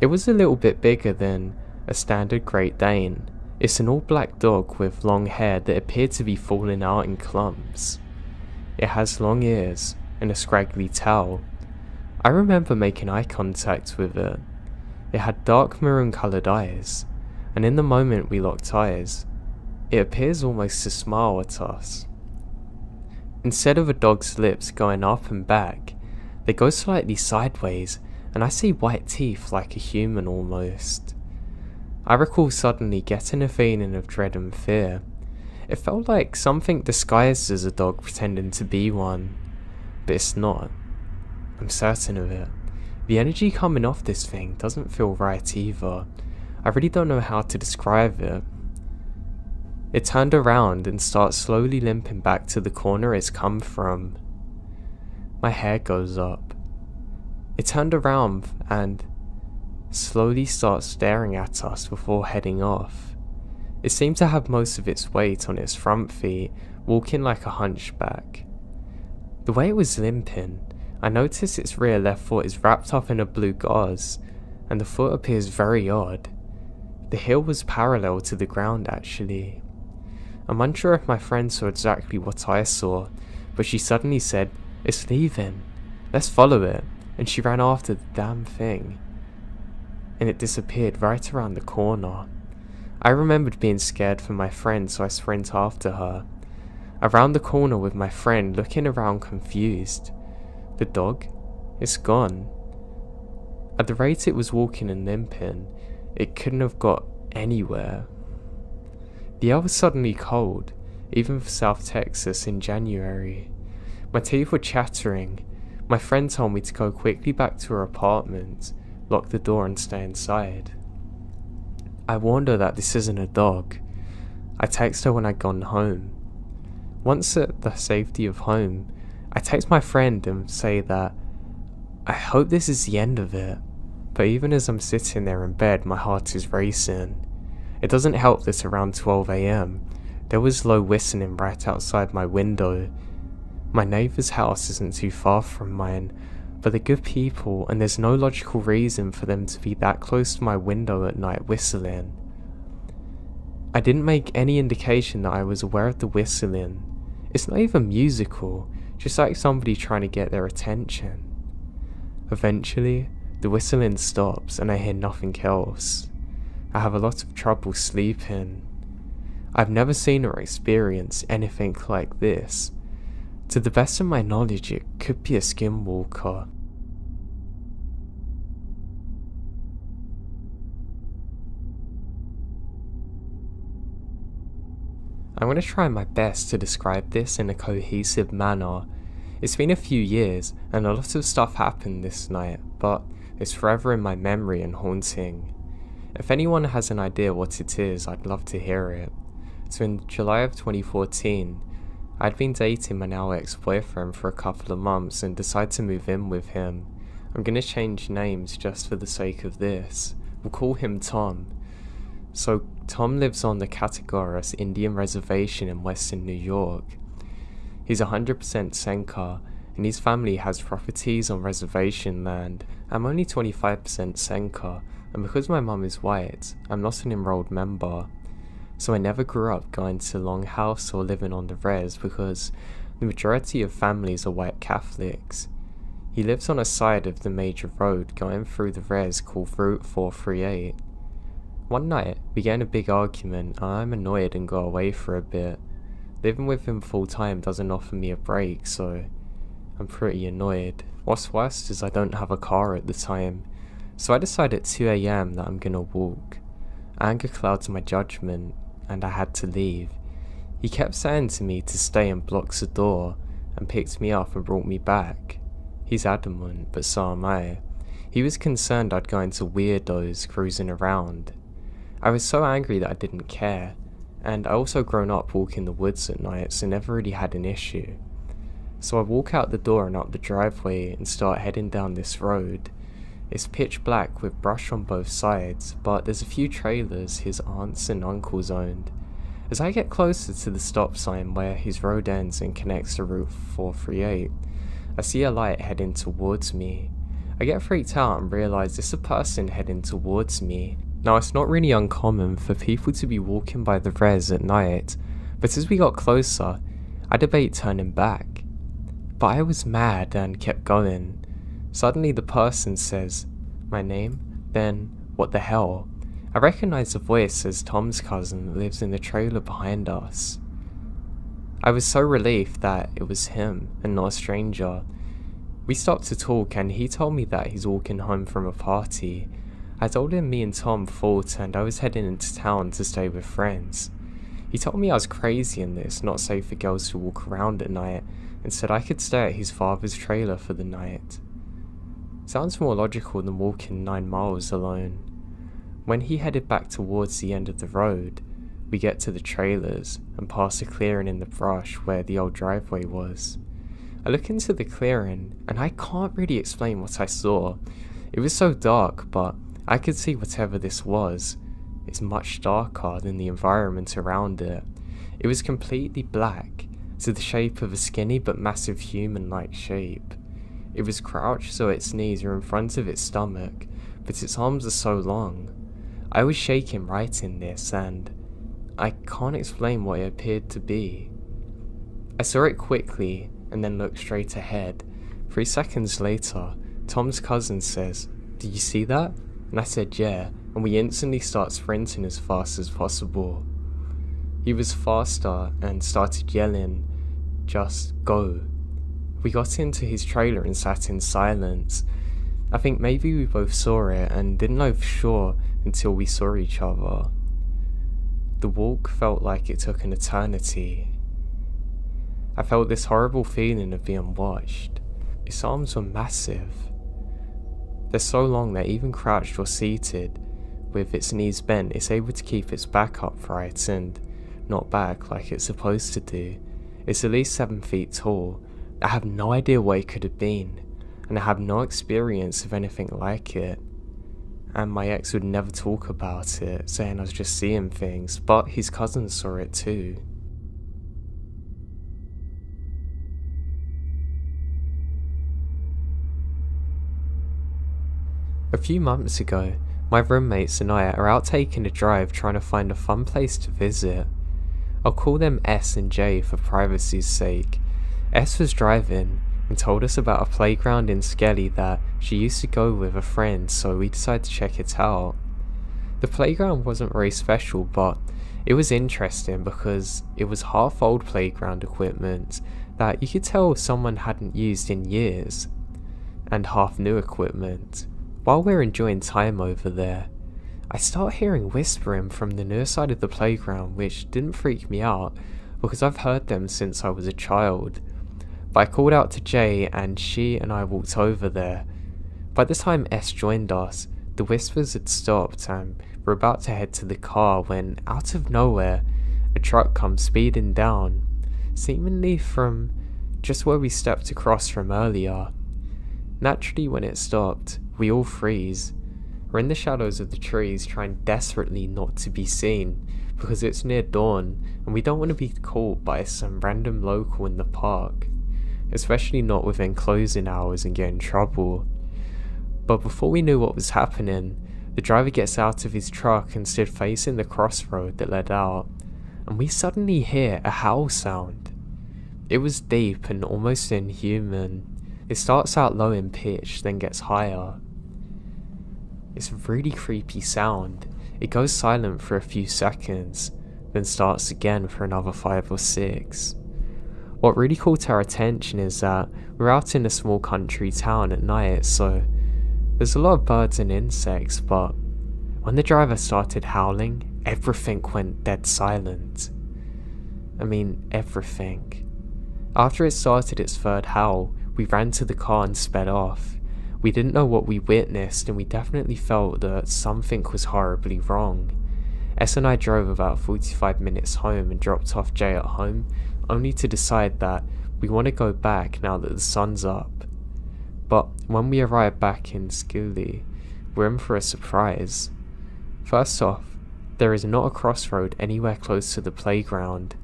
It was a little bit bigger than a standard Great Dane. It's an all-black dog with long hair that appeared to be falling out in clumps. It has long ears and a scraggly tail. I remember making eye contact with it. It had dark maroon coloured eyes, and in the moment we locked eyes, it appears almost to smile at us. Instead of a dog's lips going up and back, they go slightly sideways, and I see white teeth like a human almost. I recall suddenly getting a feeling of dread and fear. It felt like something disguised as a dog pretending to be one, but it's not. I'm certain of it. The energy coming off this thing doesn't feel right either. I really don't know how to describe it. It turned around and starts slowly limping back to the corner it's come from. My hair goes up. It turned around and slowly started staring at us before heading off. It seemed to have most of its weight on its front feet, walking like a hunchback. The way it was limping, I noticed its rear left foot is wrapped up in a blue gauze, and the foot appears very odd. The heel was parallel to the ground actually. I'm unsure if my friend saw exactly what I saw, but she suddenly said, "It's leaving, let's follow it," and she ran after the damn thing. And it disappeared right around the corner. I remembered being scared for my friend, so I sprint after her. Around the corner with my friend, looking around confused. The dog? It's gone. At the rate it was walking and limping, it couldn't have got anywhere. The air was suddenly cold, even for South Texas in January. My teeth were chattering. My friend told me to go quickly back to her apartment, lock the door and stay inside. I warned her that this isn't a dog. I texted her when I'd gone home. Once at the safety of home, I text my friend and say that I hope this is the end of it, but even as I'm sitting there in bed, my heart is racing. It doesn't help that around 12 AM, there was low whistling right outside my window. My neighbour's house isn't too far from mine, but they're good people and there's no logical reason for them to be that close to my window at night whistling. I didn't make any indication that I was aware of the whistling. It's not even musical, just like somebody trying to get their attention. Eventually, the whistling stops and I hear nothing else. I have a lot of trouble sleeping. I've never seen or experienced anything like this. To the best of my knowledge, it could be a skinwalker. I'm going to try my best to describe this in a cohesive manner. It's been a few years and a lot of stuff happened this night, but it's forever in my memory and haunting. If anyone has an idea what it is, I'd love to hear it. So in July of 2014, I'd been dating my now ex-boyfriend for a couple of months and decided to move in with him. I'm going to change names just for the sake of this. We'll call him Tom. So Tom lives on the Catagaras Indian Reservation in western New York. He's 100% Seneca, and his family has properties on reservation land. I'm only 25% Seneca, and because my mum is white, I'm not an enrolled member. So I never grew up going to Longhouse or living on the res because the majority of families are white Catholics. He lives on a side of the major road going through the res called Route 438. One night, we get in a big argument and I'm annoyed and go away for a bit. Living with him full time doesn't offer me a break, so I'm pretty annoyed. What's worse is I don't have a car at the time, so I decide at 2 AM that I'm gonna walk. Anger clouds my judgment, and I had to leave. He kept saying to me to stay and blocks the door, and picked me up and brought me back. He's adamant, but so am I. He was concerned I'd go into weirdos cruising around. I was so angry that I didn't care, and I also grown up walking the woods at night, so never really had an issue. So I walk out the door and up the driveway and start heading down this road. It's pitch black with brush on both sides, but there's a few trailers his aunts and uncles owned. As I get closer to the stop sign where his road ends and connects to Route 438, I see a light heading towards me. I get freaked out and realise it's a person heading towards me. Now it's not really uncommon for people to be walking by the res at night, but as we got closer, I debate turning back. But I was mad and kept going. Suddenly the person says, my name, then, what the hell? I recognise the voice as Tom's cousin that lives in the trailer behind us. I was so relieved that it was him and not a stranger. We stopped to talk and he told me that he's walking home from a party. I told him me and Tom fought and I was heading into town to stay with friends. He told me I was crazy and it's not safe for girls to walk around at night and said I could stay at his father's trailer for the night. Sounds more logical than walking 9 miles alone. When he headed back towards the end of the road, we get to the trailers and pass a clearing in the brush where the old driveway was. I look into the clearing, and I can't really explain what I saw. It was so dark, but I could see whatever this was. It's much darker than the environment around it. It was completely black, to the shape of a skinny but massive human-like shape. It was crouched so its knees are in front of its stomach, but its arms are so long. I was shaking right in this, and I can't explain what it appeared to be. I saw it quickly, and then looked straight ahead. 3 seconds later, Tom's cousin says, "Did you see that?" And I said yeah, and we instantly start sprinting as fast as possible. He was faster and started yelling, "Just go." We got into his trailer and sat in silence. I think maybe we both saw it and didn't know for sure until we saw each other. The walk felt like it took an eternity. I felt this horrible feeling of being watched. Its arms were massive. They're so long that even crouched or seated, with its knees bent, it's able to keep its back upright and not back like it's supposed to do. It's at least 7 feet tall. I have no idea what it could have been, and I have no experience of anything like it. And my ex would never talk about it, saying I was just seeing things, but his cousin saw it too. A few months ago, my roommates and I are out taking a drive trying to find a fun place to visit. I'll call them S and J for privacy's sake. S was driving and told us about a playground in Skelly that she used to go with a friend, so we decided to check it out. The playground wasn't very special, but it was interesting because it was half old playground equipment that you could tell someone hadn't used in years, and half new equipment. While we're enjoying time over there, I start hearing whispering from the near side of the playground, which didn't freak me out because I've heard them since I was a child. But I called out to Jay and she and I walked over there. By the time S joined us, the whispers had stopped and we're about to head to the car when, out of nowhere, a truck comes speeding down, seemingly from just where we stepped across from earlier. Naturally, when it stopped, we all freeze. We're in the shadows of the trees trying desperately not to be seen because it's near dawn and we don't want to be caught by some random local in the park, especially not within closing hours and get in trouble. But before we knew what was happening, the driver gets out of his truck and stood facing the crossroad that led out, and we suddenly hear a howl sound. It was deep and almost inhuman. It starts out low in pitch, then gets higher. It's a really creepy sound. It goes silent for a few seconds, then starts again for another 5 or 6. What really caught our attention is that we're out in a small country town at night, so there's a lot of birds and insects, but when the driver started howling, everything went dead silent. I mean, everything. After it started its third howl, we ran to the car and sped off. We didn't know what we witnessed, and we definitely felt that something was horribly wrong. S and I drove about 45 minutes home and dropped off Jay at home, only to decide that we want to go back now that the sun's up. But when we arrived back in Skelly, we're in for a surprise. First off, there is not a crossroad anywhere close to the playground.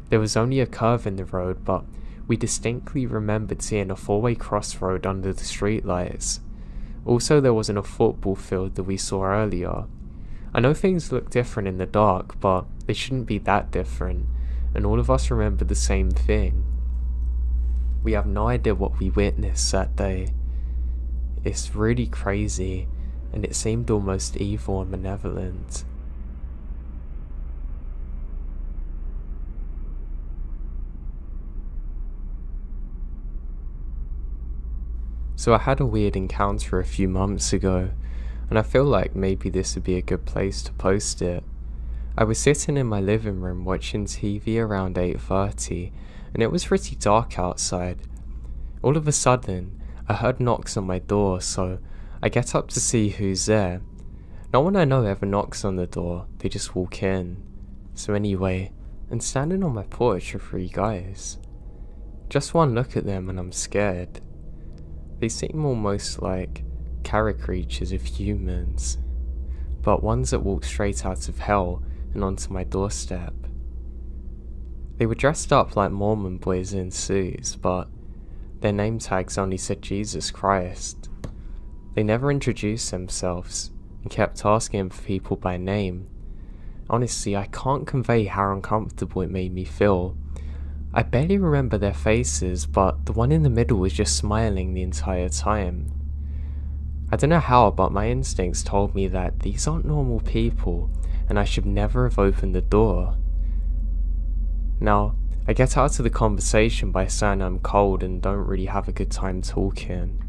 There was only a curve in the road, but we distinctly remembered seeing a 4-way crossroad under the streetlights. Also, there wasn't a football field that we saw earlier. I know things look different in the dark, but they shouldn't be that different, and all of us remember the same thing. We have no idea what we witnessed that day. It's really crazy, and it seemed almost evil and malevolent. So I had a weird encounter a few months ago, and I feel like maybe this would be a good place to post it. I was sitting in my living room watching TV around 8:30, and it was pretty dark outside. All of a sudden, I heard knocks on my door, so I get up to see who's there. No one I know ever knocks on the door, they just walk in. So anyway, and standing on my porch are 3 guys. Just one look at them and I'm scared. They seem almost like caricatures of humans, but ones that walk straight out of hell and onto my doorstep. They were dressed up like Mormon boys in suits, but their name tags only said Jesus Christ. They never introduced themselves and kept asking for people by name. Honestly, I can't convey how uncomfortable it made me feel. I barely remember their faces, but the one in the middle was just smiling the entire time. I don't know how, but my instincts told me that these aren't normal people and I should never have opened the door. Now, I get out of the conversation by saying I'm cold and don't really have a good time talking.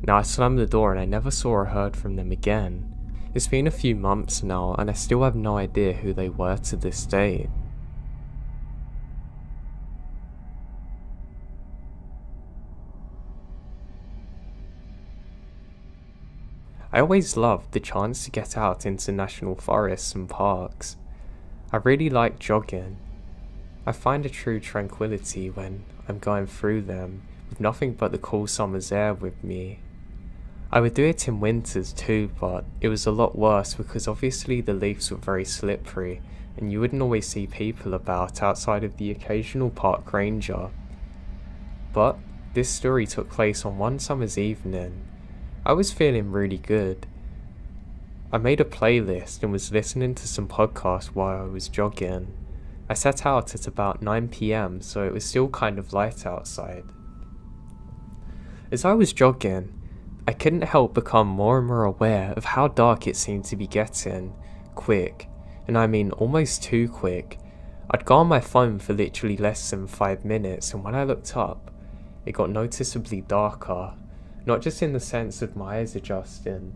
Now I slammed the door and I never saw or heard from them again. It's been a few months now and I still have no idea who they were to this day. I always loved the chance to get out into national forests and parks. I really like jogging. I find a true tranquility when I'm going through them with nothing but the cool summer's air with me. I would do it in winters too, but it was a lot worse because obviously the leaves were very slippery and you wouldn't always see people about outside of the occasional park ranger. But this story took place on one summer's evening. I was feeling really good. I made a playlist and was listening to some podcasts while I was jogging. I set out at about 9 PM, so it was still kind of light outside. As I was jogging, I couldn't help become more and more aware of how dark it seemed to be getting, quick, and I mean almost too quick. I'd go on my phone for literally less than 5 minutes, and when I looked up, it got noticeably darker. Not just in the sense of my eyes adjusting,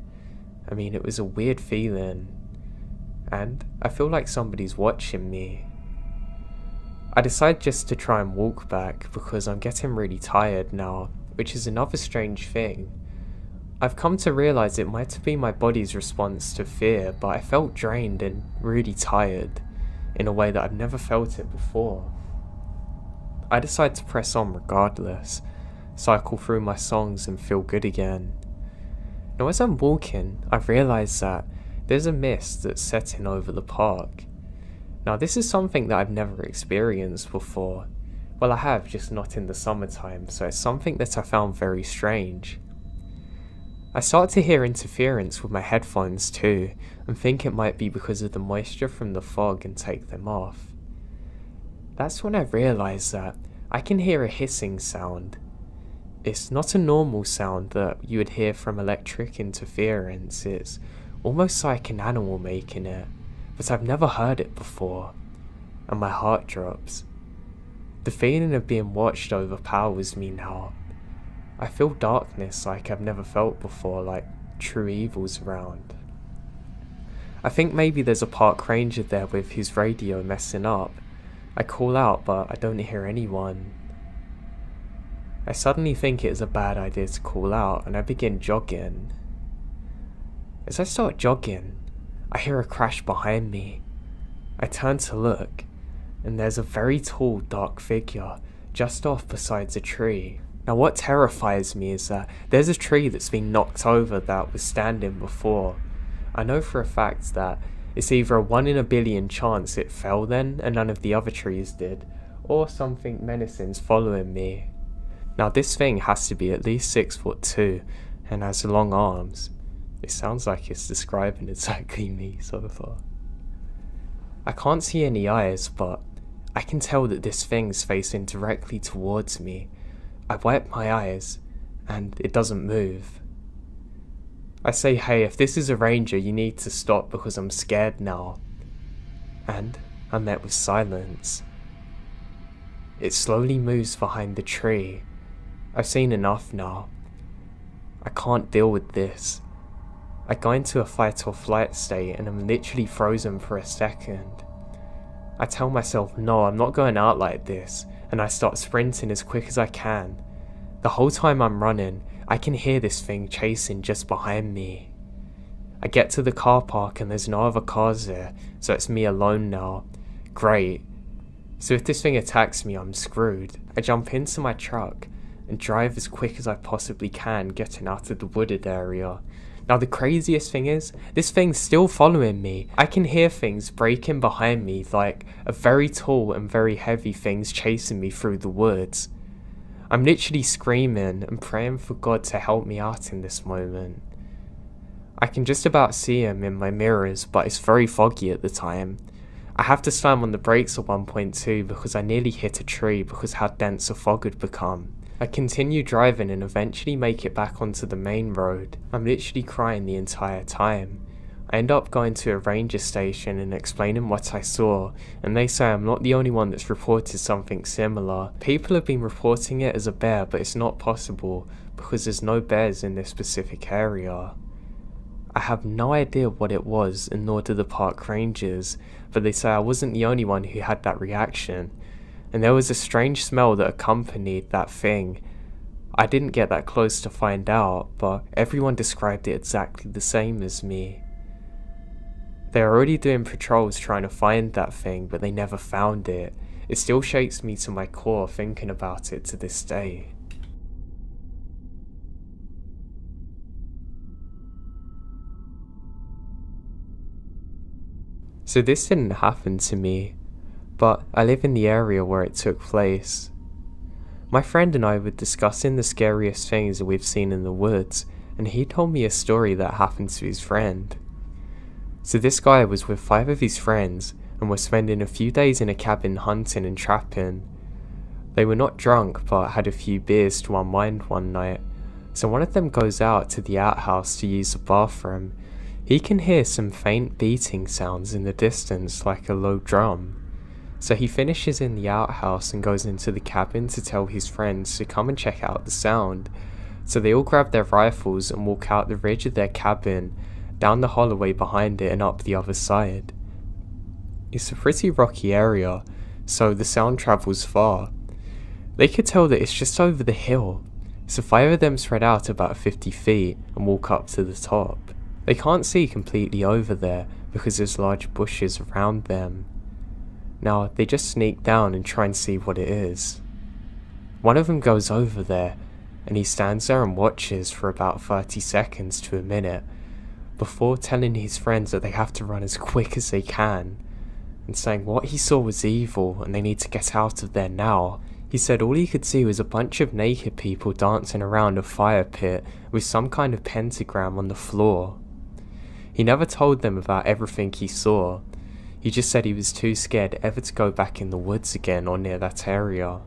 I mean it was a weird feeling, and I feel like somebody's watching me. I decide just to try and walk back because I'm getting really tired now, which is another strange thing. I've come to realise it might have been my body's response to fear, but I felt drained and really tired in a way that I've never felt it before. I decide to press on regardless, cycle through my songs and feel good again. Now as I'm walking, I realise that there's a mist that's setting over the park. Now this is something that I've never experienced before. Well, I have, just not in the summertime, so it's something that I found very strange. I start to hear interference with my headphones too, and think it might be because of the moisture from the fog and take them off. That's when I realise that I can hear a hissing sound. It's not a normal sound that you would hear from electric interference, it's almost like an animal making it, but I've never heard it before, and my heart drops. The feeling of being watched overpowers me now. I feel darkness like I've never felt before, like true evil's around. I think maybe there's a park ranger there with his radio messing up. I call out but I don't hear anyone. I suddenly think it is a bad idea to call out and I begin jogging. As I start jogging, I hear a crash behind me. I turn to look, and there's a very tall dark figure just off beside a tree. Now what terrifies me is that there's a tree that's been knocked over that was standing before. I know for a fact that it's either a 1 in a billion chance it fell then and none of the other trees did, or something menacing's following me. Now this thing has to be at least 6'2" and has long arms. It sounds like it's describing exactly me so far. I can't see any eyes, but I can tell that this thing's facing directly towards me. I wipe my eyes, and it doesn't move. I say, hey, if this is a ranger, you need to stop because I'm scared now. And I'm met with silence. It slowly moves behind the tree. I've seen enough now. I can't deal with this. I go into a fight or flight state and I'm literally frozen for a second. I tell myself, no, I'm not going out like this, and I start sprinting as quick as I can. The whole time I'm running, I can hear this thing chasing just behind me. I get to the car park and there's no other cars there, so it's me alone now. Great. So if this thing attacks me, I'm screwed. I jump into my truck and drive as quick as I possibly can, getting out of the wooded area. Now the craziest thing is, this thing's still following me. I can hear things breaking behind me, like a very tall and very heavy thing's chasing me through the woods. I'm literally screaming and praying for God to help me out in this moment. I can just about see him in my mirrors, but it's very foggy at the time. I have to slam on the brakes at one point too, because I nearly hit a tree because how dense the fog had become. I continue driving and eventually make it back onto the main road. I'm literally crying the entire time. I end up going to a ranger station and explaining what I saw, and they say I'm not the only one that's reported something similar. People have been reporting it as a bear, but it's not possible because there's no bears in this specific area. I have no idea what it was, and nor do the park rangers, but they say I wasn't the only one who had that reaction. And there was a strange smell that accompanied that thing. I didn't get that close to find out, but everyone described it exactly the same as me. They're already doing patrols trying to find that thing, but they never found it. It still shakes me to my core thinking about it to this day. So this didn't happen to me, but I live in the area where it took place. My friend and I were discussing the scariest things that we've seen in the woods, and he told me a story that happened to his friend. So this guy was with 5 of his friends and was spending a few days in a cabin hunting and trapping. They were not drunk but had a few beers to unwind one night, so one of them goes out to the outhouse to use the bathroom. He can hear some faint beating sounds in the distance like a low drum. So he finishes in the outhouse and goes into the cabin to tell his friends to come and check out the sound. So they all grab their rifles and walk out the ridge of their cabin, down the holloway behind it and up the other side. It's a pretty rocky area, so the sound travels far. They could tell that it's just over the hill, so 5 of them spread out about 50 feet and walk up to the top. They can't see completely over there because there's large bushes around them. Now they just sneak down and try and see what it is. One of them goes over there and he stands there and watches for about 30 seconds to a minute before telling his friends that they have to run as quick as they can and saying what he saw was evil and they need to get out of there now. He said all he could see was a bunch of naked people dancing around a fire pit with some kind of pentagram on the floor. He never told them about everything he saw. He just said he was too scared ever to go back in the woods again or near that area.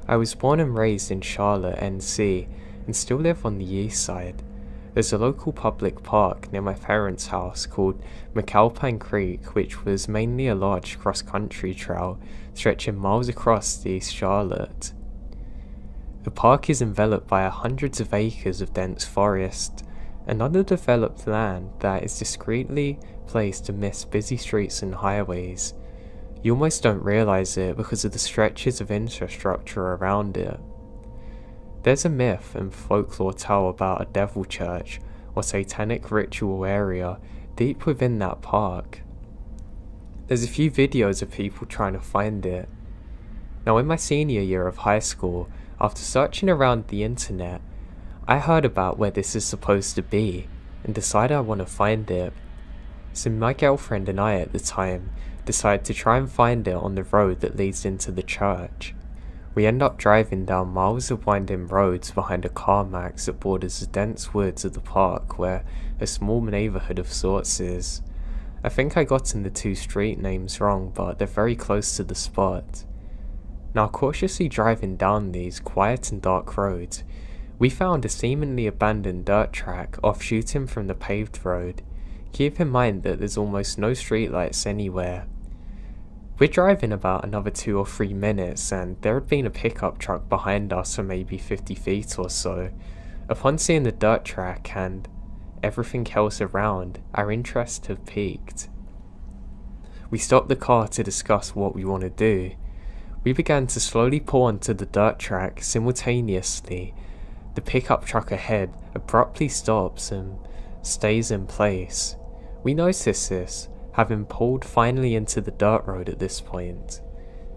I was born and raised in Charlotte, NC, and still live on the east side. There's a local public park near my parents' house called McAlpine Creek, which was mainly a large cross-country trail stretching miles across East Charlotte. The park is enveloped by hundreds of acres of dense forest and underdeveloped land that is discreetly placed amidst busy streets and highways. You almost don't realise it because of the stretches of infrastructure around it. There's a myth and folklore tale about a devil church or satanic ritual area deep within that park. There's a few videos of people trying to find it. Now in my senior year of high school, after searching around the internet, I heard about where this is supposed to be and decided I want to find it. So my girlfriend and I at the time decided to try and find it on the road that leads into the church. We end up driving down miles of winding roads behind a Carmax that borders the dense woods of the park where a small neighbourhood of sorts is. I think I gotten the 2 street names wrong, but they're very close to the spot. Now cautiously driving down these quiet and dark roads, we found a seemingly abandoned dirt track offshooting from the paved road. Keep in mind that there's almost no streetlights anywhere. We're driving about another 2 or 3 minutes and there had been a pickup truck behind us for maybe 50 feet or so. Upon seeing the dirt track and everything else around, our interest had peaked. We stopped the car to discuss what we want to do. We began to slowly pull onto the dirt track simultaneously. The pickup truck ahead abruptly stops and stays in place. We notice this, having pulled finally into the dirt road at this point.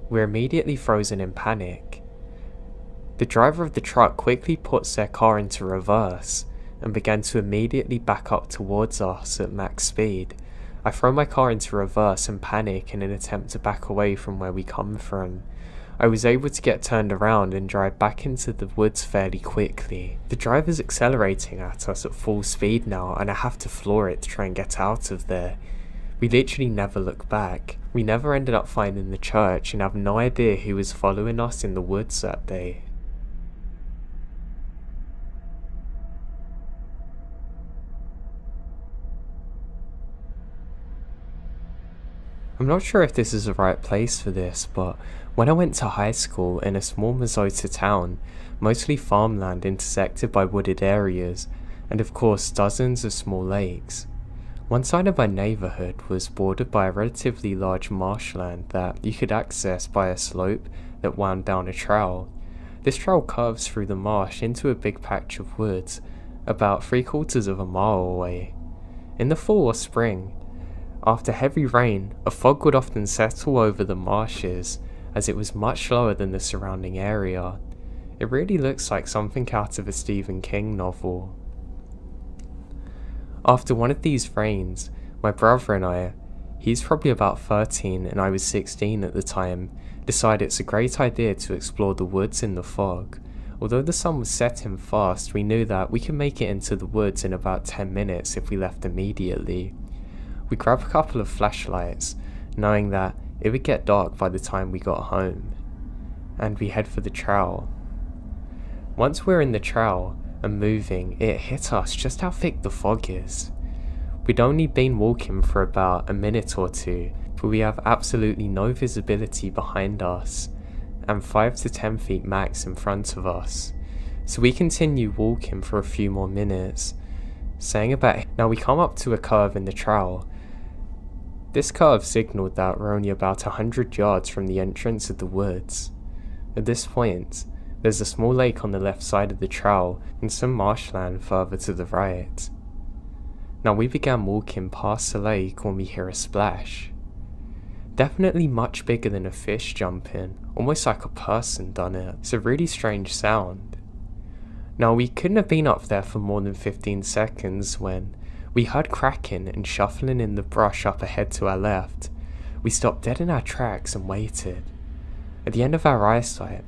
We're immediately frozen in panic. The driver of the truck quickly puts their car into reverse and began to immediately back up towards us at max speed. I throw my car into reverse and panic in an attempt to back away from where we come from. I was able to get turned around and drive back into the woods fairly quickly. The driver's accelerating at us at full speed now, and I have to floor it to try and get out of there. We literally never look back. We never ended up finding the church and have no idea who was following us in the woods that day. I'm not sure if this is the right place for this, but when I went to high school in a small Minnesota town, mostly farmland intersected by wooded areas, and of course dozens of small lakes. One side of my neighborhood was bordered by a relatively large marshland that you could access by a slope that wound down a trail. This trail curves through the marsh into a big patch of woods, about 3/4 of a mile away. In the fall or spring, after heavy rain, a fog would often settle over the marshes, as it was much lower than the surrounding area. It really looks like something out of a Stephen King novel. After one of these rains, my brother and I, he's probably about 13 and I was 16 at the time, decided it's a great idea to explore the woods in the fog. Although the sun was setting fast, we knew that we could make it into the woods in about 10 minutes if we left immediately. We grabbed a couple of flashlights, knowing that it would get dark by the time we got home, and we head for the trail. Once we're in the trail and moving, it hit us just how thick the fog is. We'd only been walking for about a minute or two, but we have absolutely no visibility behind us, and 5 to 10 feet max in front of us. So we continue walking for a few more minutes, now we come up to a curve in the trail. This curve signaled that we're only about 100 yards from the entrance of the woods. At this point, there's a small lake on the left side of the trail and some marshland further to the right. Now we began walking past the lake when we hear a splash. Definitely much bigger than a fish jumping, almost like a person done it. It's a really strange sound. Now we couldn't have been up there for more than 15 seconds when we heard cracking and shuffling in the brush up ahead to our left. We stopped dead in our tracks and waited. At the end of our eyesight,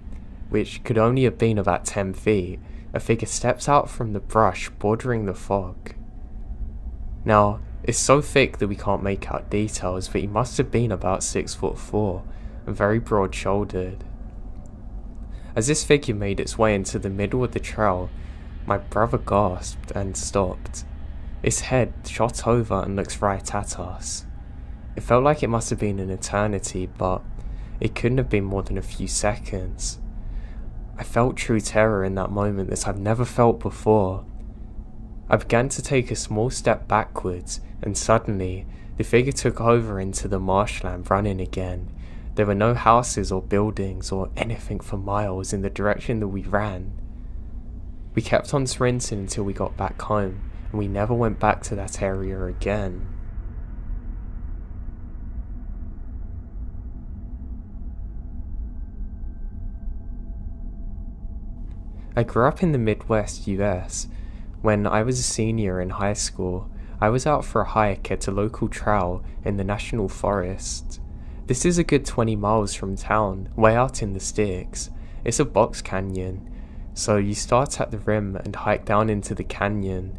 which could only have been about 10 feet, a figure steps out from the brush bordering the fog. Now, it's so thick that we can't make out details, but he must have been about 6'4" and very broad-shouldered. As this figure made its way into the middle of the trail, my brother gasped and stopped. Its head shot over and looks right at us. It felt like it must have been an eternity, but it couldn't have been more than a few seconds. I felt true terror in that moment that I've never felt before. I began to take a small step backwards, and suddenly, the figure took over into the marshland running again. There were no houses or buildings or anything for miles in the direction that we ran. We kept on sprinting until we got back home, and we never went back to that area again. I grew up in the Midwest US. When I was a senior in high school, I was out for a hike at a local trail in the National Forest. This is a good 20 miles from town, way out in the sticks. It's a box canyon, so you start at the rim and hike down into the canyon.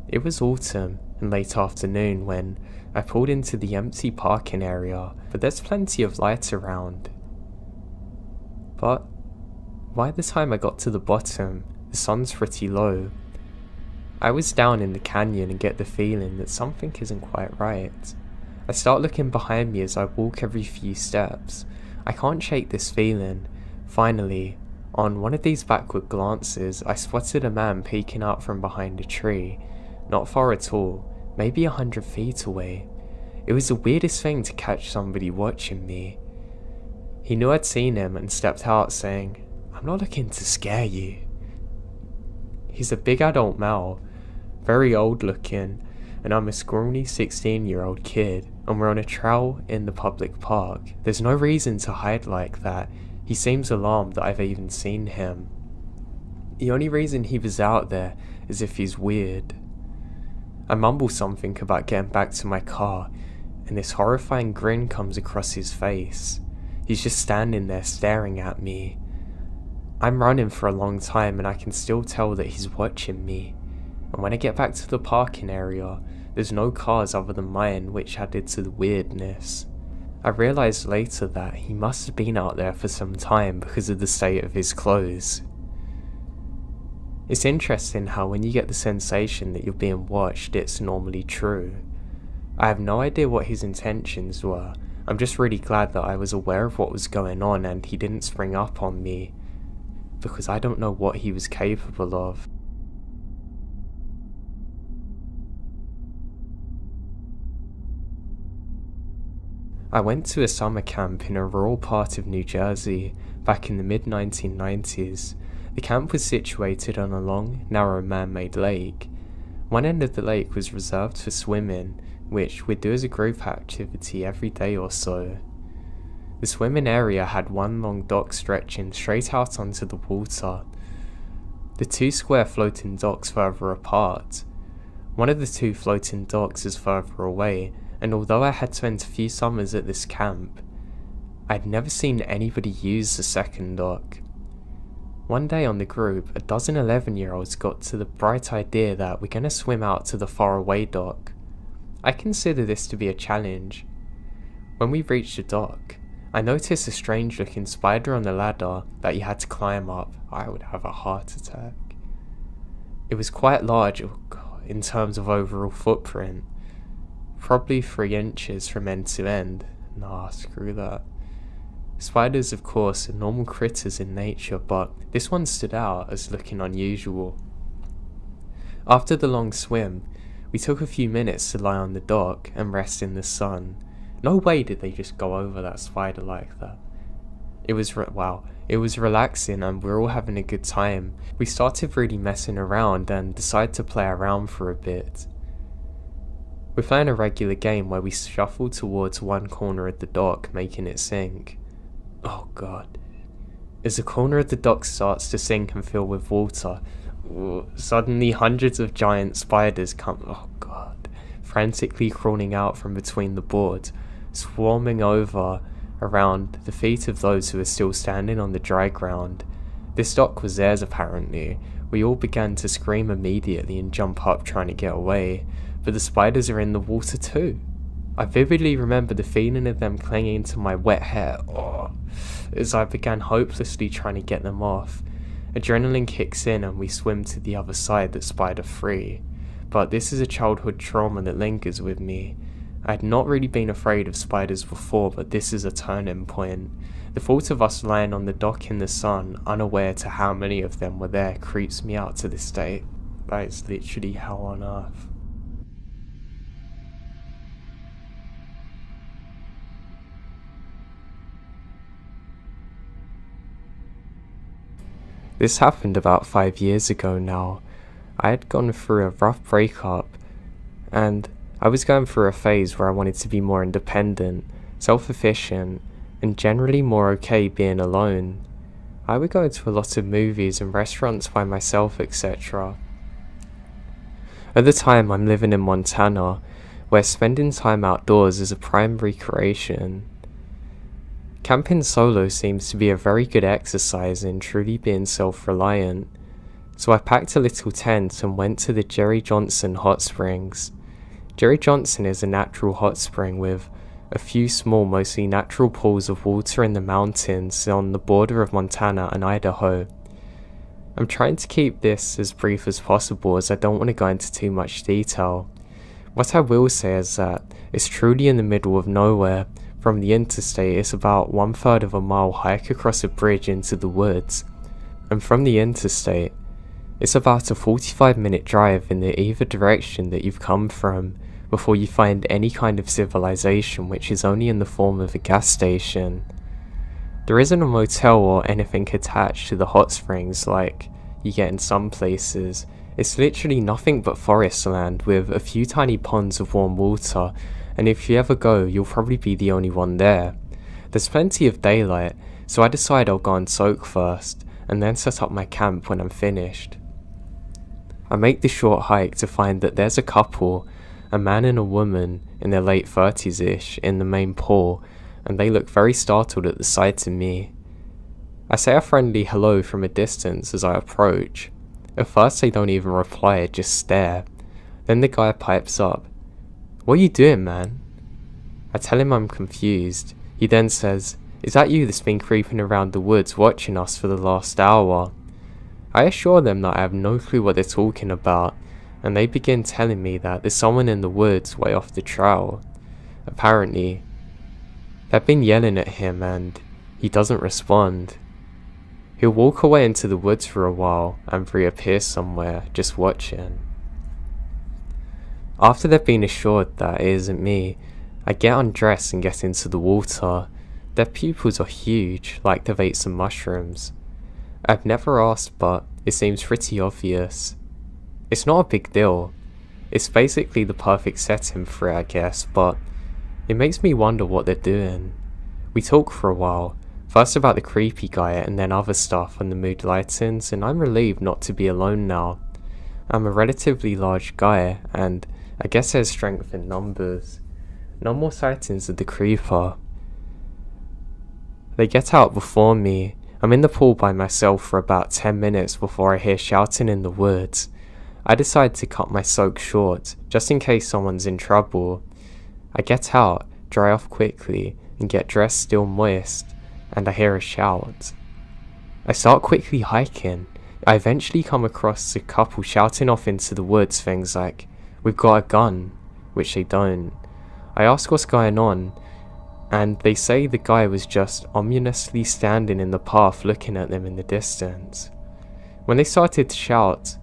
It was autumn and late afternoon when I pulled into the empty parking area, but there's plenty of light around. But by the time I got to the bottom, the sun's pretty low. I was down in the canyon and get the feeling that something isn't quite right. I start looking behind me as I walk every few steps. I can't shake this feeling. Finally, on one of these backward glances, I spotted a man peeking out from behind a tree. Not far at all, maybe 100 feet away. It was the weirdest thing to catch somebody watching me. He knew I'd seen him and stepped out saying, "I'm not looking to scare you." He's a big adult male, very old looking, and I'm a scrawny 16-year-old kid, and we're on a trail in the public park. There's no reason to hide like that. He seems alarmed that I've even seen him. The only reason he was out there is if he's weird. I mumble something about getting back to my car, and this horrifying grin comes across his face. He's just standing there staring at me. I'm running for a long time and I can still tell that he's watching me. And when I get back to the parking area, there's no cars other than mine, which added to the weirdness. I realised later that he must have been out there for some time because of the state of his clothes. It's interesting how when you get the sensation that you're being watched, it's normally true. I have no idea what his intentions were. I'm just really glad that I was aware of what was going on and he didn't spring up on me, because I don't know what he was capable of. I went to a summer camp in a rural part of New Jersey back in the mid-1990s. The camp was situated on a long, narrow man-made lake. One end of the lake was reserved for swimming, which we'd do as a group activity every day or so. The swimming area had one long dock stretching straight out onto the water. The two square floating docks further apart. One of the two floating docks is further away, and although I had spent a few summers at this camp, I'd never seen anybody use the second dock. One day on the group, a dozen 11-year-olds got to the bright idea that we're going to swim out to the faraway dock. I consider this to be a challenge. When we reached the dock, I noticed a strange looking spider on the ladder that you had to climb up. I would have a heart attack. It was quite large in terms of overall footprint. Probably 3 inches from end to end. Nah, screw that. Spiders, of course, are normal critters in nature, but this one stood out as looking unusual. After the long swim, we took a few minutes to lie on the dock and rest in the sun. No way did they just go over that spider like that. It was relaxing and we were all having a good time. We started really messing around and decided to play around for a bit. We're playing a regular game where we shuffle towards one corner of the dock, making it sink. Oh god. As the corner of the dock starts to sink and fill with water, suddenly hundreds of giant spiders come, oh god, frantically crawling out from between the boards, swarming over around the feet of those who are still standing on the dry ground. This dock was theirs apparently. We all began to scream immediately and jump up trying to get away, but the spiders are in the water too. I vividly remember the feeling of them clinging to my wet hair as I began hopelessly trying to get them off. Adrenaline kicks in and we swim to the other side that's spider free. But this is a childhood trauma that lingers with me. I had not really been afraid of spiders before, but this is a turning point. The thought of us lying on the dock in the sun, unaware to how many of them were there, creeps me out to this day. That is literally hell on earth. This happened about 5 years ago now. I had gone through a rough breakup, and I was going through a phase where I wanted to be more independent, self-efficient, and generally more okay being alone. I would go to a lot of movies and restaurants by myself, etc. At the time, I'm living in Montana, where spending time outdoors is a prime recreation. Camping solo seems to be a very good exercise in truly being self-reliant, so I packed a little tent and went to the Jerry Johnson hot springs. Jerry Johnson is a natural hot spring with a few small, mostly natural pools of water in the mountains on the border of Montana and Idaho. I'm trying to keep this as brief as possible as I don't want to go into too much detail. What I will say is that it's truly in the middle of nowhere. From the interstate, it's about 1/3 of a mile hike across a bridge into the woods, and from the interstate, it's about a 45-minute drive in the either direction that you've come from before you find any kind of civilization, which is only in the form of a gas station. There isn't a motel or anything attached to the hot springs like you get in some places. It's literally nothing but forest land with a few tiny ponds of warm water, and if you ever go, you'll probably be the only one there. There's plenty of daylight, so I decide I'll go and soak first, and then set up my camp when I'm finished. I make the short hike to find that there's a couple, a man and a woman in their late 30s-ish, in the main pool, and they look very startled at the sight of me. I say a friendly hello from a distance as I approach. At first they don't even reply, just stare. Then the guy pipes up, "What are you doing, man?" I tell him I'm confused. He then says, "Is that you that's been creeping around the woods watching us for the last hour?" I assure them that I have no clue what they're talking about, and they begin telling me that there's someone in the woods way off the trail. Apparently, they've been yelling at him and he doesn't respond. He'll walk away into the woods for a while and reappear somewhere, just watching. After they've been assured that it isn't me, I get undressed and get into the water. Their pupils are huge, like they've ate some mushrooms. I've never asked, but it seems pretty obvious. It's not a big deal. It's basically the perfect setting for it, I guess, but it makes me wonder what they're doing. We talk for a while, first about the creepy guy and then other stuff when the mood lightens, and I'm relieved not to be alone now. I'm a relatively large guy, and I guess there's strength in numbers. No more sightings of the creeper. They get out before me. I'm in the pool by myself for about 10 minutes before I hear shouting in the woods. I decide to cut my soak short, just in case someone's in trouble. I get out, dry off quickly, and get dressed still moist, and I hear a shout. I start quickly hiking. I eventually come across a couple shouting off into the woods things like, "We've got a gun," which they don't. I ask what's going on, and they say the guy was just ominously standing in the path looking at them in the distance. When they started to shout,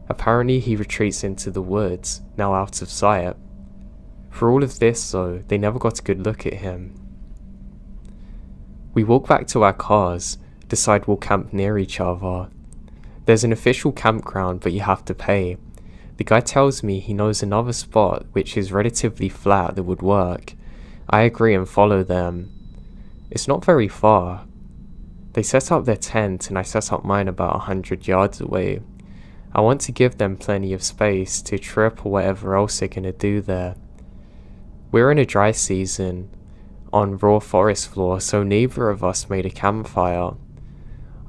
apparently he retreats into the woods, now out of sight. For all of this though, they never got a good look at him. We walk back to our cars, decide we'll camp near each other. There's an official campground, but you have to pay. The guy tells me he knows another spot which is relatively flat that would work. I agree and follow them. It's not very far. They set up their tent and I set up mine about 100 yards away. I want to give them plenty of space to trip or whatever else they're gonna do there. We're in a dry season, on raw forest floor, so neither of us made a campfire.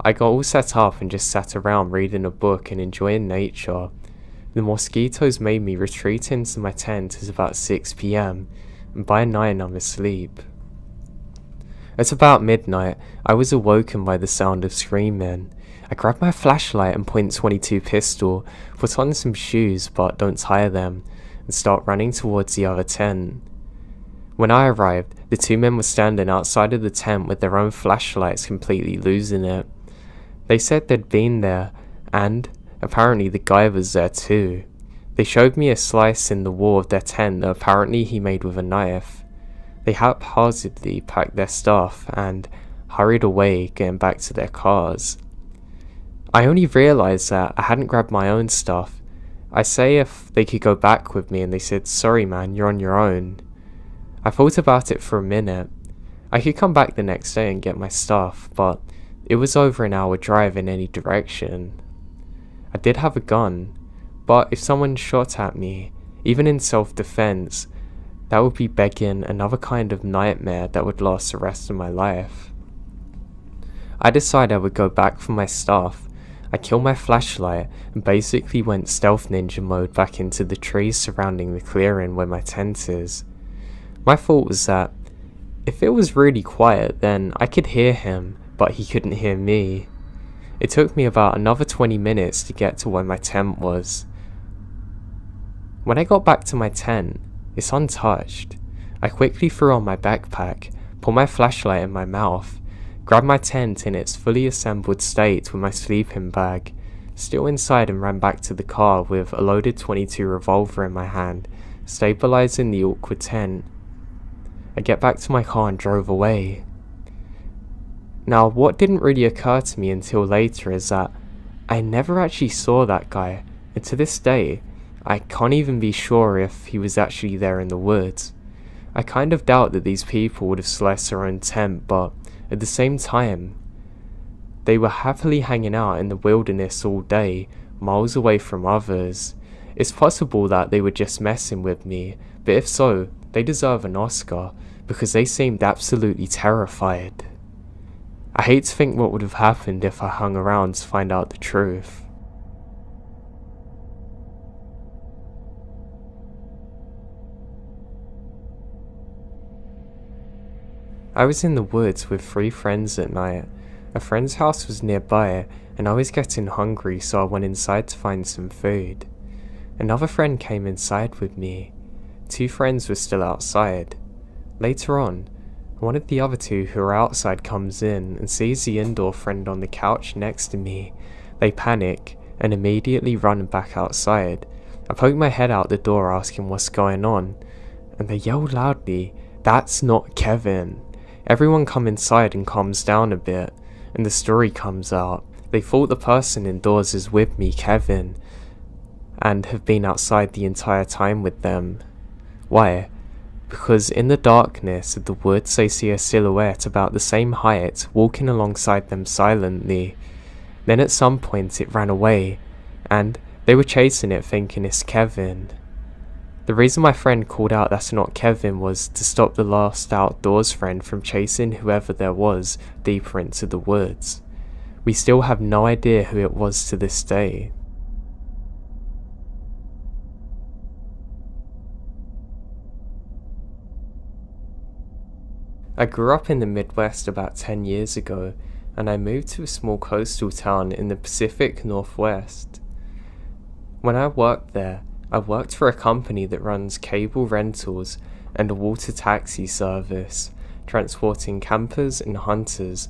I got all set up and just sat around reading a book and enjoying nature. The mosquitoes made me retreat into my tent at about 6 PM, and by 9 I'm asleep. At about midnight, I was awoken by the sound of screaming. I grab my flashlight and .22 pistol, put on some shoes but don't tire them, and start running towards the other tent. When I arrived, the two men were standing outside of the tent with their own flashlights completely losing it. They said they'd been there, and apparently the guy was there too. They showed me a slice in the wall of their tent that apparently he made with a knife. They haphazardly packed their stuff and hurried away, getting back to their cars. I only realised that I hadn't grabbed my own stuff. I say if they could go back with me and they said, "Sorry man, you're on your own." I thought about it for a minute. I could come back the next day and get my stuff, but it was over an hour drive in any direction. I did have a gun, but if someone shot at me, even in self-defense, that would be begging another kind of nightmare that would last the rest of my life. I decided I would go back for my stuff. I killed my flashlight and basically went stealth ninja mode back into the trees surrounding the clearing where my tent is. My thought was that if it was really quiet then I could hear him, but he couldn't hear me. It took me about another 20 minutes to get to where my tent was. When I got back to my tent, it's untouched. I quickly threw on my backpack, put my flashlight in my mouth, grabbed my tent in its fully assembled state with my sleeping bag, still inside, and ran back to the car with a loaded .22 revolver in my hand, stabilizing the awkward tent. I get back to my car and drove away. Now, what didn't really occur to me until later is that I never actually saw that guy, and to this day, I can't even be sure if he was actually there in the woods. I kind of doubt that these people would have sliced their own tent, but at the same time, they were happily hanging out in the wilderness all day, miles away from others. It's possible that they were just messing with me, but if so, they deserve an Oscar, because they seemed absolutely terrified. I hate to think what would have happened if I hung around to find out the truth. I was in the woods with 3 friends at night. A friend's house was nearby, and I was getting hungry, so I went inside to find some food. Another friend came inside with me. 2 friends were still outside. Later on, one of the other 2 who were outside comes in and sees the indoor friend on the couch next to me. They panic and immediately run back outside. I poke my head out the door asking what's going on, and they yell loudly, "That's not Kevin." Everyone come inside and calms down a bit, and the story comes out. They thought the person indoors is with me, Kevin, and have been outside the entire time with them. Why? Because in the darkness of the woods they see a silhouette about the same height walking alongside them silently. Then at some point it ran away, and they were chasing it thinking it's Kevin. The reason my friend called out "that's not Kevin" was to stop the last outdoors friend from chasing whoever there was deeper into the woods. We still have no idea who it was to this day. I grew up in the Midwest about 10 years ago, and I moved to a small coastal town in the Pacific Northwest. When I worked there, I worked for a company that runs cable rentals and a water taxi service, transporting campers and hunters,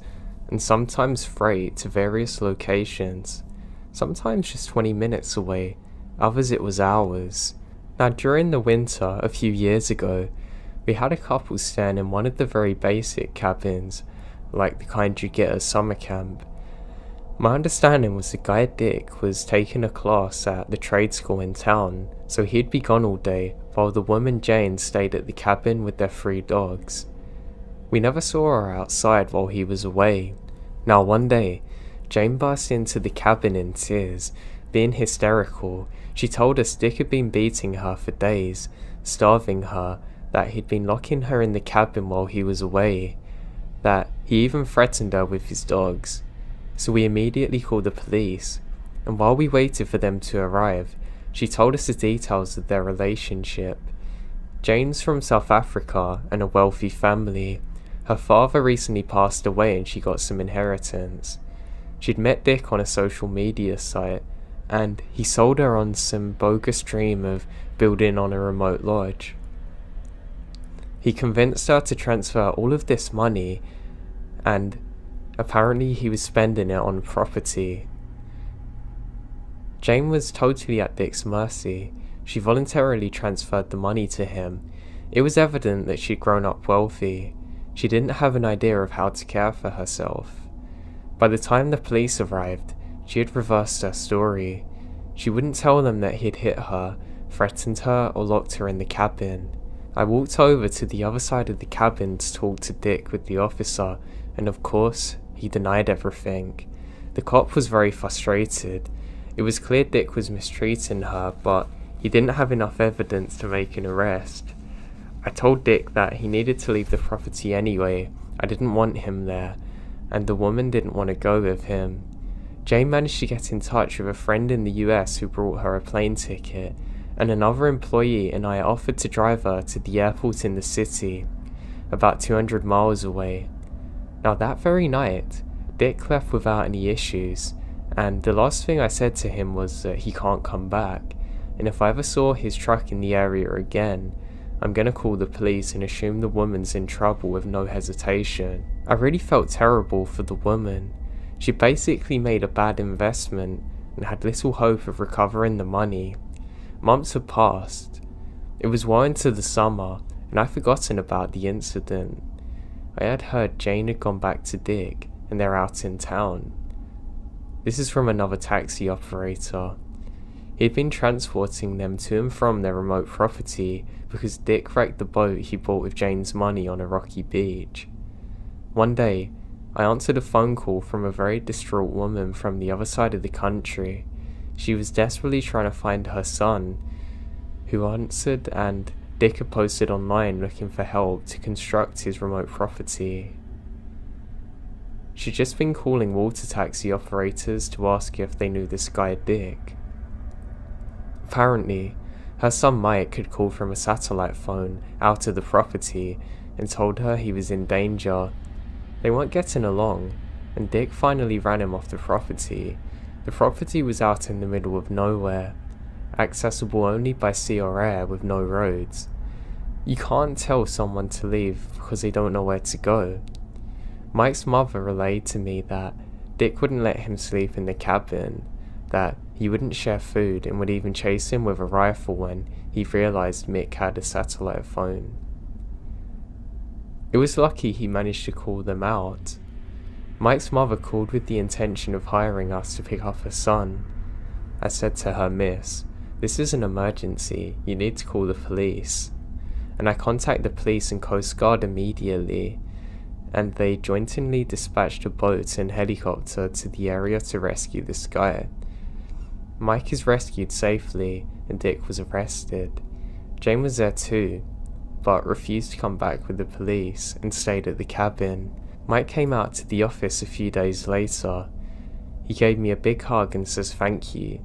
and sometimes freight to various locations, sometimes just 20 minutes away, others it was hours. Now during the winter a few years ago, we had a couple staying in one of the very basic cabins, like the kind you get at summer camp. My understanding was the guy Dick was taking a class at the trade school in town, so he'd be gone all day, while the woman Jane stayed at the cabin with their 3 dogs. We never saw her outside while he was away. Now one day, Jane burst into the cabin in tears, being hysterical. She told us Dick had been beating her for days, starving her, that he'd been locking her in the cabin while he was away, that he even threatened her with his dogs. So we immediately called the police, and while we waited for them to arrive, she told us the details of their relationship. Jane's from South Africa and a wealthy family. Her father recently passed away and she got some inheritance. She'd met Dick on a social media site, and he sold her on some bogus dream of building on a remote lodge. He convinced her to transfer all of this money, and apparently he was spending it on property. Jane was totally at Dick's mercy. She voluntarily transferred the money to him. It was evident that she'd grown up wealthy. She didn't have an idea of how to care for herself. By the time the police arrived, she had reversed her story. She wouldn't tell them that he'd hit her, threatened her, or locked her in the cabin. I walked over to the other side of the cabin to talk to Dick with the officer, and of course, he denied everything. The cop was very frustrated. It was clear Dick was mistreating her, but he didn't have enough evidence to make an arrest. I told Dick that he needed to leave the property anyway. I didn't want him there, and the woman didn't want to go with him. Jane managed to get in touch with a friend in the US who brought her a plane ticket, and another employee and I offered to drive her to the airport in the city, about 200 miles away. Now that very night, Dick left without any issues, and the last thing I said to him was that he can't come back, and if I ever saw his truck in the area again, I'm gonna call the police and assume the woman's in trouble with no hesitation. I really felt terrible for the woman. She basically made a bad investment and had little hope of recovering the money. Months had passed. It was well into the summer, and I'd forgotten about the incident. I had heard Jane had gone back to Dick, and they're out in town. This is from another taxi operator. He'd been transporting them to and from their remote property because Dick wrecked the boat he bought with Jane's money on a rocky beach. One day, I answered a phone call from a very distraught woman from the other side of the country. She was desperately trying to find her son, who answered, and Dick had posted online looking for help to construct his remote property. She'd just been calling water taxi operators to ask if they knew this guy Dick. Apparently, her son Mike had called from a satellite phone out of the property and told her he was in danger. They weren't getting along, and Dick finally ran him off the property. The property was out in the middle of nowhere, accessible only by sea or air with no roads. You can't tell someone to leave because they don't know where to go. Mike's mother relayed to me that Dick wouldn't let him sleep in the cabin, that he wouldn't share food and would even chase him with a rifle when he realised Mick had a satellite phone. It was lucky he managed to call them out. Mike's mother called with the intention of hiring us to pick up her son. I said to her, "Miss, this is an emergency, you need to call the police." And I contacted the police and Coast Guard immediately, and they jointly dispatched a boat and helicopter to the area to rescue this guy. Mike is rescued safely and Dick was arrested. Jane was there too, but refused to come back with the police and stayed at the cabin. Mike came out to the office a few days later. He gave me a big hug and says thank you.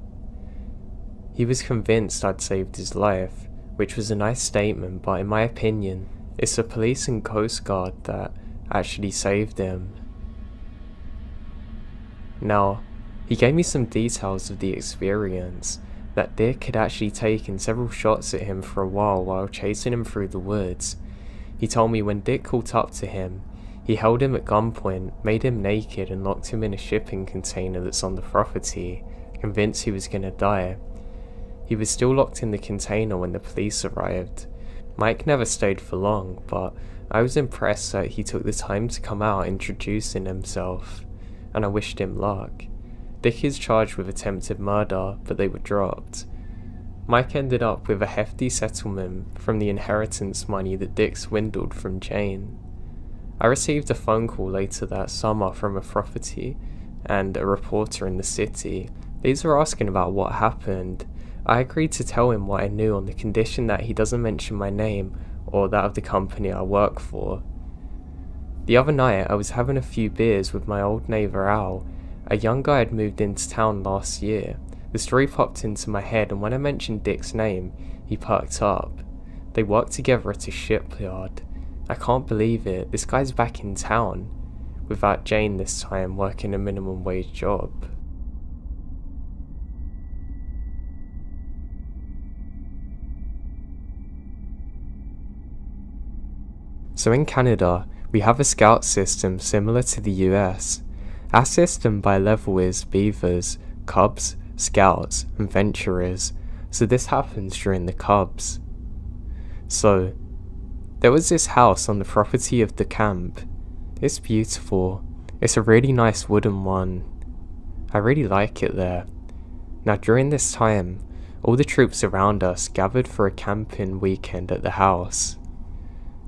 He was convinced I'd saved his life, which was a nice statement, but in my opinion, it's the police and Coast Guard that actually saved him. Now, he gave me some details of the experience, that Dick had actually taken several shots at him for a while chasing him through the woods. He told me when Dick caught up to him, he held him at gunpoint, made him naked and locked him in a shipping container that's on the property, convinced he was gonna die. He was still locked in the container when the police arrived. Mike never stayed for long, but I was impressed that he took the time to come out introducing himself, and I wished him luck. Dick is charged with attempted murder, but they were dropped. Mike ended up with a hefty settlement from the inheritance money that Dick swindled from Jane. I received a phone call later that summer from a property and a reporter in the city. These were asking about what happened. I agreed to tell him what I knew on the condition that he doesn't mention my name or that of the company I work for. The other night I was having a few beers with my old neighbour Al. A young guy had moved into town last year. The story popped into my head, and when I mentioned Dick's name, he perked up. They worked together at a shipyard. I can't believe it, this guy's back in town, without Jane this time working a minimum wage job. So in Canada, we have a scout system similar to the US. Our system by level is beavers, cubs, scouts, and venturers, so this happens during the cubs. So, there was this house on the property of the camp. It's beautiful. It's a really nice wooden one. I really like it there. Now during this time, all the troops around us gathered for a camping weekend at the house.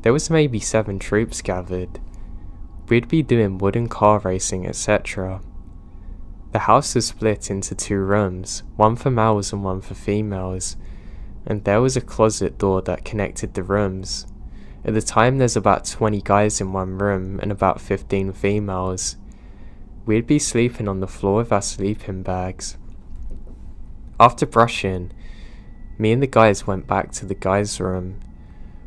There was maybe 7 troops gathered. We'd be doing wooden car racing, etc. The house was split into 2 rooms, one for males and one for females, and there was a closet door that connected the rooms. At the time there's about 20 guys in one room and about 15 females. We'd be sleeping on the floor with our sleeping bags. After brushing, me and the guys went back to the guys' room.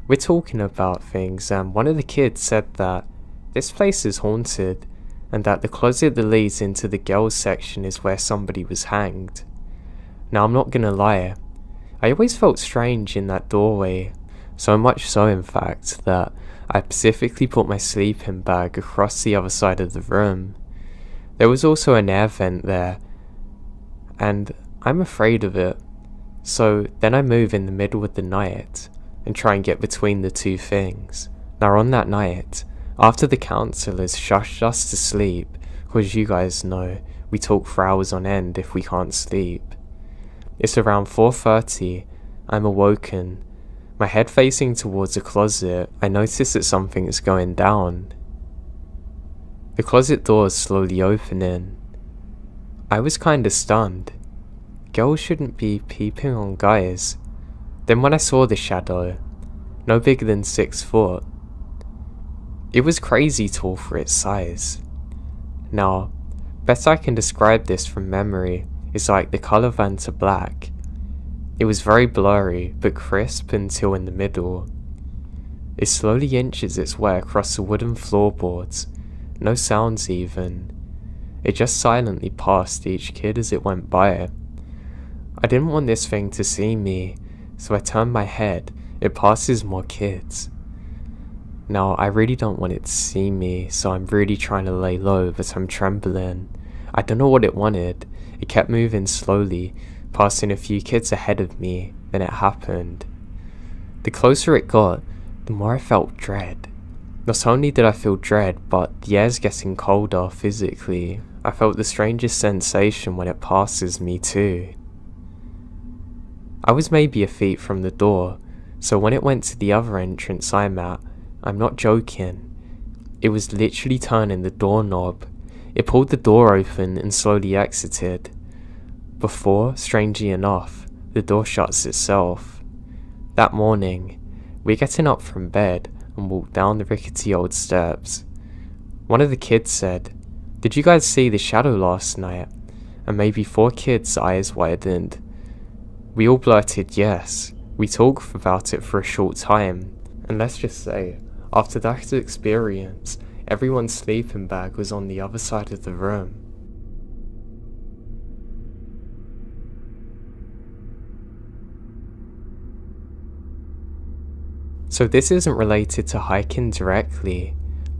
We're talking about things and one of the kids said that this place is haunted and that the closet that leads into the girls section is where somebody was hanged. Now I'm not gonna lie, I always felt strange in that doorway, so much so in fact that I specifically put my sleeping bag across the other side of the room. There was also an air vent there, and I'm afraid of it, so then I move in the middle of the night and try and get between the 2 things. Now on that night, after the counsellors shushed us to sleep, because you guys know, We talk for hours on end if we can't sleep. It's around 4:30. I'm awoken. My head facing towards a closet. I notice that something is going down. The closet door is slowly opening. I was kinda stunned. Girls shouldn't be peeping on guys. Then when I saw the shadow, no bigger than 6 foot. It was crazy tall for its size. Now, best I can describe this from memory is like the colour Vanta black. It was very blurry but crisp until in the middle. It slowly inches its way across the wooden floorboards, no sounds even. It just silently passed each kid as it went by. I didn't want this thing to see me, so I turned my head. It passes more kids. Now, I really don't want it to see me, so I'm really trying to lay low, but I'm trembling. I don't know what it wanted. It kept moving slowly, passing a few kids ahead of me, then it happened. The closer it got, the more I felt dread. Not only did I feel dread, but the air's getting colder physically. I felt the strangest sensation when it passes me too. I was maybe a feet from the door, so when it went to the other entrance I'm at, I'm not joking, it was literally turning the doorknob. It pulled the door open and slowly exited. Before, strangely enough, the door shuts itself. That morning, we're getting up from bed and walked down the rickety old steps. One of the kids said, "Did you guys see the shadow last night?" And maybe 4 kids' eyes widened. We all blurted yes. We talked about it for a short time, and let's just say, after that experience, everyone's sleeping bag was on the other side of the room. So this isn't related to hiking directly,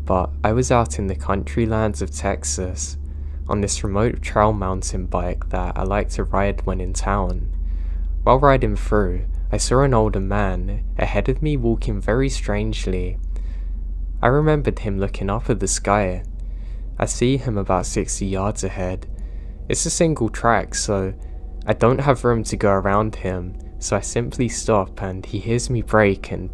but I was out in the country lands of Texas, on this remote trail mountain bike that I like to ride when in town. While riding through, I saw an older man ahead of me walking very strangely. I remembered him looking up at the sky. I see him about 60 yards ahead. It's a single track, so I don't have room to go around him, so I simply stop and he hears me brake and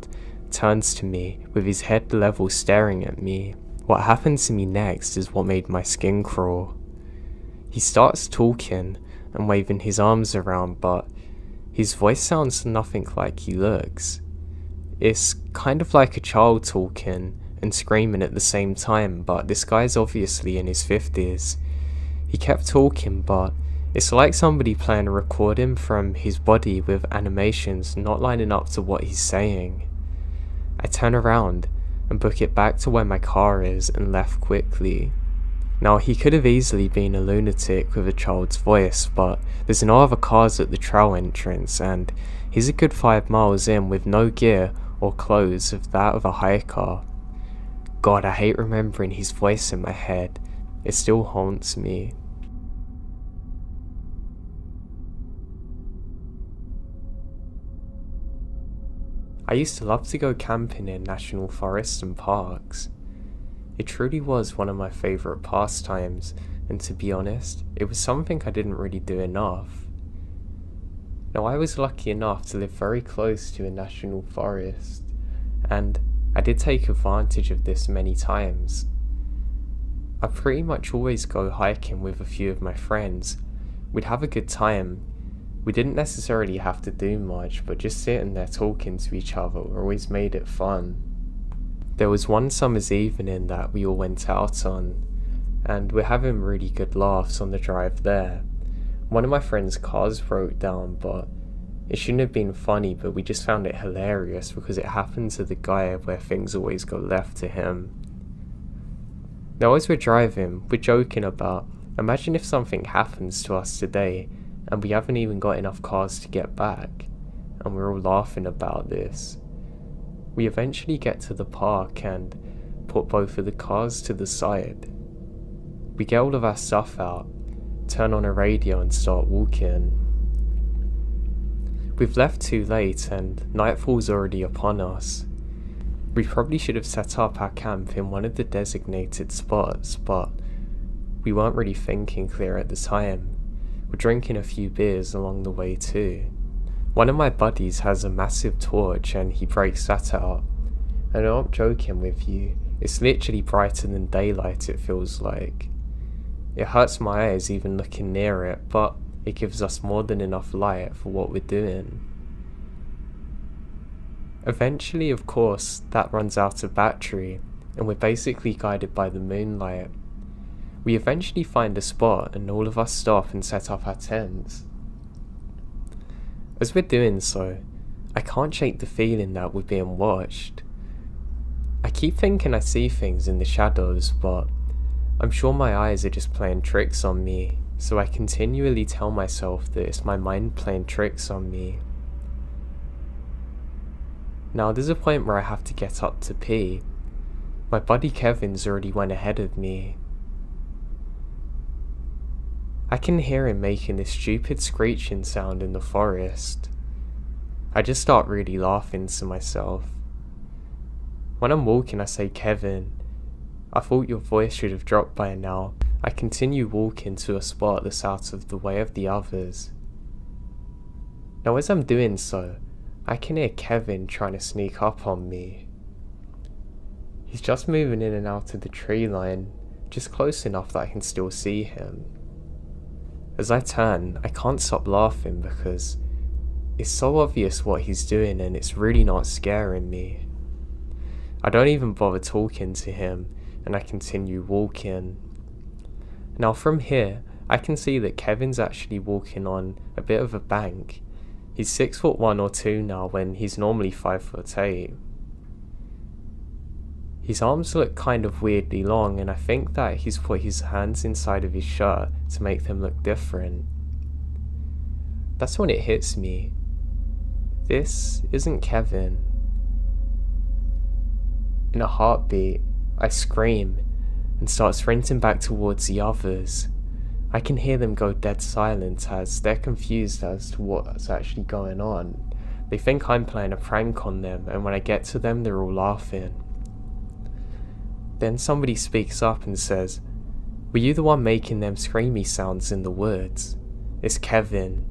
turns to me with his head level staring at me. What happened to me next is what made my skin crawl. He starts talking and waving his arms around, but his voice sounds nothing like he looks. It's kind of like a child talking and screaming at the same time, but this guy's obviously in his 50s. He kept talking, but it's like somebody playing a recording from his body with animations not lining up to what he's saying. I turn around and book it back to where my car is and left quickly. Now, he could have easily been a lunatic with a child's voice, but there's no other cars at the trail entrance, and he's a good 5 miles in with no gear or clothes of that of a hiker. God, I hate remembering his voice in my head. It still haunts me. I used to love to go camping in national forests and parks. It truly was one of my favourite pastimes, and to be honest, it was something I didn't really do enough. Now, I was lucky enough to live very close to a national forest, and I did take advantage of this many times. I pretty much always go hiking with a few of my friends. We'd have a good time. We didn't necessarily have to do much, but just sitting there talking to each other always made it fun. There was one summer's evening that we all went out on, and we're having really good laughs on the drive there. One of my friend's cars broke down, but it shouldn't have been funny, but we just found it hilarious because it happened to the guy where things always go left to him. Now, as we're driving, we're joking about, imagine if something happens to us today and we haven't even got enough cars to get back, and we're all laughing about this. We eventually get to the park and put both of the cars to the side. We get all of our stuff out, turn on a radio and start walking. We've left too late and nightfall's already upon us. We probably should have set up our camp in one of the designated spots, but We weren't really thinking clear at the time. We're drinking a few beers along the way too. One of my buddies has a massive torch and he breaks that out. And I'm not joking with you, it's literally brighter than daylight, it feels like. It hurts my eyes even looking near it, but it gives us more than enough light for what we're doing. Eventually, of course, that runs out of battery, and we're basically guided by the moonlight. We eventually find a spot and all of us stop and set up our tents. As we're doing so, I can't shake the feeling that we're being watched. I keep thinking I see things in the shadows, but I'm sure my eyes are just playing tricks on me, so I continually tell myself that it's my mind playing tricks on me. Now there's a point where I have to get up to pee. My buddy Kevin's already went ahead of me. I can hear him making this stupid screeching sound in the forest. I just start really laughing to myself. When I'm walking I say, "Kevin, I thought your voice should have dropped by now." I continue walking to a spot that's out of the way of the others. Now as I'm doing so, I can hear Kevin trying to sneak up on me. He's just moving in and out of the tree line, just close enough that I can still see him. As I turn, I can't stop laughing because it's so obvious what he's doing and it's really not scaring me. I don't even bother talking to him and I continue walking. Now from here, I can see that Kevin's actually walking on a bit of a bank. He's 6'1" or 2" now when he's normally 5'8". His arms look kind of weirdly long and I think that he's put his hands inside of his shirt to make them look different. That's when it hits me. This isn't Kevin. In a heartbeat, I scream and start sprinting back towards the others. I can hear them go dead silent as they're confused as to what's actually going on. They think I'm playing a prank on them and when I get to them they're all laughing. Then somebody speaks up and says, "Were you the one making them screamy sounds in the woods?" It's Kevin.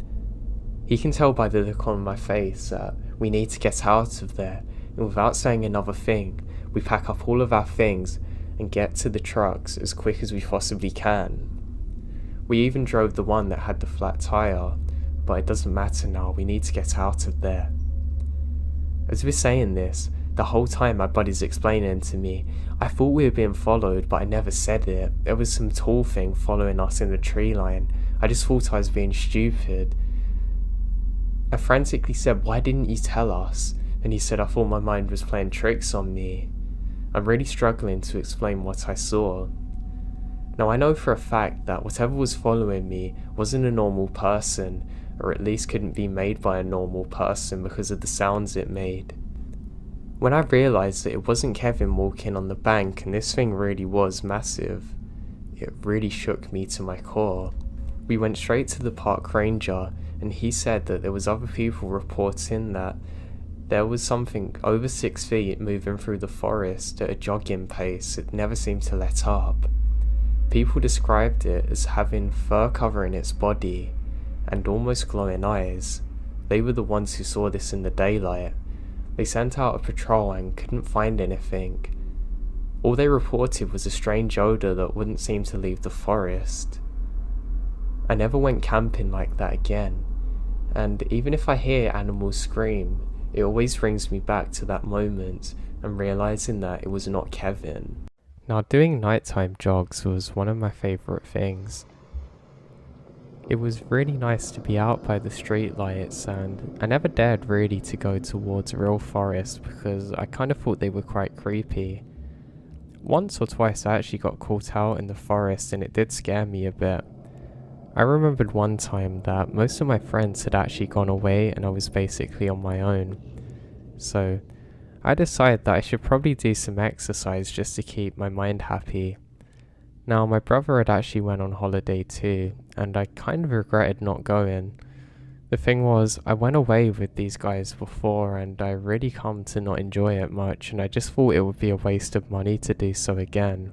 He can tell by the look on my face that we need to get out of there, and without saying another thing, we pack up all of our things and get to the trucks as quick as we possibly can. We even drove the one that had the flat tire, but it doesn't matter now, we need to get out of there. As we're saying this, the whole time my buddy's explaining to me, I thought we were being followed but I never said it. There was some tall thing following us in the tree line. I just thought I was being stupid. I frantically said, "Why didn't you tell us?" And he said, "I thought my mind was playing tricks on me." I'm really struggling to explain what I saw. Now I know for a fact that whatever was following me wasn't a normal person, or at least couldn't be made by a normal person because of the sounds it made. When I realised that it wasn't Kevin walking on the bank and this thing really was massive, it really shook me to my core. We went straight to the park ranger and he said that there was other people reporting that there was something over 6 feet moving through the forest at a jogging pace. It never seemed to let up. People described it as having fur covering its body and almost glowing eyes. They were the ones who saw this in the daylight. They sent out a patrol and couldn't find anything. All they reported was a strange odour that wouldn't seem to leave the forest. I never went camping like that again, and even if I hear animals scream, it always brings me back to that moment and realising that it was not Kevin. Now doing nighttime jogs was one of my favourite things. It was really nice to be out by the street lights and I never dared really to go towards a real forest because I kind of thought they were quite creepy. Once or twice I actually got caught out in the forest and it did scare me a bit. I remembered one time that most of my friends had actually gone away and I was basically on my own. So I decided that I should probably do some exercise just to keep my mind happy. Now my brother had actually went on holiday too, and I kind of regretted not going. The thing was, I went away with these guys before and I really come to not enjoy it much and I just thought it would be a waste of money to do so again.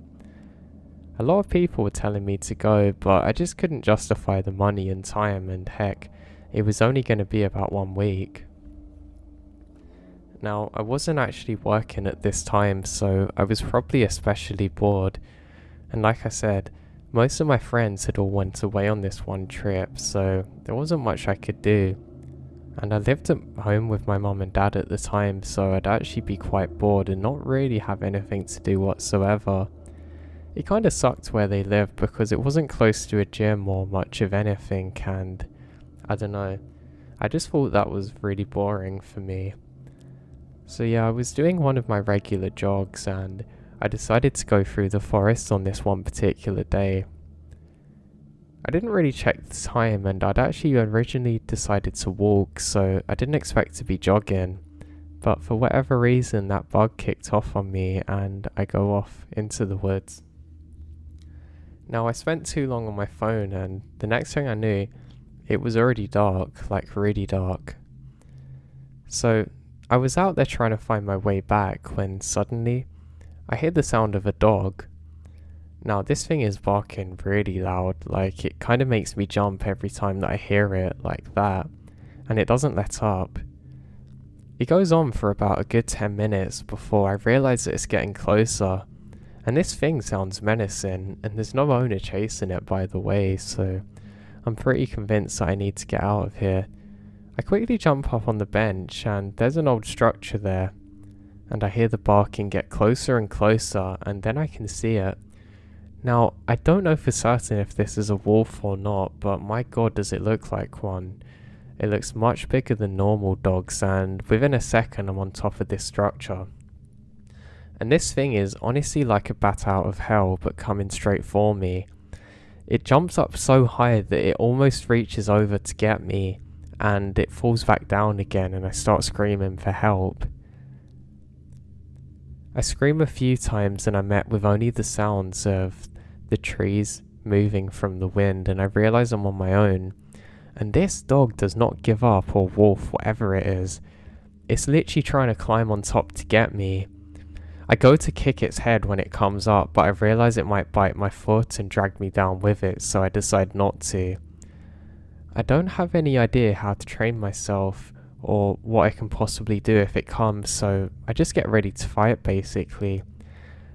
A lot of people were telling me to go, but I just couldn't justify the money and time, and heck, it was only going to be about 1 week. Now, I wasn't actually working at this time, so I was probably especially bored. And like I said, most of my friends had all went away on this one trip, so there wasn't much I could do. And I lived at home with my mum and dad at the time, so I'd actually be quite bored and not really have anything to do whatsoever. It kind of sucked where they lived because it wasn't close to a gym or much of anything, and I don't know, I just thought that was really boring for me. So yeah, I was doing one of my regular jogs and I decided to go through the forest on this one particular day. I didn't really check the time and I'd actually originally decided to walk, so I didn't expect to be jogging. But for whatever reason that bug kicked off on me and I go off into the woods. Now I spent too long on my phone and the next thing I knew, it was already dark, like really dark. So I was out there trying to find my way back when suddenly I hear the sound of a dog. Now this thing is barking really loud, like it kind of makes me jump every time that I hear it like that, and it doesn't let up. It goes on for about a good 10 minutes before I realise that it's getting closer, and this thing sounds menacing, and there's no owner chasing it by the way, so I'm pretty convinced that I need to get out of here. I quickly jump up on the bench and there's an old structure there, and I hear the barking get closer and closer, and then I can see it. Now, I don't know for certain if this is a wolf or not, but my god does it look like one. It looks much bigger than normal dogs, and within a second I'm on top of this structure. And this thing is honestly like a bat out of hell, but coming straight for me. It jumps up so high that it almost reaches over to get me, and it falls back down again and I start screaming for help. I scream a few times and I'm met with only the sounds of the trees moving from the wind, and I realise I'm on my own. And this dog does not give up, or wolf, whatever it is. It's literally trying to climb on top to get me. I go to kick its head when it comes up, but I realise it might bite my foot and drag me down with it, so I decide not to. I don't have any idea how to train myself or what I can possibly do if it comes, so I just get ready to fight basically.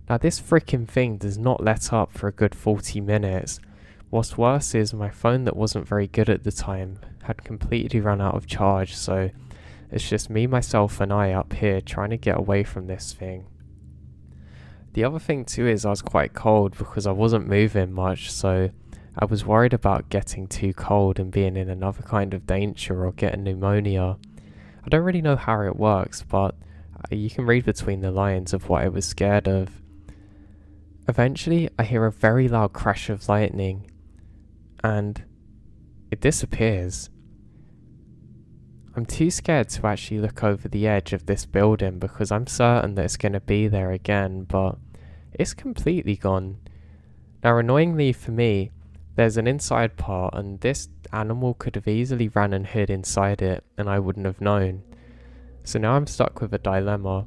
Now this freaking thing does not let up for a good 40 minutes. What's worse is my phone that wasn't very good at the time had completely run out of charge, so it's just me, myself and I up here trying to get away from this thing. The other thing too is I was quite cold because I wasn't moving much, so I was worried about getting too cold and being in another kind of danger or getting pneumonia. I don't really know how it works, but you can read between the lines of what I was scared of. Eventually, I hear a very loud crash of lightning, and it disappears. I'm too scared to actually look over the edge of this building because I'm certain that it's going to be there again, but it's completely gone. Now, annoyingly for me, there's an inside part, and this animal could have easily ran and hid inside it, and I wouldn't have known. So now I'm stuck with a dilemma.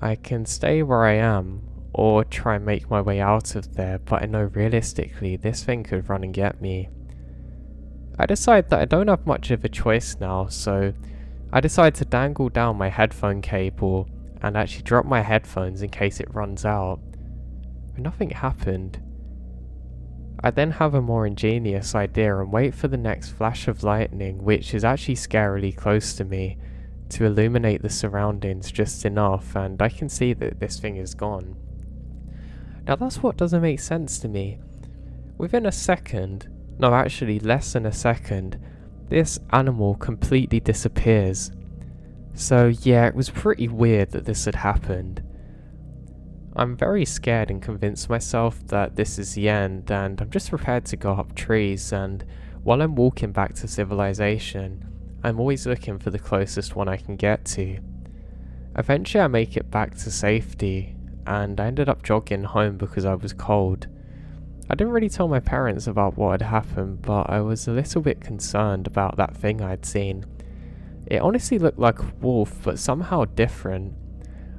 I can stay where I am, or try and make my way out of there, but I know realistically this thing could run and get me. I decide that I don't have much of a choice now, so I decide to dangle down my headphone cable and actually drop my headphones in case it runs out. But nothing happened. I then have a more ingenious idea and wait for the next flash of lightning, which is actually scarily close to me, to illuminate the surroundings just enough, and I can see that this thing is gone. Now that's what doesn't make sense to me. Within a second, no actually less than a second, this animal completely disappears. So yeah, it was pretty weird that this had happened. I'm very scared and convinced myself that this is the end, and I'm just prepared to go up trees, and while I'm walking back to civilization, I'm always looking for the closest one I can get to. Eventually I make it back to safety, and I ended up jogging home because I was cold. I didn't really tell my parents about what had happened, but I was a little bit concerned about that thing I'd seen. It honestly looked like a wolf, but somehow different.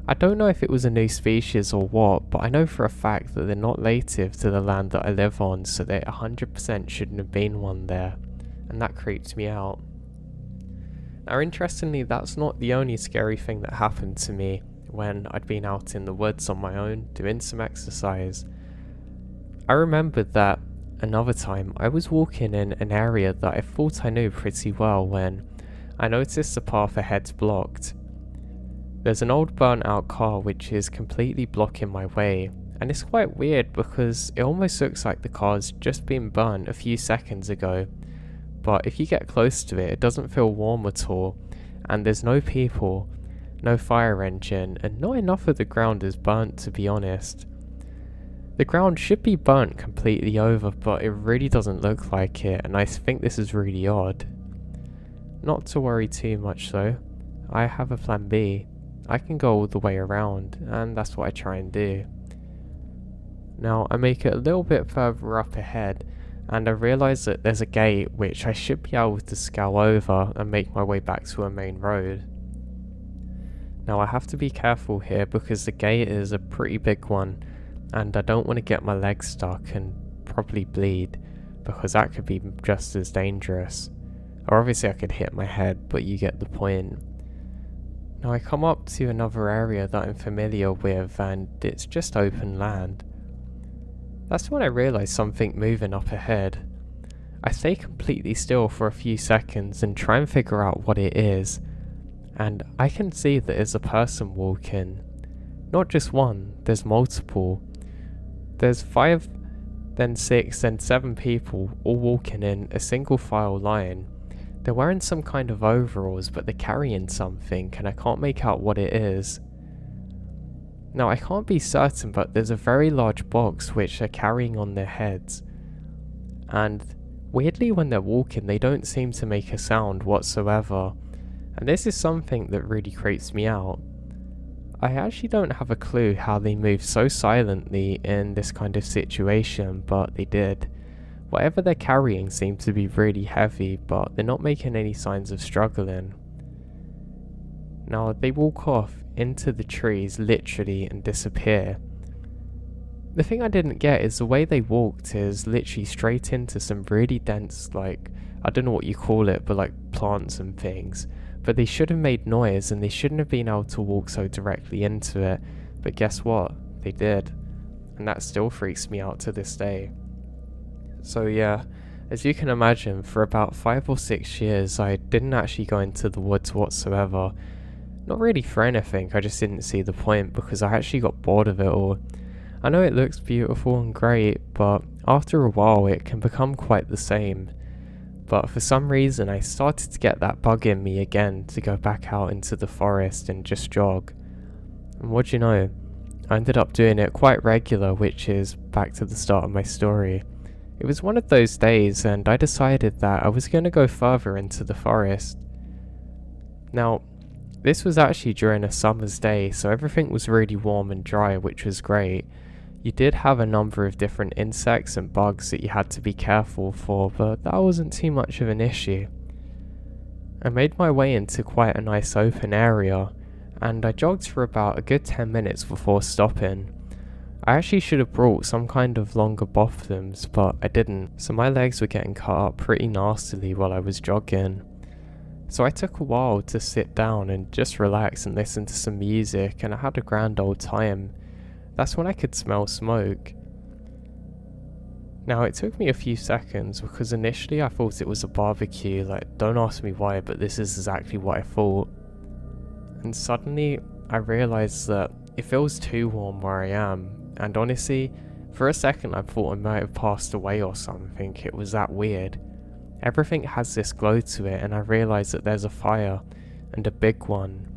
I don't know if it was a new species or what, but I know for a fact that they're not native to the land that I live on, so there 100% shouldn't have been one there, and that creeps me out. Now interestingly, that's not the only scary thing that happened to me when I'd been out in the woods on my own doing some exercise. I remembered that another time I was walking in an area that I thought I knew pretty well when I noticed the path ahead's blocked. There's an old burnt out car which is completely blocking my way, and it's quite weird because it almost looks like the car's just been burnt a few seconds ago, but if you get close to it, it doesn't feel warm at all, and there's no people, no fire engine, and not enough of the ground is burnt, to be honest. The ground should be burnt completely over, but it really doesn't look like it, and I think this is really odd. Not to worry too much though, I have a plan B. I can go all the way around, and that's what I try and do. Now I make it a little bit further up ahead, and I realise that there's a gate which I should be able to scowl over and make my way back to a main road. Now I have to be careful here because the gate is a pretty big one, and I don't want to get my legs stuck and probably bleed, because that could be just as dangerous. Or obviously I could hit my head, but you get the point. Now I come up to another area that I'm familiar with, and it's just open land. That's when I realise something moving up ahead. I stay completely still for a few seconds and try and figure out what it is, and I can see that there's a person walking. Not just one, there's multiple. There's 5, then 6, then 7 people all walking in a single file line. They're wearing some kind of overalls, but they're carrying something, and I can't make out what it is. Now I can't be certain, but there's a very large box which they're carrying on their heads. And weirdly when they're walking, they don't seem to make a sound whatsoever. And this is something that really creeps me out. I actually don't have a clue how they move so silently in this kind of situation, but they did. Whatever they're carrying seems to be really heavy, but they're not making any signs of struggling. Now they walk off into the trees literally and disappear. The thing I didn't get is the way they walked is literally straight into some really dense, like, I don't know what you call it, but like plants and things. But they should have made noise and they shouldn't have been able to walk so directly into it. But guess what? They did. And that still freaks me out to this day. So yeah, as you can imagine, for about 5 or 6 years I didn't actually go into the woods whatsoever. Not really for anything, I just didn't see the point because I actually got bored of it all. I know it looks beautiful and great, but after a while it can become quite the same. But for some reason I started to get that bug in me again to go back out into the forest and just jog. And what do you know, I ended up doing it quite regular, which is back to the start of my story. It was one of those days and I decided that I was going to go further into the forest. Now, this was actually during a summer's day, so everything was really warm and dry, which was great. You did have a number of different insects and bugs that you had to be careful for, but that wasn't too much of an issue. I made my way into quite a nice open area, and I jogged for about a good 10 minutes before stopping. I actually should have brought some kind of longer bottoms, but I didn't, so my legs were getting cut up pretty nastily while I was jogging. So I took a while to sit down and just relax and listen to some music, and I had a grand old time. That's when I could smell smoke. Now it took me a few seconds because initially I thought it was a barbecue, like don't ask me why, but this is exactly what I thought. And suddenly I realised that it feels too warm where I am. And honestly, for a second I thought I might have passed away or something, it was that weird. Everything has this glow to it, and I realise that there's a fire, and a big one.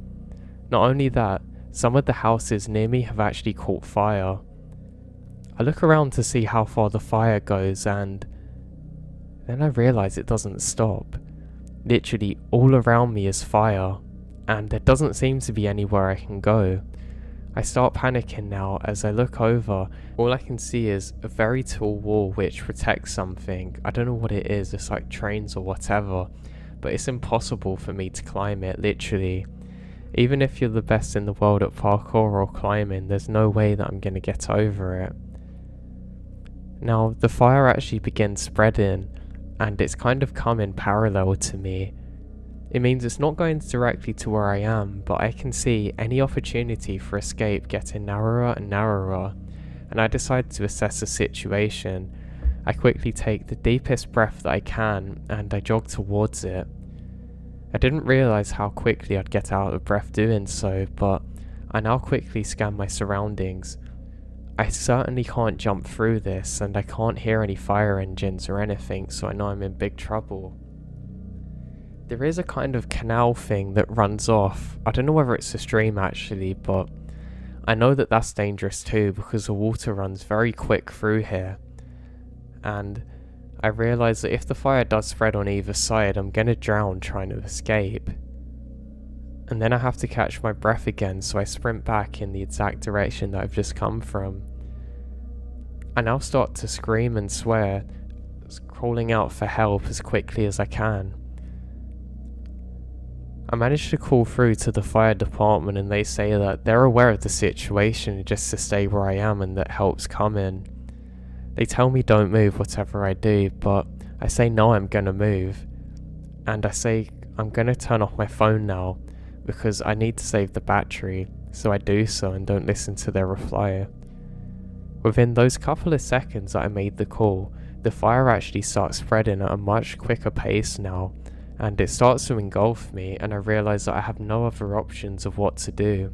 Not only that, some of the houses near me have actually caught fire. I look around to see how far the fire goes, and then I realise it doesn't stop. Literally all around me is fire, and there doesn't seem to be anywhere I can go. I start panicking now as I look over. All I can see is a very tall wall which protects something. I don't know what it is, it's like trains or whatever, but it's impossible for me to climb it, literally. Even if you're the best in the world at parkour or climbing, there's no way that I'm going to get over it. Now, the fire actually begins spreading, and it's kind of coming parallel to me. It means it's not going directly to where I am, but I can see any opportunity for escape getting narrower and narrower, and I decide to assess the situation. I quickly take the deepest breath that I can, and I jog towards it. I didn't realise how quickly I'd get out of breath doing so, but I now quickly scan my surroundings. I certainly can't jump through this, and I can't hear any fire engines or anything, so I know I'm in big trouble. There is a kind of canal thing that runs off. I don't know whether it's a stream actually, but I know that that's dangerous too because the water runs very quick through here. And I realise that if the fire does spread on either side, I'm going to drown trying to escape. And then I have to catch my breath again, so I sprint back in the exact direction that I've just come from. I now start to scream and swear, calling out for help as quickly as I can. I managed to call through to the fire department, and they say that they're aware of the situation just to stay where I am and that help's coming. They tell me don't move whatever I do, but I say no, I'm gonna move. And I say I'm gonna turn off my phone now because I need to save the battery, so I do so and don't listen to their reply. Within those couple of seconds that I made the call, the fire actually starts spreading at a much quicker pace now, and it starts to engulf me, and I realise that I have no other options of what to do.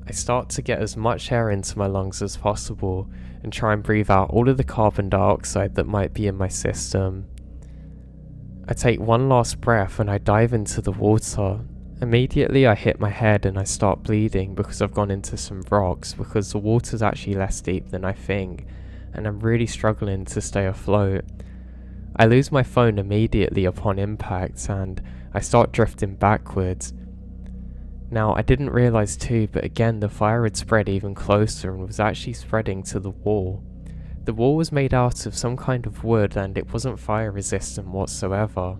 I start to get as much air into my lungs as possible and try and breathe out all of the carbon dioxide that might be in my system. I take one last breath and I dive into the water. Immediately I hit my head and I start bleeding because I've gone into some rocks, because the water's actually less deep than I think, and I'm really struggling to stay afloat. I lose my phone immediately upon impact and I start drifting backwards. Now, I didn't realise too, but again the fire had spread even closer and was actually spreading to the wall. The wall was made out of some kind of wood and it wasn't fire resistant whatsoever.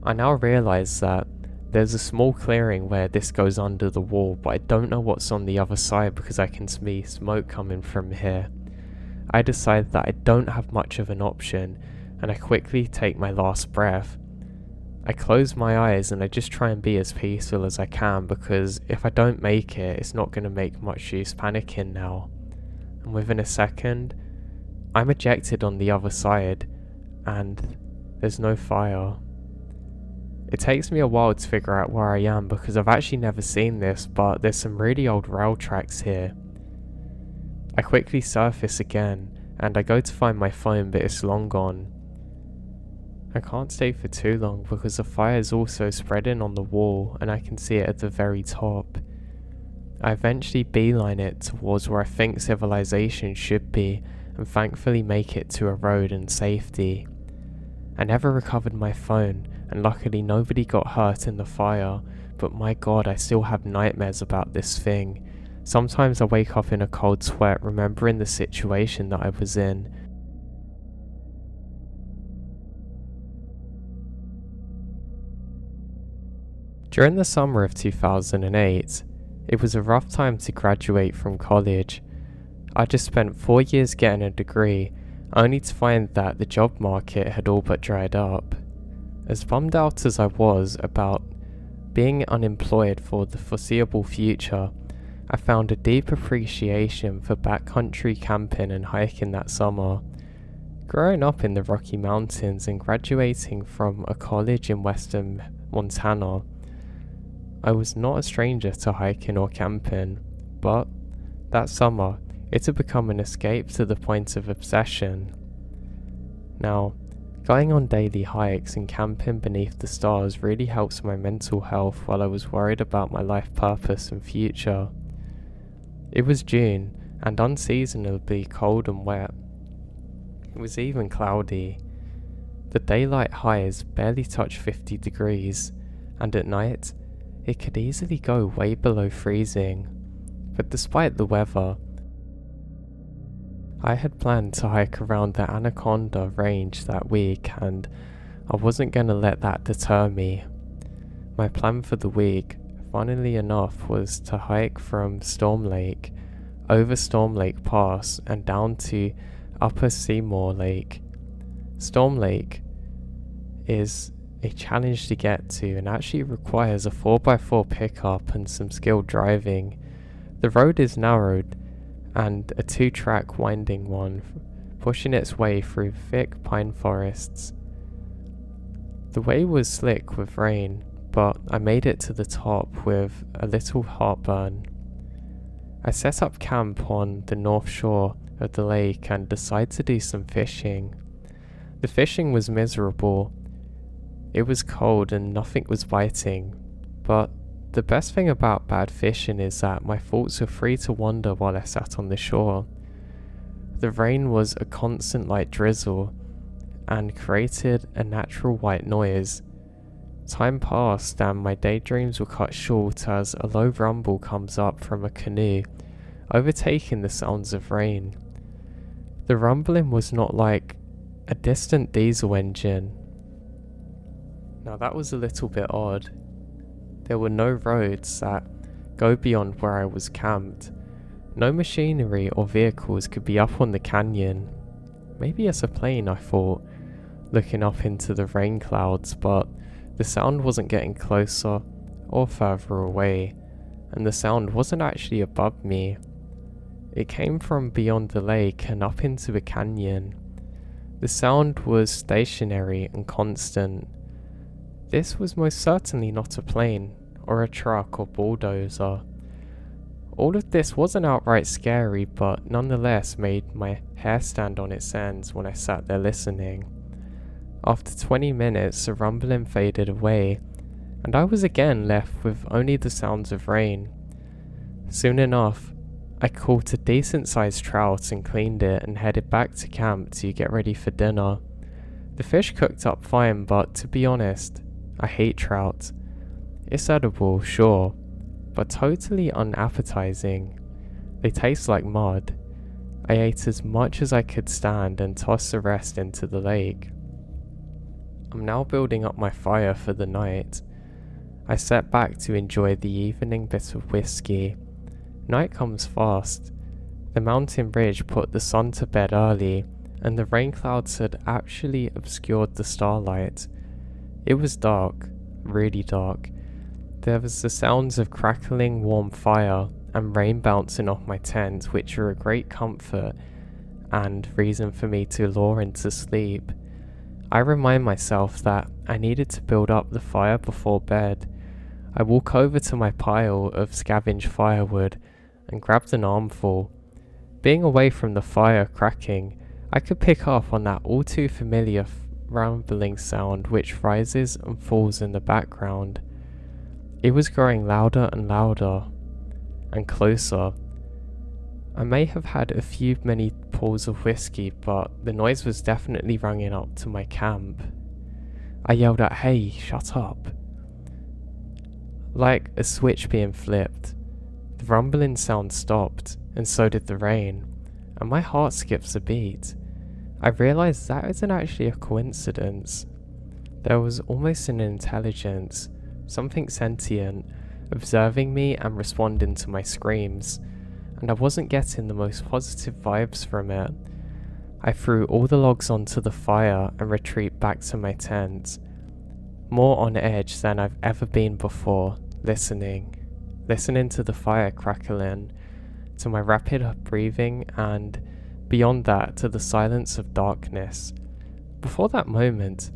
I now realise that there's a small clearing where this goes under the wall, but I don't know what's on the other side because I can see smoke coming from here. I decide that I don't have much of an option, and I quickly take my last breath. I close my eyes and I just try and be as peaceful as I can, because if I don't make it, it's not going to make much use panicking now. And within a second, I'm ejected on the other side, and there's no fire. It takes me a while to figure out where I am because I've actually never seen this, but there's some really old rail tracks here. I quickly surface again, and I go to find my phone, but it's long gone. I can't stay for too long because the fire is also spreading on the wall and I can see it at the very top. I eventually beeline it towards where I think civilization should be and thankfully make it to a road in safety. I never recovered my phone and luckily nobody got hurt in the fire, but my god, I still have nightmares about this thing. Sometimes I wake up in a cold sweat remembering the situation that I was in. During the summer of 2008, it was a rough time to graduate from college. I just spent 4 years getting a degree, only to find that the job market had all but dried up. As bummed out as I was about being unemployed for the foreseeable future, I found a deep appreciation for backcountry camping and hiking that summer. Growing up in the Rocky Mountains and graduating from a college in western Montana, I was not a stranger to hiking or camping, but that summer it had become an escape to the point of obsession. Now, going on daily hikes and camping beneath the stars really helps my mental health while I was worried about my life purpose and future. It was June and unseasonably cold and wet. It was even cloudy. The daylight highs barely touched 50 degrees, and at night, it could easily go way below freezing. But despite the weather, I had planned to hike around the Anaconda Range that week, and I wasn't going to let that deter me. My plan for the week, funnily enough, was to hike from Storm Lake, over Storm Lake Pass, and down to Upper Seymour Lake. Storm Lake is a challenge to get to and actually requires a 4x4 pickup and some skilled driving. The road is narrowed and a 2-track winding one, pushing its way through thick pine forests. The way was slick with rain, but I made it to the top with a little heartburn. I set up camp on the north shore of the lake and decided to do some fishing. The fishing was miserable. It was cold and nothing was biting, but the best thing about bad fishing is that my thoughts were free to wander while I sat on the shore. The rain was a constant light drizzle and created a natural white noise. Time passed and my daydreams were cut short as a low rumble comes up from a canoe, overtaking the sounds of rain. The rumbling was not like a distant diesel engine. Now that was a little bit odd. There were no roads that go beyond where I was camped. No machinery or vehicles could be up on the canyon. Maybe it's a plane, I thought, looking up into the rain clouds, but the sound wasn't getting closer or further away, and the sound wasn't actually above me. It came from beyond the lake and up into the canyon. The sound was stationary and constant. This was most certainly not a plane, or a truck or bulldozer. All of this wasn't outright scary, but nonetheless made my hair stand on its ends when I sat there listening. After 20 minutes, the rumbling faded away, and I was again left with only the sounds of rain. Soon enough, I caught a decent-sized trout and cleaned it and headed back to camp to get ready for dinner. The fish cooked up fine, but to be honest, I hate trout. It's edible, sure, but totally unappetizing. They taste like mud. I ate as much as I could stand and tossed the rest into the lake. I'm now building up my fire for the night. I sat back to enjoy the evening bit of whiskey. Night comes fast. The mountain ridge put the sun to bed early, and the rain clouds had actually obscured the starlight. It was dark, really dark. There was the sounds of crackling warm fire and rain bouncing off my tent, which were a great comfort and reason for me to lure into sleep. I remind myself that I needed to build up the fire before bed. I walk over to my pile of scavenged firewood and grabbed an armful. Being away from the fire cracking, I could pick up on that all too familiar rumbling sound which rises and falls in the background. It was growing louder and louder, and closer. I may have had a few many pulls of whiskey, but the noise was definitely ringing up to my camp. I yelled out, "Hey, shut up." Like a switch being flipped, the rumbling sound stopped, and so did the rain, and my heart skips a beat. I realized that isn't actually a coincidence. There was almost an intelligence, something sentient, observing me and responding to my screams, and I wasn't getting the most positive vibes from it. I threw all the logs onto the fire and retreated back to my tent, more on edge than I've ever been before, listening to the fire crackling, to my rapid breathing, and beyond that to the silence of darkness. Before that moment,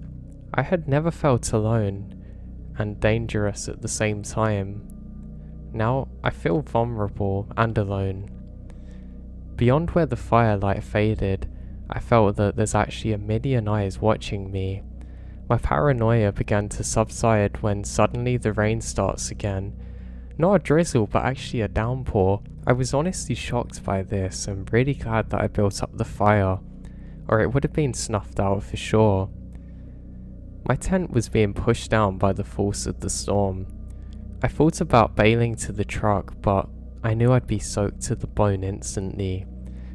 I had never felt alone and dangerous at the same time. Now I feel vulnerable and alone. Beyond where the firelight faded, I felt that there's actually a million eyes watching me. My paranoia began to subside when suddenly the rain starts again. Not a drizzle, but actually a downpour. I was honestly shocked by this and really glad that I built up the fire, or it would have been snuffed out for sure. My tent was being pushed down by the force of the storm. I thought about bailing to the truck, but I knew I'd be soaked to the bone instantly.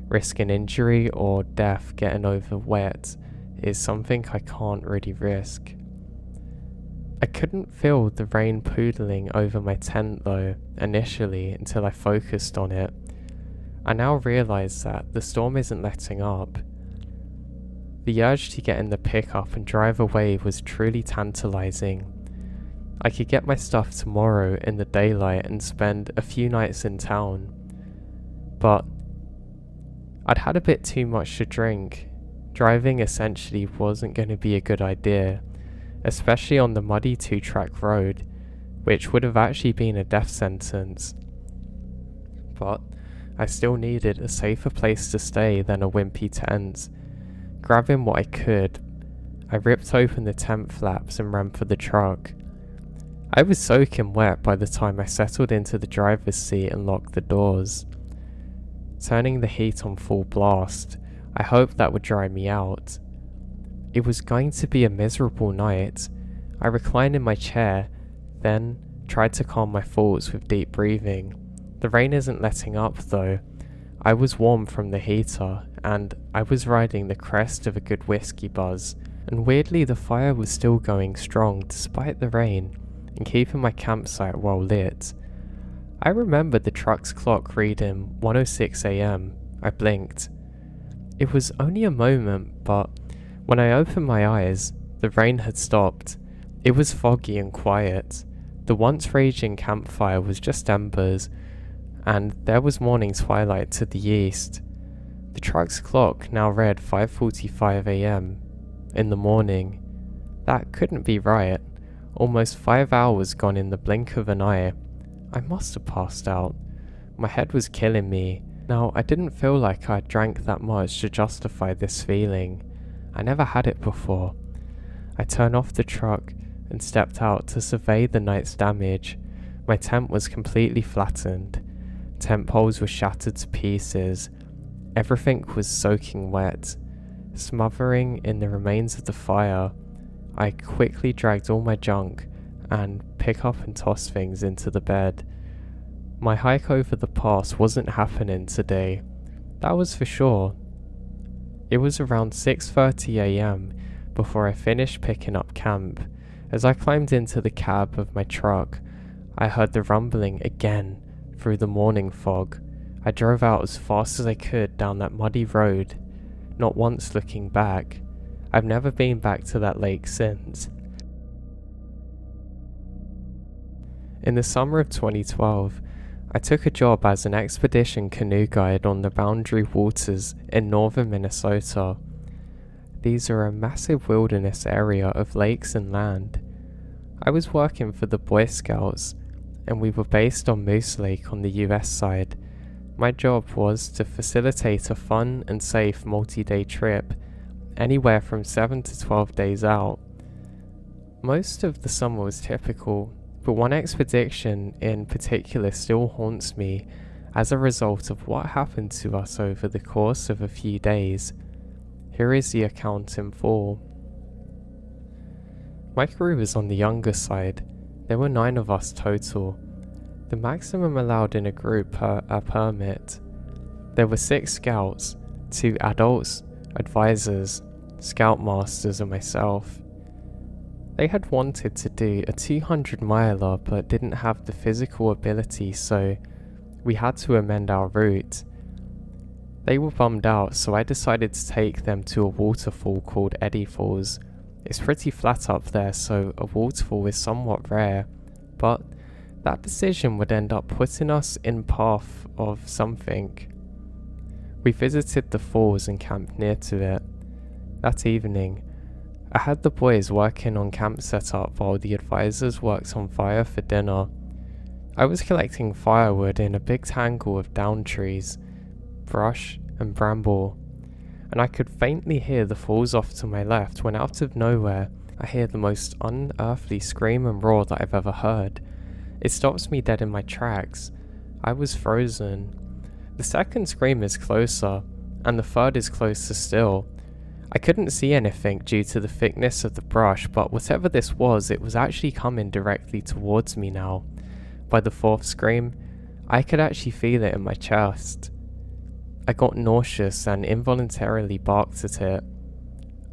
Risking injury or death getting over wet is something I can't really risk. I couldn't feel the rain poodling over my tent though, initially, until I focused on it. I now realise that the storm isn't letting up. The urge to get in the pickup and drive away was truly tantalising. I could get my stuff tomorrow in the daylight and spend a few nights in town. But I'd had a bit too much to drink. Driving essentially wasn't going to be a good idea, especially on the muddy 2-track road, which would have actually been a death sentence. But I still needed a safer place to stay than a wimpy tent. Grabbing what I could, I ripped open the tent flaps and ran for the truck. I was soaking wet by the time I settled into the driver's seat and locked the doors. Turning the heat on full blast, I hoped that would dry me out. It was going to be a miserable night. I reclined in my chair, then tried to calm my thoughts with deep breathing. The rain isn't letting up though. I was warm from the heater, and I was riding the crest of a good whiskey buzz, and weirdly the fire was still going strong despite the rain, and keeping my campsite well lit. I remembered the truck's clock reading 1:06 AM. I blinked. It was only a moment, but when I opened my eyes, the rain had stopped. It was foggy and quiet. The once raging campfire was just embers, and there was morning twilight to the east. The truck's clock now read 5:45 AM in the morning. That couldn't be right. Almost 5 hours gone in the blink of an eye. I must have passed out. My head was killing me. Now, I didn't feel like I'd drank that much to justify this feeling. I never had it before. I turned off the truck and stepped out to survey the night's damage. My tent was completely flattened. Tent poles were shattered to pieces. Everything was soaking wet. Smothering in the remains of the fire, I quickly dragged all my junk and pick up and toss things into the bed. My hike over the pass wasn't happening today, that was for sure. It was around 6:30 AM before I finished picking up camp. As I climbed into the cab of my truck, I heard the rumbling again through the morning fog. I drove out as fast as I could down that muddy road, not once looking back. I've never been back to that lake since. In the summer of 2012, I took a job as an expedition canoe guide on the Boundary Waters in northern Minnesota. These are a massive wilderness area of lakes and land. I was working for the Boy Scouts, and we were based on Moose Lake on the US side. My job was to facilitate a fun and safe multi-day trip, anywhere from 7 to 12 days out. Most of the summer was typical, but one expedition in particular still haunts me as a result of what happened to us over the course of a few days. Here is the account in full. My crew was on the younger side. There were 9 of us total, the maximum allowed in a group per a permit. There were 6 scouts, 2 adults, advisors, scoutmasters and myself. They had wanted to do a 200-miler but didn't have the physical ability, so we had to amend our route. They were bummed out, so I decided to take them to a waterfall called Eddy Falls. It's pretty flat up there, so a waterfall is somewhat rare, but that decision would end up putting us in path of something. We visited the falls and camped near to it. That evening, I had the boys working on camp setup while the advisors worked on fire for dinner. I was collecting firewood in a big tangle of down trees, brush and bramble, and I could faintly hear the falls off to my left when out of nowhere I hear the most unearthly scream and roar that I've ever heard. It stops me dead in my tracks. I was frozen. The second scream is closer, and the third is closer still. I couldn't see anything due to the thickness of the brush, but whatever this was, it was actually coming directly towards me now. By the fourth scream, I could actually feel it in my chest. I got nauseous and involuntarily barked at it.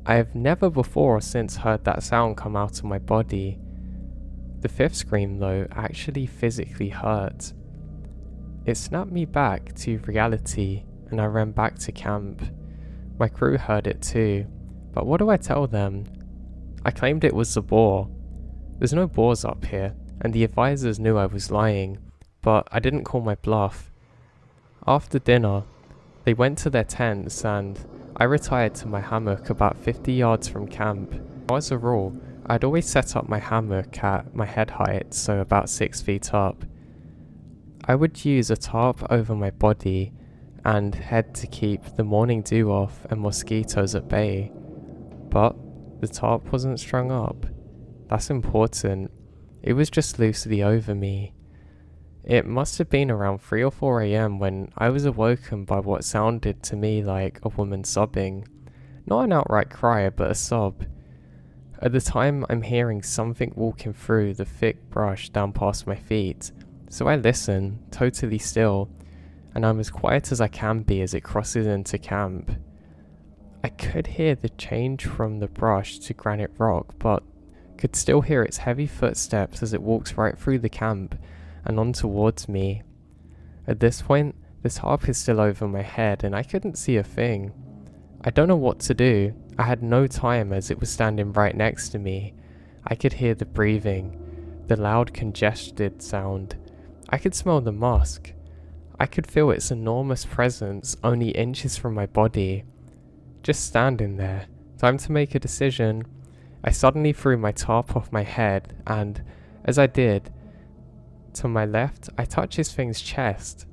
I have never before or since heard that sound come out of my body. The fifth scream though actually physically hurt. It snapped me back to reality and I ran back to camp. My crew heard it too, but what do I tell them? I claimed it was the boar. There's no boars up here, and the advisors knew I was lying, but I didn't call my bluff. After dinner, they went to their tents and I retired to my hammock about 50 yards from camp. As a rule, I'd always set up my hammock at my head height, so about 6 feet up. I would use a tarp over my body and head to keep the morning dew off and mosquitoes at bay, but the tarp wasn't strung up. That's important. It was just loosely over me. It must have been around 3 or 4 a.m. when I was awoken by what sounded to me like a woman sobbing. Not an outright cry, but a sob. At the time, I'm hearing something walking through the thick brush down past my feet, so I listen, totally still, and I'm as quiet as I can be as it crosses into camp. I could hear the change from the brush to granite rock, but could still hear its heavy footsteps as it walks right through the camp and on towards me. At this point, the tarp is still over my head and I couldn't see a thing. I don't know what to do. I had no time as it was standing right next to me. I could hear the breathing, the loud congested sound. I could smell the musk. I could feel its enormous presence only inches from my body. Just standing there, time to make a decision. I suddenly threw my tarp off my head and, as I did, to my left, I touched this thing's chest.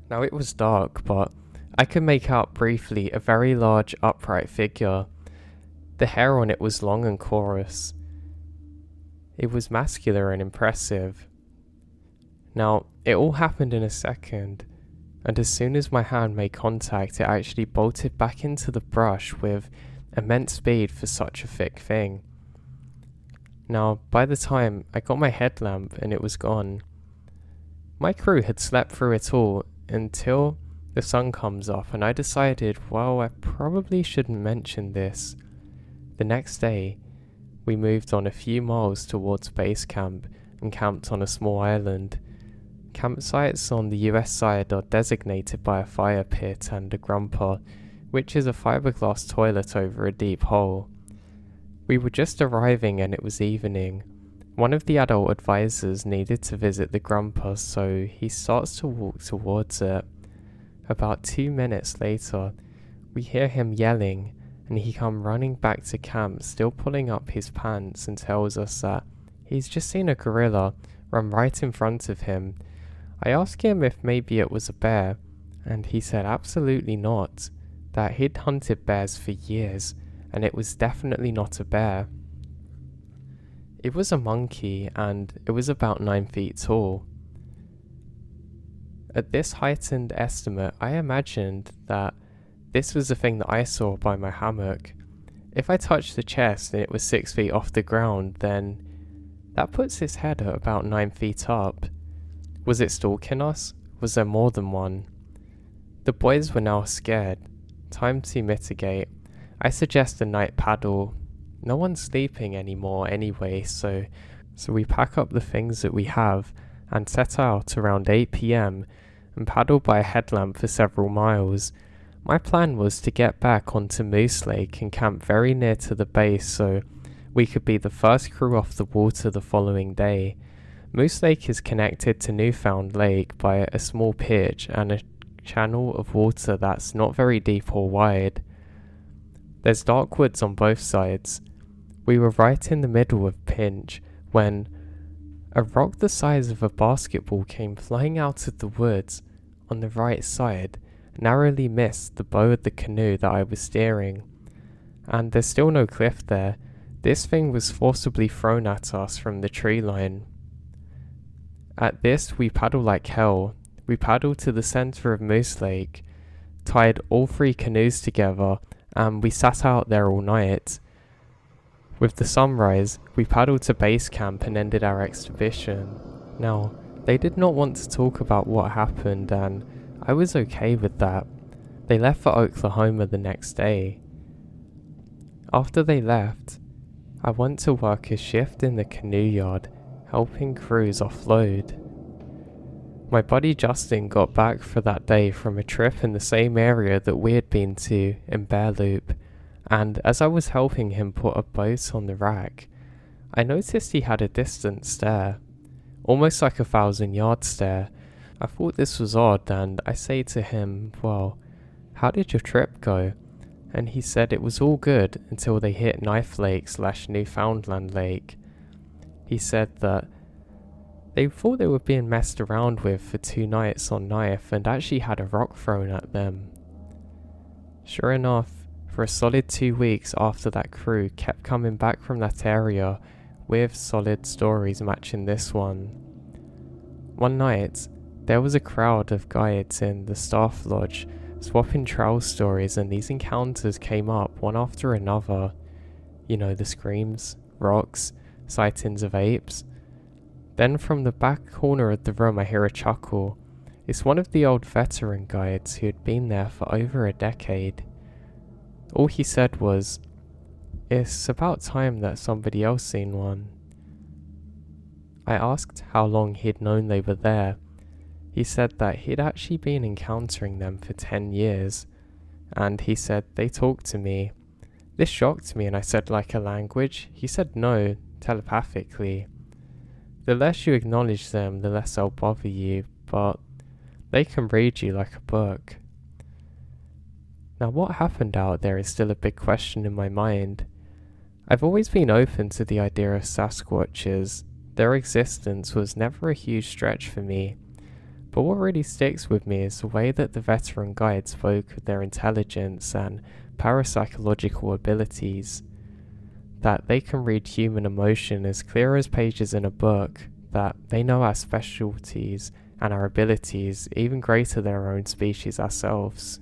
Now it was dark, but I could make out briefly a very large upright figure. The hair on it was long and coarse. It was muscular and impressive. Now, it all happened in a second, and as soon as my hand made contact, it actually bolted back into the brush with immense speed for such a thick thing. Now, by the time I got my headlamp and it was gone, my crew had slept through it all until the sun comes up, and I decided, well, I probably shouldn't mention this. The next day, we moved on a few miles towards base camp and camped on a small island. Campsites on the US side are designated by a fire pit and a grumper, which is a fiberglass toilet over a deep hole. We were just arriving and it was evening. One of the adult advisors needed to visit the grumper, so he starts to walk towards it. About 2 minutes later, we hear him yelling, and he come running back to camp, still pulling up his pants, and tells us that he's just seen a gorilla run right in front of him. I asked him if maybe it was a bear, and he said absolutely not, that he'd hunted bears for years, and it was definitely not a bear. It was a monkey, and it was about 9 feet tall. At this heightened estimate, I imagined that this was the thing that I saw by my hammock. If I touched the chest and it was 6 feet off the ground, then that puts its head at about 9 feet up. Was it stalking us? Was there more than one? The boys were now scared. Time to mitigate. I suggest a night paddle. No one's sleeping anymore anyway, so we pack up the things that we have and set out around 8 PM and paddle by a headlamp for several miles. My plan was to get back onto Moose Lake and camp very near to the base so we could be the first crew off the water the following day. Moose Lake is connected to Newfound Lake by a small pitch and a channel of water that's not very deep or wide. There's dark woods on both sides. We were right in the middle of Pinch when a rock the size of a basketball came flying out of the woods on the right side, narrowly missed the bow of the canoe that I was steering. And there's still no cliff there. This thing was forcibly thrown at us from the tree line. At this, we paddled like hell. We paddled to the center of Moose Lake, tied all 3 canoes together, and we sat out there all night. With the sunrise, we paddled to base camp and ended our expedition. Now, they did not want to talk about what happened, and I was okay with that. They left for Oklahoma the next day. After they left, I went to work a shift in the canoe yard, helping crews offload. My buddy Justin got back for that day from a trip in the same area that we had been to in Bear Loop, and as I was helping him put a boat on the rack, I noticed he had a distant stare, almost like a 1,000-yard stare. I thought this was odd, and I say to him, "Well, how did your trip go?" And he said it was all good until they hit Knife Lake/Newfoundland Lake. He said that they thought they were being messed around with for 2 nights on Knife and actually had a rock thrown at them. Sure enough, for a solid 2 weeks after that, crew kept coming back from that area with solid stories matching this one. One night, there was a crowd of guides in the staff lodge swapping trail stories, and these encounters came up one after another. You know, the screams, rocks, sightings of apes. Then from the back corner of the room I hear a chuckle. It's one of the old veteran guides who had been there for over a decade. All he said was, "It's about time that somebody else seen one." I asked how long he'd known they were there. He said that he'd actually been encountering them for 10 years, and he said they talked to me. This shocked me, and I said, "Like a language?" He said no, telepathically. The less you acknowledge them, the less they'll bother you, but they can read you like a book. Now, what happened out there is still a big question in my mind. I've always been open to the idea of Sasquatches. Their existence was never a huge stretch for me. But what really sticks with me is the way that the veteran guide spoke of their intelligence and parapsychological abilities. That they can read human emotion as clear as pages in a book, that they know our specialties and our abilities even greater than our own species ourselves.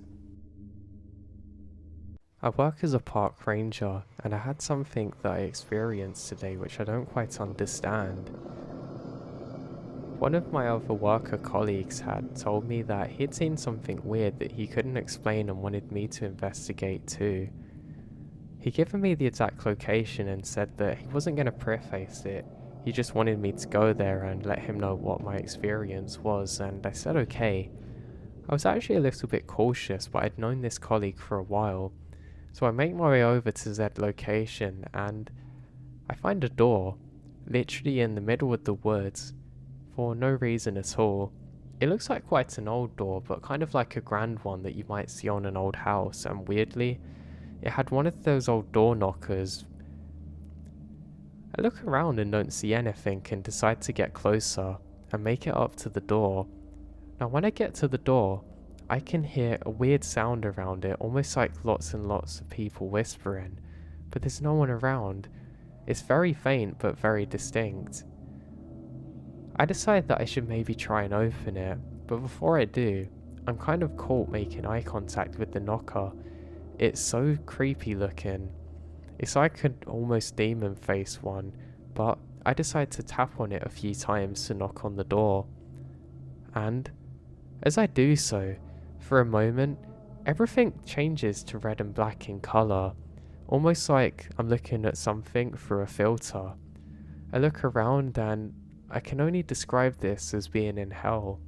I work as a park ranger, and I had something that I experienced today which I don't quite understand. One of my other worker colleagues had told me that he'd seen something weird that he couldn't explain and wanted me to investigate too. He'd given me the exact location and said that he wasn't going to preface it, he just wanted me to go there and let him know what my experience was, and I said okay. I was actually a little bit cautious, but I'd known this colleague for a while, so I make my way over to that location and I find a door, literally in the middle of the woods, for no reason at all. It looks like quite an old door, but kind of like a grand one that you might see on an old house, and weirdly, it had one of those old door knockers. I look around and don't see anything and decide to get closer and make it up to the door. Now when I get to the door, I can hear a weird sound around it, almost like lots and lots of people whispering, but there's no one around. It's very faint but very distinct. I decide that I should maybe try and open it, but before I do, I'm kind of caught making eye contact with the knocker. It's so creepy looking. It's like an almost demon face one, but I decide to tap on it a few times to knock on the door. And as I do so, for a moment, everything changes to red and black in colour, almost like I'm looking at something through a filter. I look around and I can only describe this as being in hell.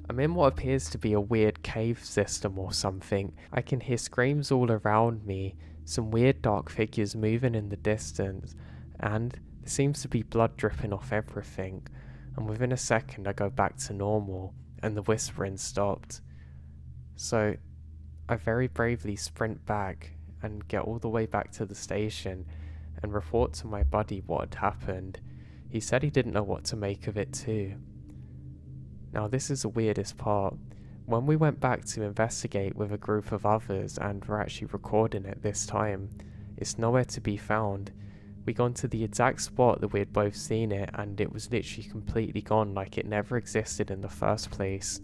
I'm in what appears to be a weird cave system or something. I can hear screams all around me, some weird dark figures moving in the distance, and there seems to be blood dripping off everything, and within a second I go back to normal, and the whispering stopped. So I very bravely sprint back and get all the way back to the station and report to my buddy what had happened. He said he didn't know what to make of it too. Now this is the weirdest part. When we went back to investigate with a group of others and were actually recording it this time, it's nowhere to be found. We gone to the exact spot that we had both seen it, and it was literally completely gone, like it never existed in the first place.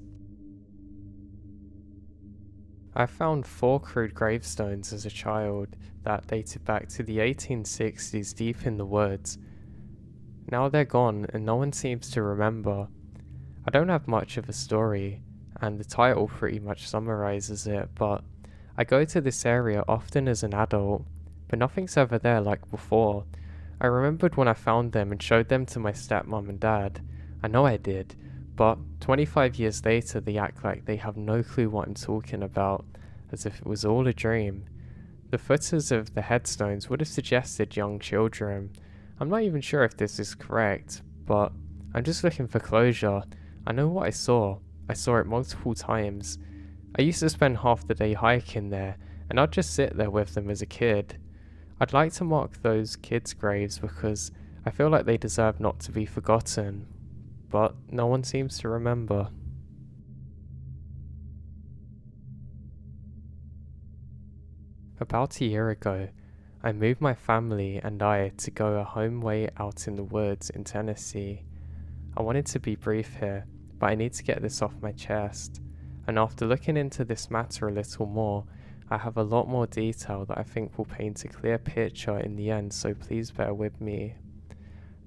I found 4 crude gravestones as a child that dated back to the 1860s deep in the woods. Now they're gone and no one seems to remember. I don't have much of a story, and the title pretty much summarizes it, but I go to this area often as an adult, but nothing's ever there like before. I remembered when I found them and showed them to my stepmom and dad. I know I did, but 25 years later they act like they have no clue what I'm talking about, as if it was all a dream. The footers of the headstones would have suggested young children. I'm not even sure if this is correct, but I'm just looking for closure. I know what I saw. I saw it multiple times. I used to spend half the day hiking there, and I'd just sit there with them as a kid. I'd like to mark those kids' graves because I feel like they deserve not to be forgotten, but no one seems to remember. About a year ago, I moved my family and I to go a home way out in the woods in Tennessee. I wanted to be brief here, but I need to get this off my chest, and after looking into this matter a little more, I have a lot more detail that I think will paint a clear picture in the end, so please bear with me.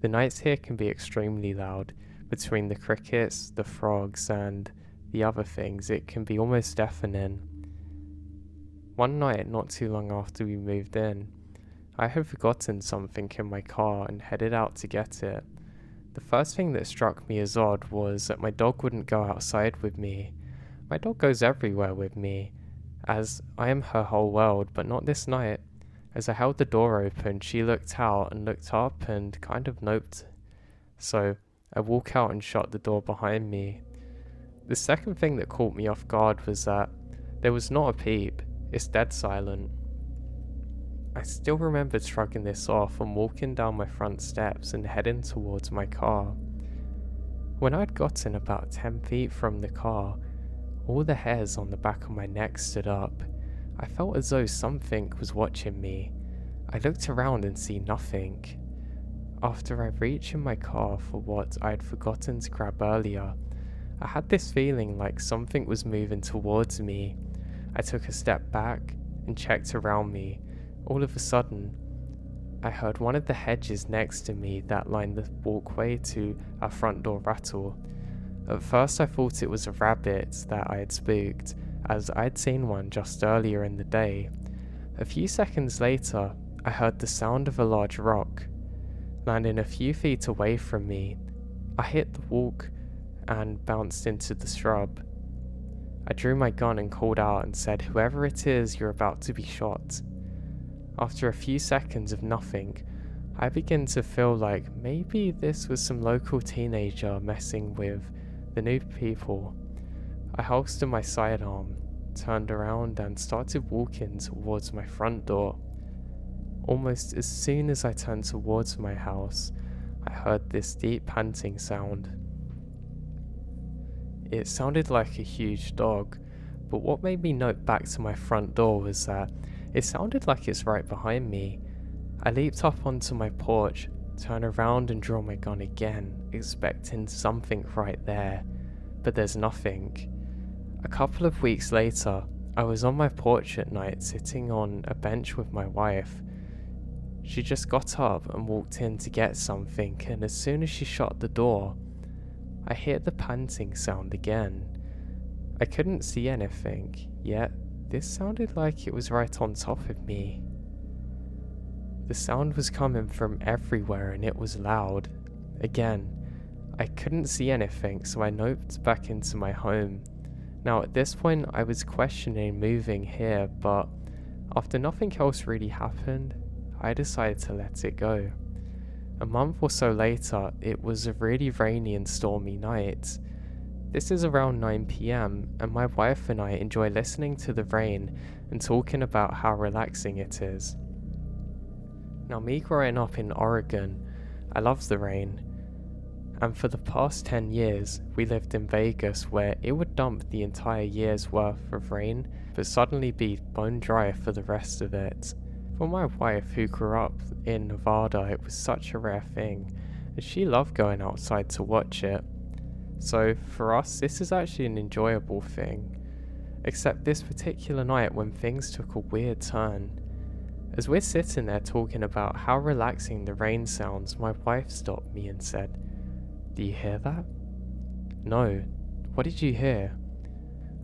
The nights here can be extremely loud. Between the crickets, the frogs, and the other things, it can be almost deafening. One night, not too long after we moved in, I had forgotten something in my car and headed out to get it. The first thing that struck me as odd was that my dog wouldn't go outside with me. My dog goes everywhere with me, as I am her whole world, but not this night. As I held the door open, she looked out and looked up and kind of noped. So I walk out and shut the door behind me. The second thing that caught me off guard was that there was not a peep. It's dead silent. I still remember shrugging this off and walking down my front steps and heading towards my car. When I'd gotten about 10 feet from the car, all the hairs on the back of my neck stood up. I felt as though something was watching me. I looked around and see nothing. After I reached in my car for what I had forgotten to grab earlier, I had this feeling like something was moving towards me. I took a step back and checked around me. All of a sudden, I heard one of the hedges next to me that lined the walkway to our front door rattle. At first I thought it was a rabbit that I had spooked, as I had seen one just earlier in the day. A few seconds later, I heard the sound of a large rock landing a few feet away from me. I hit the walk and bounced into the shrub. I drew my gun and called out and said, "Whoever it is, you're about to be shot." After a few seconds of nothing, I began to feel like maybe this was some local teenager messing with the new people. I holstered my sidearm, turned around and started walking towards my front door. Almost as soon as I turned towards my house, I heard this deep panting sound. It sounded like a huge dog, but what made me note back to my front door was that it sounded like it's right behind me. I leaped up onto my porch, turned around and drew my gun again, expecting something right there, but there's nothing. A couple of weeks later, I was on my porch at night sitting on a bench with my wife. She just got up and walked in to get something, and as soon as she shut the door, I heard the panting sound again. I couldn't see anything, yet this sounded like it was right on top of me. The sound was coming from everywhere and it was loud. Again, I couldn't see anything, so I noped back into my home. Now at this point I was questioning moving here, but after nothing else really happened, I decided to let it go. A month or so later, it was a really rainy and stormy night. This is around 9 PM, and my wife and I enjoy listening to the rain and talking about how relaxing it is. Now, me growing up in Oregon, I love the rain. And for the past 10 years, we lived in Vegas, where it would dump the entire year's worth of rain, but suddenly be bone dry for the rest of it. For my wife, who grew up in Nevada, it was such a rare thing, and she loved going outside to watch it. So for us, this is actually an enjoyable thing. Except this particular night when things took a weird turn. As we're sitting there talking about how relaxing the rain sounds, my wife stopped me and said, "Do you hear that?" "No. What did you hear?"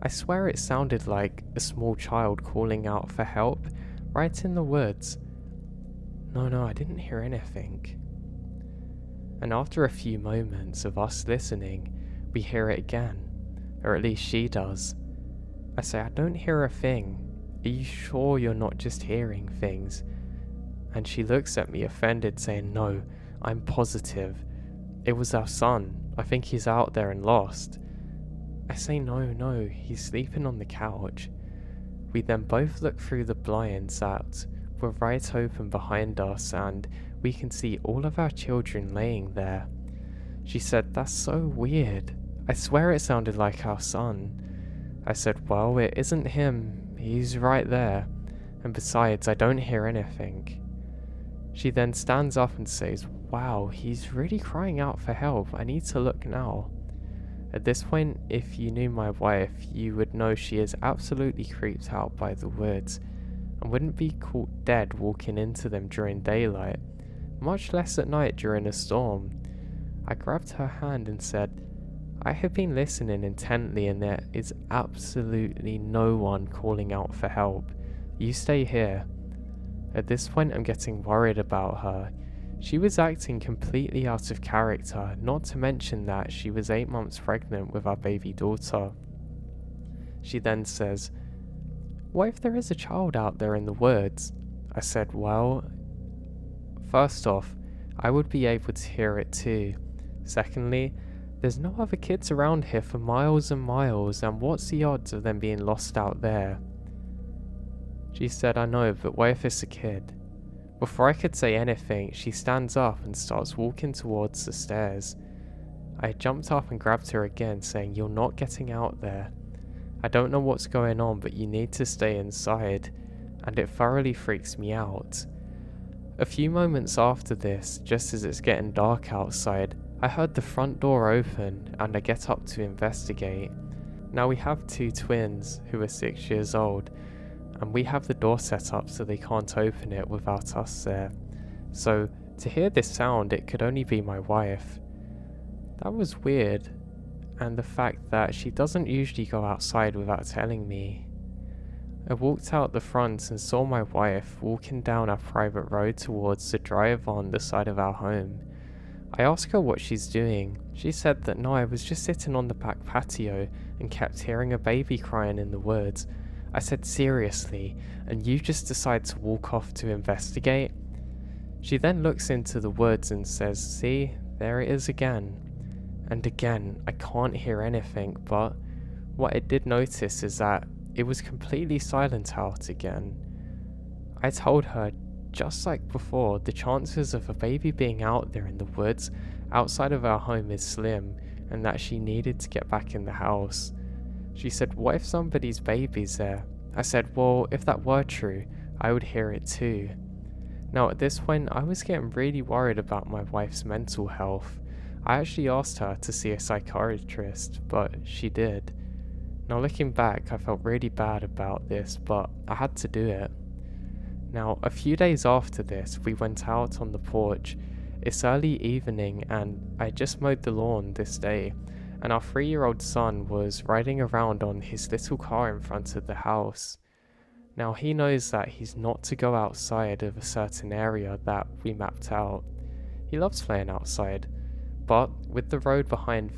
I swear it sounded like a small child calling out for help right in the woods. No, I didn't hear anything. And after a few moments of us listening, we hear it again, or at least she does. I say, I don't hear a thing. Are you sure you're not just hearing things? And she looks at me offended, saying, no, I'm positive. It was our son. I think he's out there and lost. I say, no, he's sleeping on the couch. We then both look through the blinds that were right open behind us, and we can see all of our children laying there. She said, that's so weird. I swear it sounded like our son. I said, well, it isn't him. He's right there. And besides, I don't hear anything. She then stands up and says, wow, he's really crying out for help. I need to look now. At this point, if you knew my wife, you would know she is absolutely creeped out by the woods and wouldn't be caught dead walking into them during daylight, much less at night during a storm. I grabbed her hand and said, I have been listening intently and there is absolutely no one calling out for help. You stay here. At this point, I'm getting worried about her. She was acting completely out of character, not to mention that she was 8 months pregnant with our baby daughter. She then says, what if there is a child out there in the woods? I said, well, first off, I would be able to hear it too. Secondly, there's no other kids around here for miles and miles, and what's the odds of them being lost out there? She said, I know, but what if it's a kid? Before I could say anything, she stands up and starts walking towards the stairs. I jumped up and grabbed her again, saying, you're not getting out there. I don't know what's going on, but you need to stay inside, and it thoroughly freaks me out. A few moments after this, just as it's getting dark outside, I heard the front door open, and I get up to investigate. Now we have 2 twins who are 6 years old, and we have the door set up so they can't open it without us there. So to hear this sound, it could only be my wife. That was weird, and the fact that she doesn't usually go outside without telling me. I walked out the front and saw my wife walking down our private road towards the drive on the side of our home. I asked her what she's doing. She said that no, I was just sitting on the back patio and kept hearing a baby crying in the woods. I said, seriously, and you just decide to walk off to investigate? She then looks into the woods and says, see, there it is again. And again, I can't hear anything, but what I did notice is that it was completely silent out again. I told her, just like before, the chances of a baby being out there in the woods outside of our home is slim, and that she needed to get back in the house. She said, what if somebody's baby's there? I said, well, if that were true, I would hear it too. Now at this point, I was getting really worried about my wife's mental health. I actually asked her to see a psychiatrist, but she did. Now looking back, I felt really bad about this, but I had to do it. Now, a few days after this, we went out on the porch. It's early evening and I just mowed the lawn this day, and our 3-year-old son was riding around on his little car in front of the house. Now he knows that he's not to go outside of a certain area that we mapped out. He loves playing outside, but with the road behind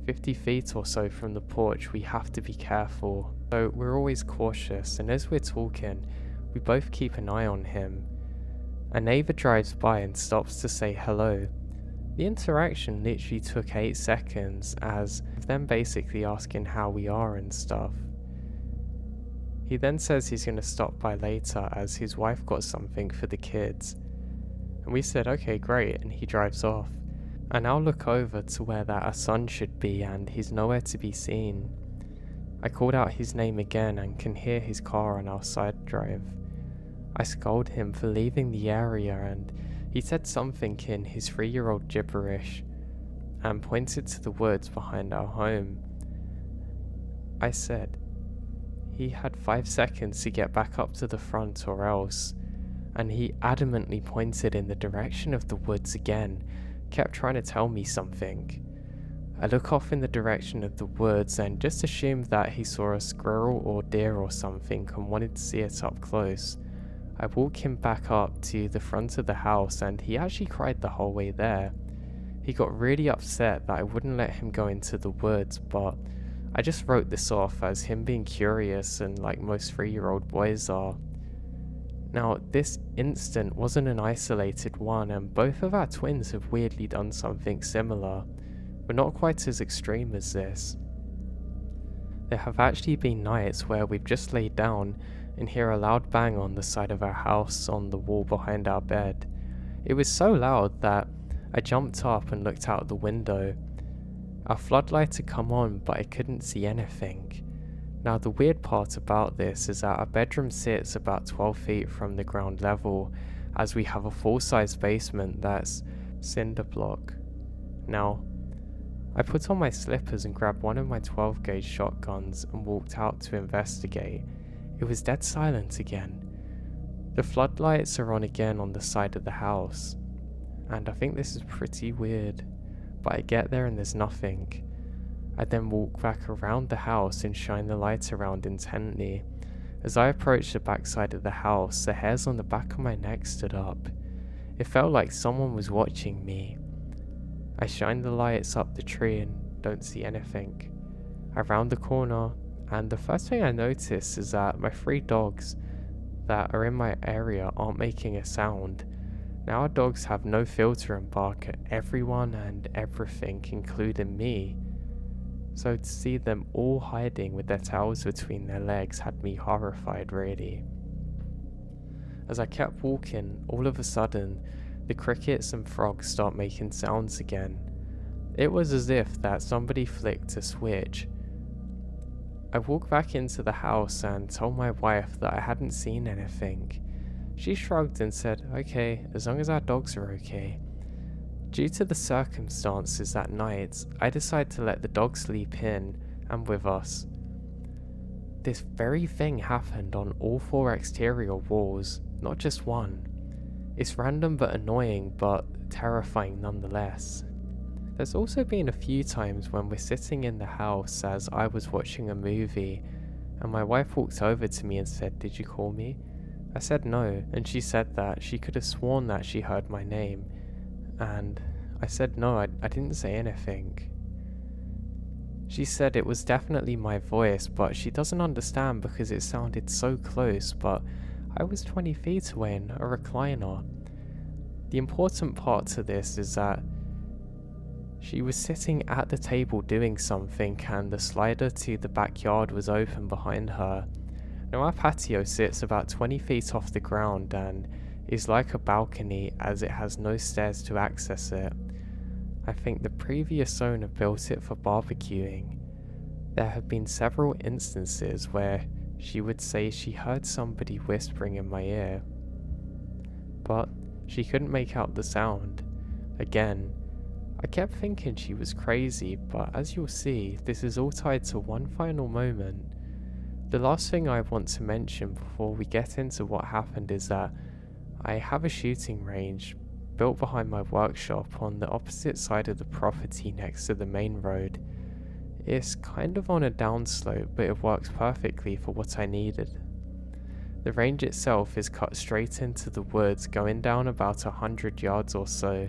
50 feet or so from the porch, we have to be careful. So we're always cautious, and as we're talking, we both keep an eye on him. A neighbour drives by and stops to say hello. The interaction literally took 8 seconds, as of them basically asking how we are and stuff. He then says he's going to stop by later as his wife got something for the kids. And we said okay, great, and he drives off. I now look over to where that our son should be, and he's nowhere to be seen. I called out his name again and can hear his car on our side drive. I scold him for leaving the area, and he said something in his 3-year-old gibberish and pointed to the woods behind our home. I said he had 5 seconds to get back up to the front or else, and he adamantly pointed in the direction of the woods again, kept trying to tell me something. I look off in the direction of the woods and just assumed that he saw a squirrel or deer or something and wanted to see it up close. I walk him back up to the front of the house and he actually cried the whole way there. He got really upset that I wouldn't let him go into the woods, but I just wrote this off as him being curious and like most 3-year-old boys are. Now, this incident wasn't an isolated one, and both of our twins have weirdly done something similar, but not quite as extreme as this. There have actually been nights where we've just laid down and hear a loud bang on the side of our house on the wall behind our bed. It was so loud that I jumped up and looked out the window. Our floodlight had come on, but I couldn't see anything. Now, the weird part about this is that our bedroom sits about 12 feet from the ground level, as we have a full-size basement that's cinder block. Now, I put on my slippers and grabbed one of my 12-gauge shotguns and walked out to investigate. It was dead silent again. The floodlights are on again on the side of the house, and I think this is pretty weird, but I get there and there's nothing. I then walk back around the house and shine the light around intently. As I approached the backside of the house, the hairs on the back of my neck stood up. It felt like someone was watching me. I shine the lights up the tree and don't see anything. I round the corner, and the first thing I notice is that my 3 dogs that are in my area aren't making a sound. Now, our dogs have no filter and bark at everyone and everything, including me. So to see them all hiding with their tails between their legs had me horrified, really. As I kept walking, all of a sudden, the crickets and frogs start making sounds again. It was as if that somebody flicked a switch. I walked back into the house and told my wife that I hadn't seen anything. She shrugged and said, okay, as long as our dogs are okay. Due to the circumstances that night, I decided to let the dog sleep in and with us. This very thing happened on all 4 exterior walls, not just one. It's random but annoying, but terrifying nonetheless. There's also been a few times when we're sitting in the house as I was watching a movie, and my wife walked over to me and said, "Did you call me?" I said no, and she said that she could have sworn that she heard my name. And I said no, I didn't say anything. She said it was definitely my voice, but she doesn't understand because it sounded so close, but I was 20 feet away in a recliner. The important part to this is that she was sitting at the table doing something, and the slider to the backyard was open behind her. Now, our patio sits about 20 feet off the ground and is like a balcony as it has no stairs to access it. I think the previous owner built it for barbecuing. There have been several instances where she would say she heard somebody whispering in my ear, but she couldn't make out the sound. Again, I kept thinking she was crazy, but as you'll see, this is all tied to one final moment. The last thing I want to mention before we get into what happened is that I have a shooting range built behind my workshop on the opposite side of the property next to the main road. It's kind of on a downslope, but it works perfectly for what I needed. The range itself is cut straight into the woods, going down about 100 yards or so.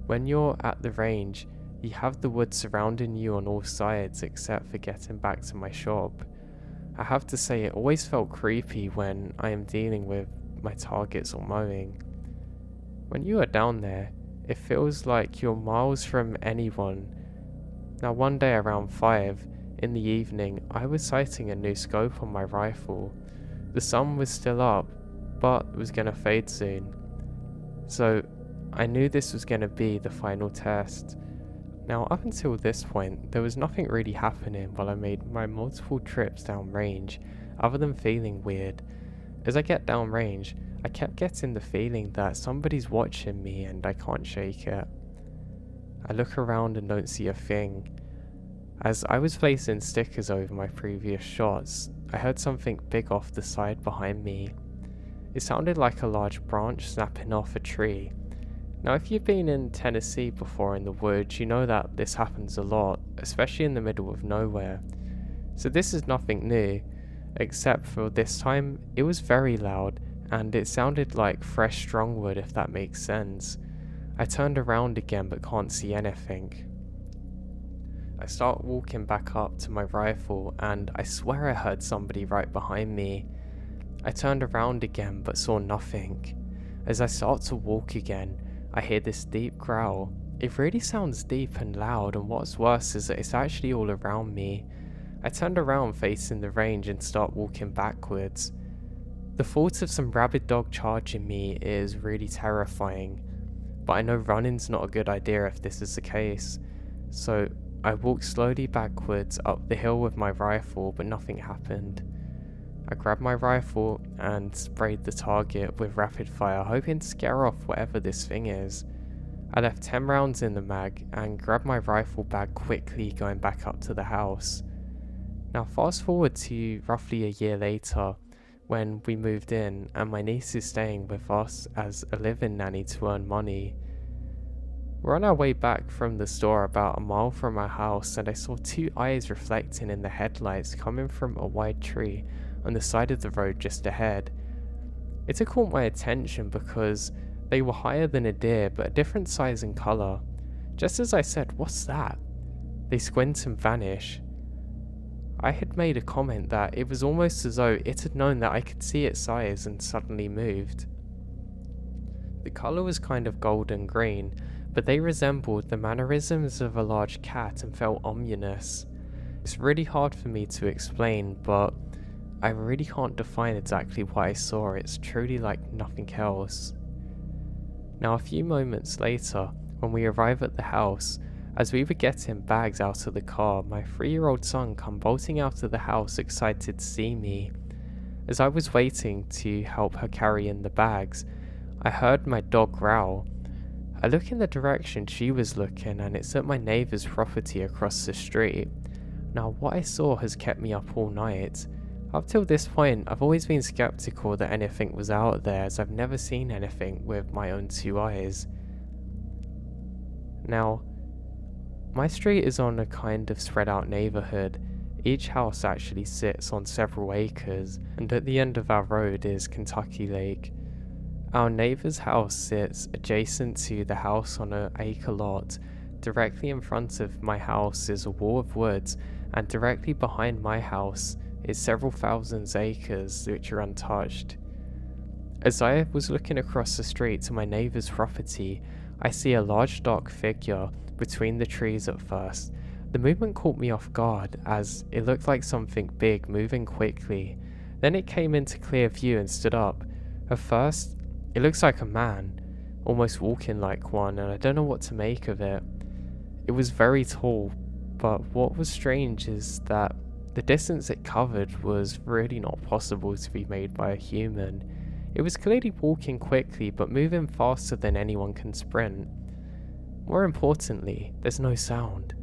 When you're at the range, you have the woods surrounding you on all sides except for getting back to my shop. I have to say, it always felt creepy when I am dealing with my targets or mowing. When you are down there, it feels like you're miles from anyone. Now, one day around 5 in the evening, I was sighting a new scope on my rifle. The sun was still up, but it was going to fade soon. So I knew this was going to be the final test. Now, up until this point, there was nothing really happening while I made my multiple trips down range, other than feeling weird. As I get down range, I kept getting the feeling that somebody's watching me and I can't shake it. I look around and don't see a thing. As I was placing stickers over my previous shots, I heard something big off the side behind me. It sounded like a large branch snapping off a tree. Now, if you've been in Tennessee before in the woods, you know that this happens a lot, especially in the middle of nowhere. So this is nothing new, except for this time it was very loud and it sounded like fresh strong wood, if that makes sense. I turned around again but can't see anything. I start walking back up to my rifle and I swear I heard somebody right behind me. I turned around again but saw nothing. As I start to walk again, I hear this deep growl. It really sounds deep and loud, and what's worse is that it's actually all around me. I turned around facing the range and start walking backwards. The thought of some rabid dog charging me is really terrifying, but I know running's not a good idea if this is the case. So I walked slowly backwards up the hill with my rifle, but nothing happened. I grabbed my rifle and sprayed the target with rapid fire, hoping to scare off whatever this thing is. I left 10 rounds in the mag and grabbed my rifle bag quickly, going back up to the house. Now fast forward to roughly a year later, when we moved in and my niece is staying with us as a live-in nanny to earn money. We're on our way back from the store about a mile from our house, and I saw 2 eyes reflecting in the headlights coming from a wide tree on the side of the road just ahead. It took caught my attention because they were higher than a deer but a different size and colour. Just as I said, "What's that?" they squint and vanish. I had made a comment that it was almost as though it had known that I could see its size and suddenly moved. The colour was kind of golden green, but they resembled the mannerisms of a large cat and felt ominous. It's really hard for me to explain, but I really can't define exactly what I saw. It's truly like nothing else. Now a few moments later, when we arrive at the house, as we were getting bags out of the car, my 3-year-old son come bolting out of the house excited to see me. As I was waiting to help her carry in the bags, I heard my dog growl. I look in the direction she was looking, and it's at my neighbour's property across the street. Now what I saw has kept me up all night. Up till this point, I've always been skeptical that anything was out there, as I've never seen anything with my own 2 eyes. Now, my street is on a kind of spread out neighbourhood. Each house actually sits on several acres, and at the end of our road is Kentucky Lake. Our neighbour's house sits adjacent to the house on an acre lot. Directly in front of my house is a wall of woods, and directly behind my house is several thousand acres which are untouched. As I was looking across the street to my neighbour's property, I see a large dark figure between the trees at first. The movement caught me off guard, as it looked like something big moving quickly. Then it came into clear view and stood up. At first, it looks like a man, almost walking like one, and I don't know what to make of it. It was very tall, but what was strange is that the distance it covered was really not possible to be made by a human. It was clearly walking quickly, but moving faster than anyone can sprint. More importantly, there's no sound.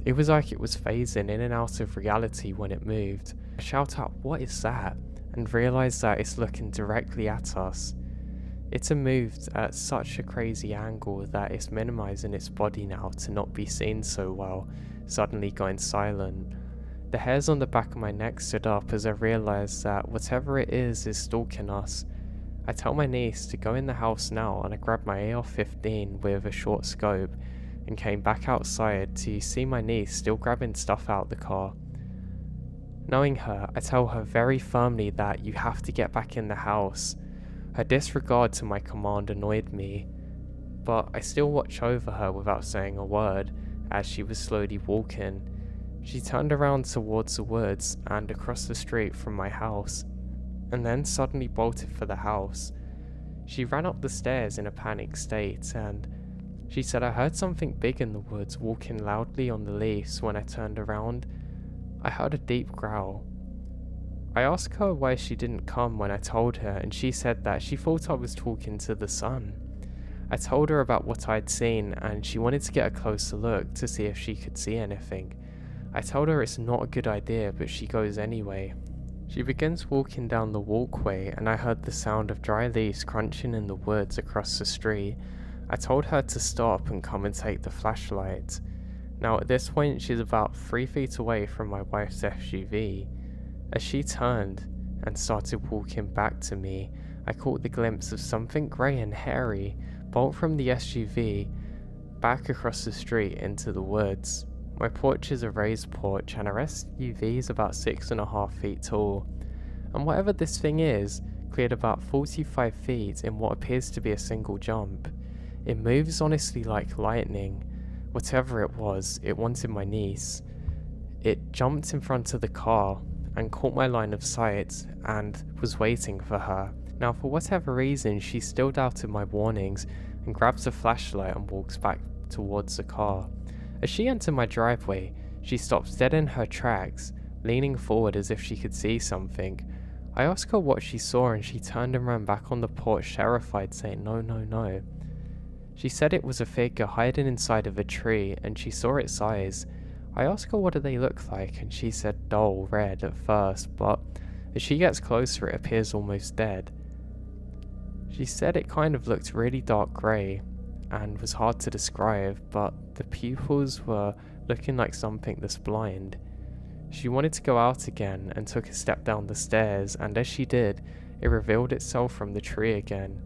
It was like it was phasing in and out of reality when it moved. I shout out, "What is that?" and realise that it's looking directly at us. It's moved at such a crazy angle that it's minimising its body now to not be seen so well, suddenly going silent. The hairs on the back of my neck stood up as I realised that whatever it is stalking us. I tell my niece to go in the house now, and I grabbed my AR-15 with a short scope and came back outside to see my niece still grabbing stuff out the car. Knowing her, I tell her very firmly that you have to get back in the house. Her disregard to my command annoyed me, but I still watch over her without saying a word as she was slowly walking. She turned around towards the woods and across the street from my house, and then suddenly bolted for the house. She ran up the stairs in a panicked state, and she said, "I heard something big in the woods walking loudly on the leaves. When I turned around, I heard a deep growl." I asked her why she didn't come when I told her, and she said that she thought I was talking to the sun. I told her about what I'd seen, and she wanted to get a closer look to see if she could see anything. I told her it's not a good idea, but she goes anyway. She begins walking down the walkway, and I heard the sound of dry leaves crunching in the woods across the street. I told her to stop and come and take the flashlight. Now at this point, she's about 3 feet away from my wife's SUV. As she turned and started walking back to me, I caught the glimpse of something grey and hairy bolt from the SUV back across the street into the woods. My porch is a raised porch and our SUV is about 6.5 feet tall, and whatever this thing is, cleared about 45 feet in what appears to be a single jump. It moves honestly like lightning. Whatever it was, it wanted my niece. It jumped in front of the car and caught my line of sight and was waiting for her. Now, for whatever reason, she still doubted my warnings and grabs a flashlight and walks back towards the car. As she entered my driveway, she stops dead in her tracks, leaning forward as if she could see something. I asked her what she saw and she turned and ran back on the porch terrified, saying no, no, no. She said it was a figure hiding inside of a tree and she saw its eyes. I asked her what do they look like and she said dull red at first, but as she gets closer it appears almost dead. She said it kind of looked really dark grey and was hard to describe, but the pupils were looking like something that's blind. She wanted to go out again and took a step down the stairs, and as she did, it revealed itself from the tree again.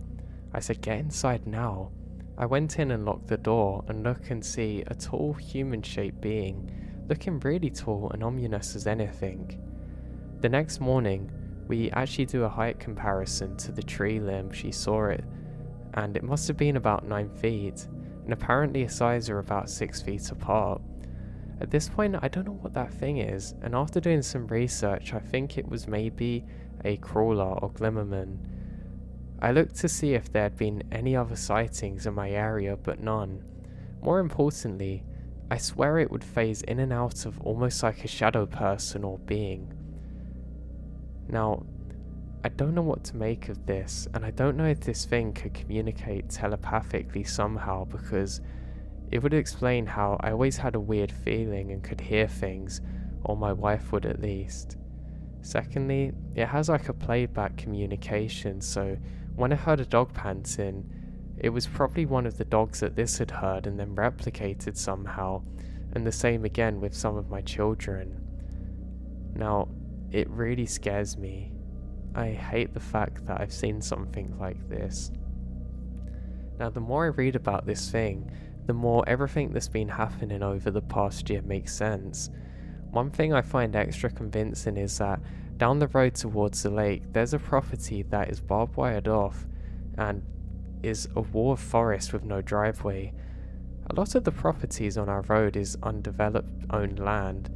I said, "Get inside now." I went in and locked the door and look and see a tall human-shaped being, looking really tall and ominous as anything. The next morning, we actually do a height comparison to the tree limb she saw it, and it must have been about 9 feet, and apparently its eyes are about 6 feet apart. At this point, I don't know what that thing is, and after doing some research, I think it was maybe a growler or glimmerman. I looked to see if there had been any other sightings in my area, but none. More importantly, I swear it would phase in and out of almost like a shadow person or being. Now, I don't know what to make of this, and I don't know if this thing could communicate telepathically somehow, because it would explain how I always had a weird feeling and could hear things, or my wife would at least. Secondly, it has like a playback communication, so when I heard a dog panting, it was probably one of the dogs that this had heard and then replicated somehow, and the same again with some of my children. Now, it really scares me. I hate the fact that I've seen something like this. Now, the more I read about this thing, the more everything that's been happening over the past year makes sense. One thing I find extra convincing is that down the road towards the lake, there's a property that is barbed wired off and is a wall of forest with no driveway. A lot of the properties on our road is undeveloped owned land,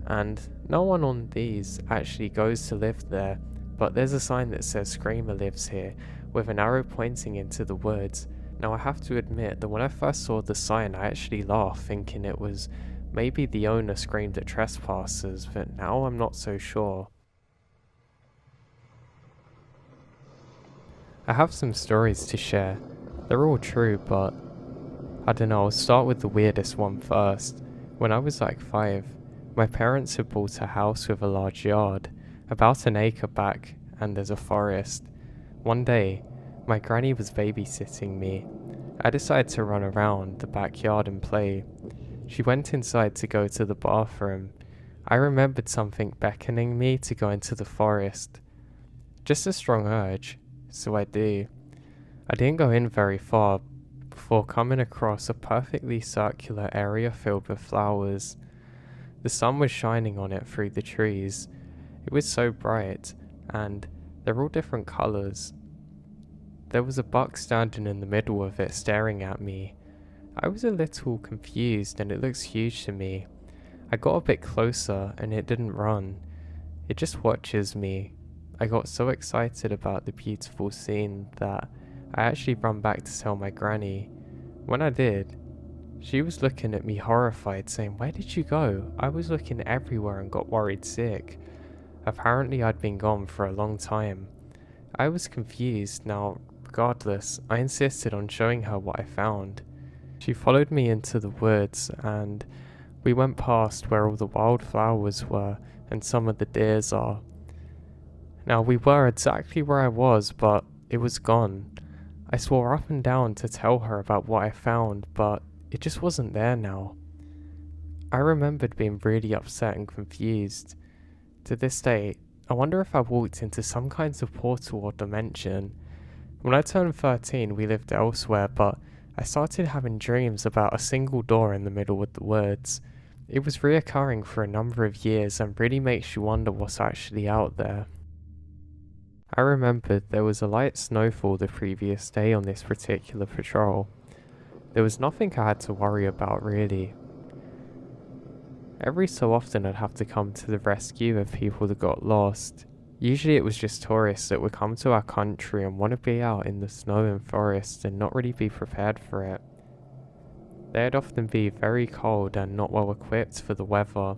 and no one on these actually goes to live there, but there's a sign that says Screamer lives here, with an arrow pointing into the woods. Now I have to admit that when I first saw the sign I actually laughed, thinking it was maybe the owner screamed at trespassers, but now I'm not so sure. I have some stories to share. They're all true, but I don't know, I'll start with the weirdest one first. When I was like 5, my parents had bought a house with a large yard, about an acre back, and there's a forest. One day, my granny was babysitting me. I decided to run around the backyard and play. She went inside to go to the bathroom. I remembered something beckoning me to go into the forest. Just a strong urge, so I do. I didn't go in very far before coming across a perfectly circular area filled with flowers. The sun was shining on it through the trees. It was so bright, and they're all different colours. There was a buck standing in the middle of it staring at me. I was a little confused and it looks huge to me. I got a bit closer and it didn't run. It just watches me. I got so excited about the beautiful scene that I actually ran back to tell my granny. When I did, she was looking at me horrified, saying, "Where did you go?" I was looking everywhere and got worried sick. Apparently I'd been gone for a long time. I was confused. Now, regardless, I insisted on showing her what I found. She followed me into the woods and we went past where all the wildflowers were and some of the deers are. Now, we were exactly where I was, but it was gone. I swore up and down to tell her about what I found, but it just wasn't there now. I remembered being really upset and confused. To this day, I wonder if I walked into some kinds of portal or dimension. When I turned 13, we lived elsewhere, but I started having dreams about a single door in the middle of the woods. It was reoccurring for a number of years and really makes you wonder what's actually out there. I remembered there was a light snowfall the previous day on this particular patrol. There was nothing I had to worry about really. Every so often I'd have to come to the rescue of people that got lost. Usually it was just tourists that would come to our country and want to be out in the snow and forest and not really be prepared for it. They'd often be very cold and not well equipped for the weather.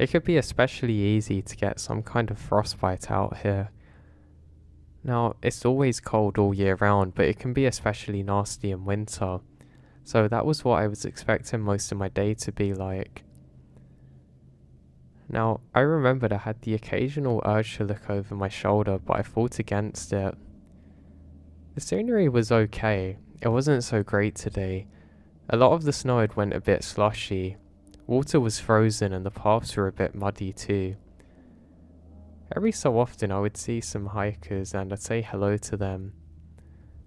It could be especially easy to get some kind of frostbite out here. Now, it's always cold all year round, but it can be especially nasty in winter. So that was what I was expecting most of my day to be like. Now, I remembered I had the occasional urge to look over my shoulder, but I fought against it. The scenery was okay. It wasn't so great today. A lot of the snow had went a bit slushy. Water was frozen and the paths were a bit muddy too. Every so often I would see some hikers and I'd say hello to them.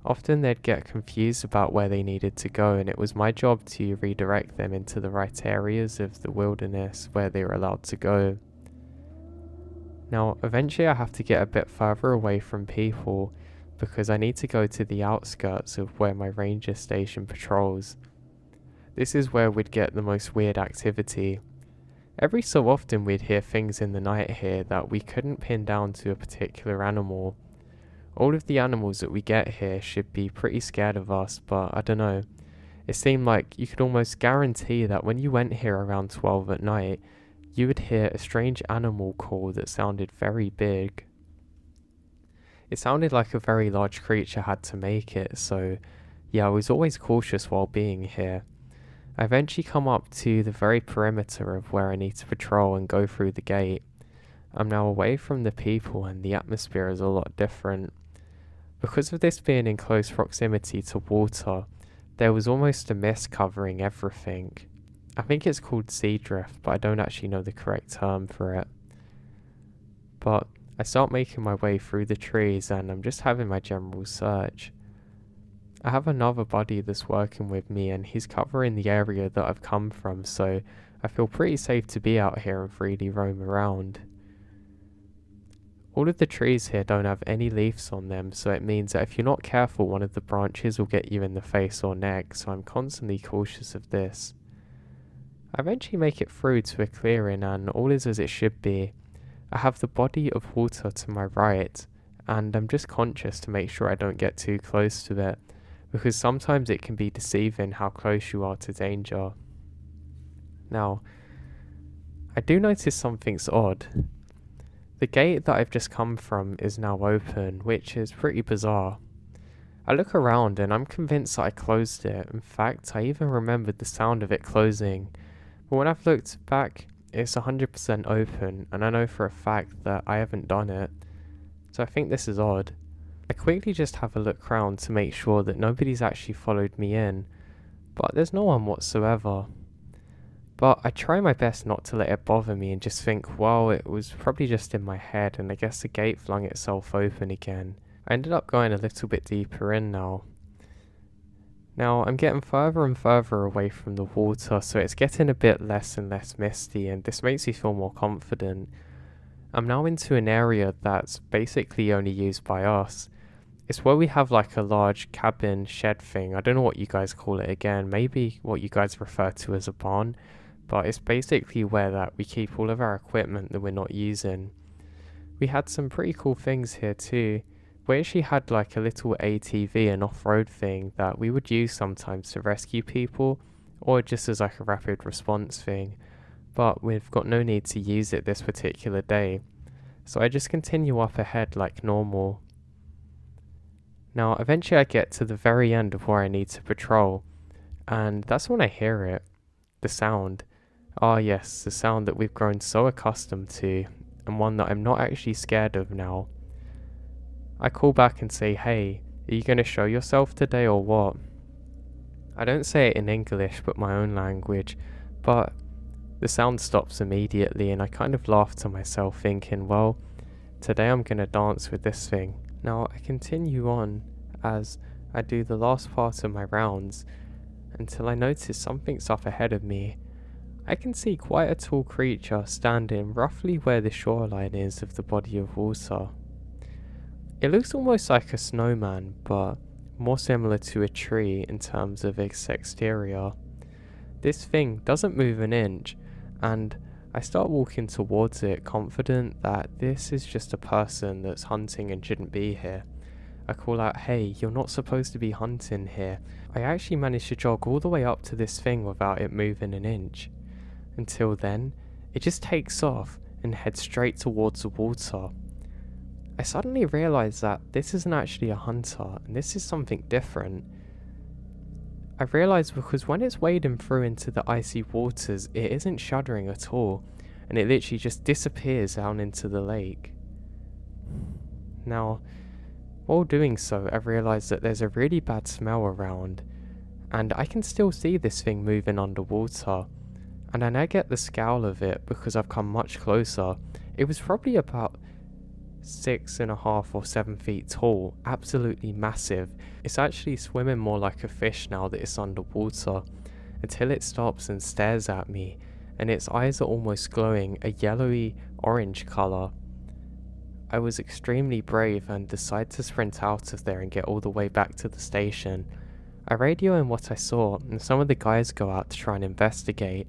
Often they'd get confused about where they needed to go, and it was my job to redirect them into the right areas of the wilderness where they were allowed to go. Now, eventually I have to get a bit further away from people because I need to go to the outskirts of where my ranger station patrols. This is where we'd get the most weird activity. Every so often we'd hear things in the night here that we couldn't pin down to a particular animal. All of the animals that we get here should be pretty scared of us, but I don't know. It seemed like you could almost guarantee that when you went here around 12 at night, you would hear a strange animal call that sounded very big. It sounded like a very large creature had to make it, so yeah, I was always cautious while being here. I eventually come up to the very perimeter of where I need to patrol and go through the gate. I'm now away from the people and the atmosphere is a lot different. Because of this being in close proximity to water, there was almost a mist covering everything. I think it's called sea drift, but I don't actually know the correct term for it. But I start making my way through the trees and I'm just having my general search. I have another buddy that's working with me and he's covering the area that I've come from, so I feel pretty safe to be out here and freely roam around. All of the trees here don't have any leaves on them, so it means that if you're not careful, one of the branches will get you in the face or neck, so I'm constantly cautious of this. I eventually make it through to a clearing and all is as it should be. I have the body of water to my right, and I'm just conscious to make sure I don't get too close to it, because sometimes it can be deceiving how close you are to danger. Now, I do notice something's odd. The gate that I've just come from is now open, which is pretty bizarre. I look around and I'm convinced that I closed it. In fact, I even remembered the sound of it closing. But when I've looked back, it's 100% open, and I know for a fact that I haven't done it. So I think this is odd. I quickly just have a look around to make sure that nobody's actually followed me in, but there's no one whatsoever. But I try my best not to let it bother me and just think, well, it was probably just in my head, and I guess the gate flung itself open again. I ended up going a little bit deeper in now. Now, I'm getting further and further away from the water, so it's getting a bit less and less misty, and this makes me feel more confident. I'm now into an area that's basically only used by us. It's where we have like a large cabin shed thing. I don't know what you guys call it again, maybe what you guys refer to as a barn. But it's basically where that we keep all of our equipment that we're not using. We had some pretty cool things here too. We actually had like a little ATV and off-road thing that we would use sometimes to rescue people, or just as like a rapid response thing. But we've got no need to use it this particular day. So I just continue up ahead like normal. Now eventually I get to the very end of where I need to patrol, and that's when I hear it. The sound. Ah yes, the sound that we've grown so accustomed to, and one that I'm not actually scared of now. I call back and say, hey, are you going to show yourself today or what? I don't say it in English but my own language, but the sound stops immediately and I kind of laugh to myself thinking, well, today I'm going to dance with this thing. Now I continue on as I do the last part of my rounds until I notice something's up ahead of me. I can see quite a tall creature standing roughly where the shoreline is of the body of water. It looks almost like a snowman, but more similar to a tree in terms of its exterior. This thing doesn't move an inch, and I start walking towards it, confident that this is just a person that's hunting and shouldn't be here. I call out, "Hey, you're not supposed to be hunting here." I actually managed to jog all the way up to this thing without it moving an inch. Until then, it just takes off and heads straight towards the water. I suddenly realised that this isn't actually a hunter, and this is something different. I realised because when it's wading through into the icy waters, it isn't shuddering at all, and it literally just disappears down into the lake. Now, while doing so, I realised that there's a really bad smell around, and I can still see this thing moving underwater. And I now get the scale of it because I've come much closer. It was probably about 6.5 or 7 feet tall, absolutely massive. It's actually swimming more like a fish now that it's underwater, until it stops and stares at me, and its eyes are almost glowing a yellowy orange colour. I was extremely brave and decided to sprint out of there and get all the way back to the station. I radio in what I saw, and some of the guys go out to try and investigate.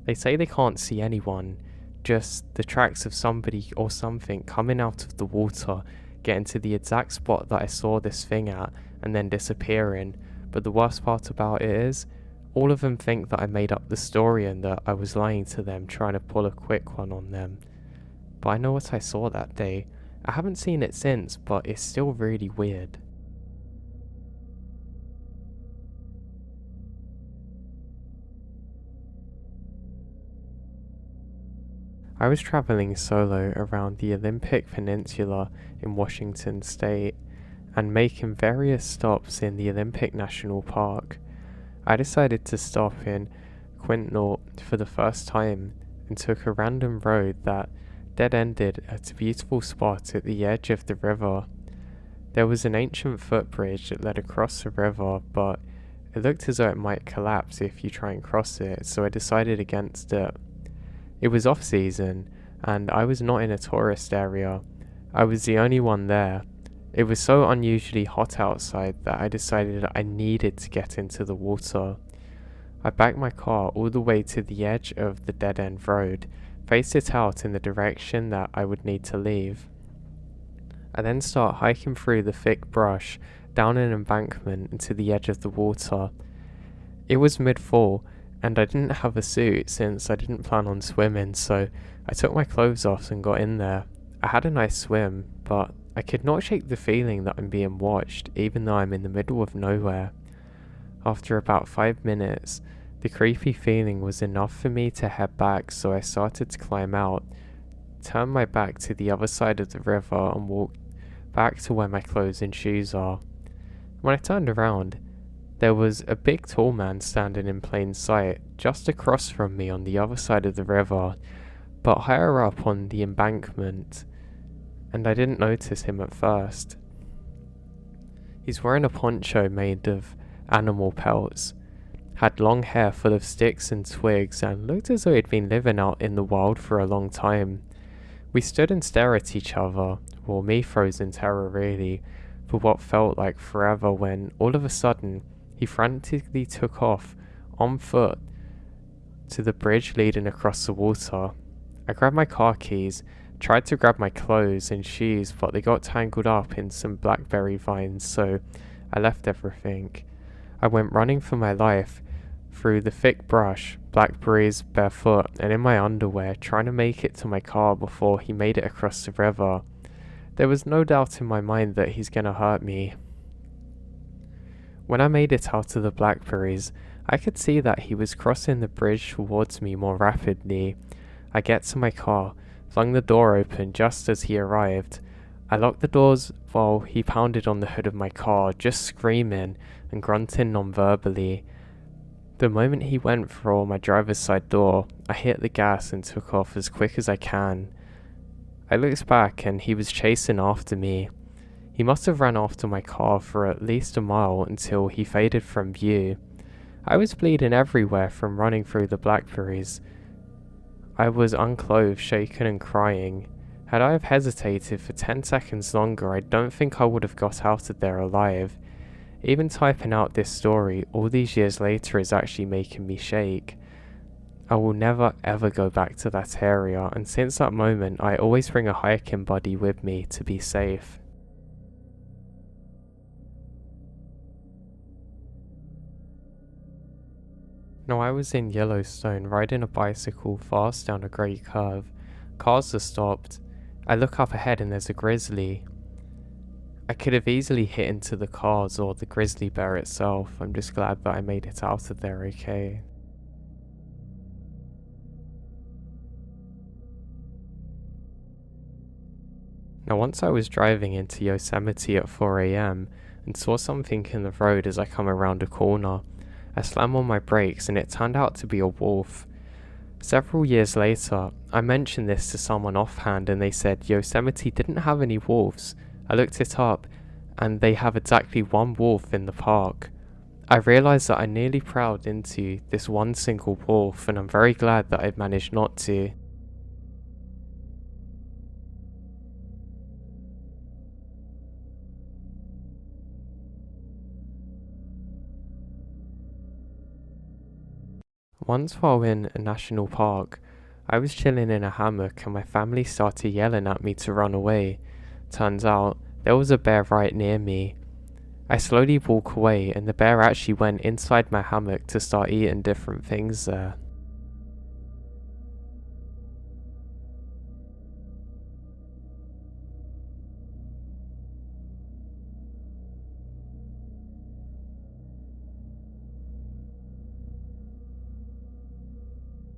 They say they can't see anyone, just the tracks of somebody or something coming out of the water, getting to the exact spot that I saw this thing at, and then disappearing. But the worst part about it is, all of them think that I made up the story and that I was lying to them, trying to pull a quick one on them. But I know what I saw that day. I haven't seen it since, but it's still really weird. I was travelling solo around the Olympic Peninsula in Washington State and making various stops in the Olympic National Park. I decided to stop in Quintenot for the first time and took a random road that dead-ended at a beautiful spot at the edge of the river. There was an ancient footbridge that led across the river, but it looked as though it might collapse if you try and cross it, so I decided against it. It was off-season, and I was not in a tourist area. I was the only one there. It was so unusually hot outside that I decided I needed to get into the water. I backed my car all the way to the edge of the dead-end road, faced it out in the direction that I would need to leave. I then start hiking through the thick brush, down an embankment into the edge of the water. It was mid-fall, and I didn't have a suit since I didn't plan on swimming, so I took my clothes off and got in there. I had a nice swim, but I could not shake the feeling that I'm being watched, even though I'm in the middle of nowhere. After about 5 minutes, the creepy feeling was enough for me to head back, so I started to climb out, turned my back to the other side of the river and walked back to where my clothes and shoes are. When I turned around, there was a big tall man standing in plain sight, just across from me on the other side of the river, but higher up on the embankment, and I didn't notice him at first. He's wearing a poncho made of animal pelts, had long hair full of sticks and twigs, and looked as though he'd been living out in the wild for a long time. We stood and stared at each other, well, me froze in terror really, for what felt like forever, when all of a sudden he frantically took off on foot to the bridge leading across the water. I grabbed my car keys, tried to grab my clothes and shoes, but they got tangled up in some blackberry vines, so I left everything. I went running for my life through the thick brush, blackberries, barefoot, and in my underwear, trying to make it to my car before he made it across the river. There was no doubt in my mind that he's gonna hurt me. When I made it out of the blackberries, I could see that he was crossing the bridge towards me more rapidly. I get to my car, flung the door open just as he arrived. I locked the doors while he pounded on the hood of my car, just screaming and grunting non-verbally. The moment he went for my driver's side door, I hit the gas and took off as quick as I can. I looked back and he was chasing after me. He must have ran after my car for at least a mile until he faded from view. I was bleeding everywhere from running through the blackberries. I was unclothed, shaken and crying. Had I have hesitated for 10 seconds longer, I don't think I would have got out of there alive. Even typing out this story all these years later is actually making me shake. I will never ever go back to that area, and since that moment I always bring a hiking buddy with me to be safe. Now I was in Yellowstone riding a bicycle fast down a great curve. Cars are stopped. I look up ahead and there's a grizzly. I could have easily hit into the cars or the grizzly bear itself. I'm just glad that I made it out of there okay. Now once I was driving into Yosemite at 4 AM and saw something in the road as I come around a corner. I slammed on my brakes and it turned out to be a wolf. Several years later, I mentioned this to someone offhand and they said Yosemite didn't have any wolves. I looked it up and they have exactly one wolf in the park. I realised that I nearly prowled into this one single wolf and I'm very glad that I managed not to. Once while in a national park, I was chilling in a hammock and my family started yelling at me to run away. Turns out, there was a bear right near me. I slowly walk away and the bear actually went inside my hammock to start eating different things there.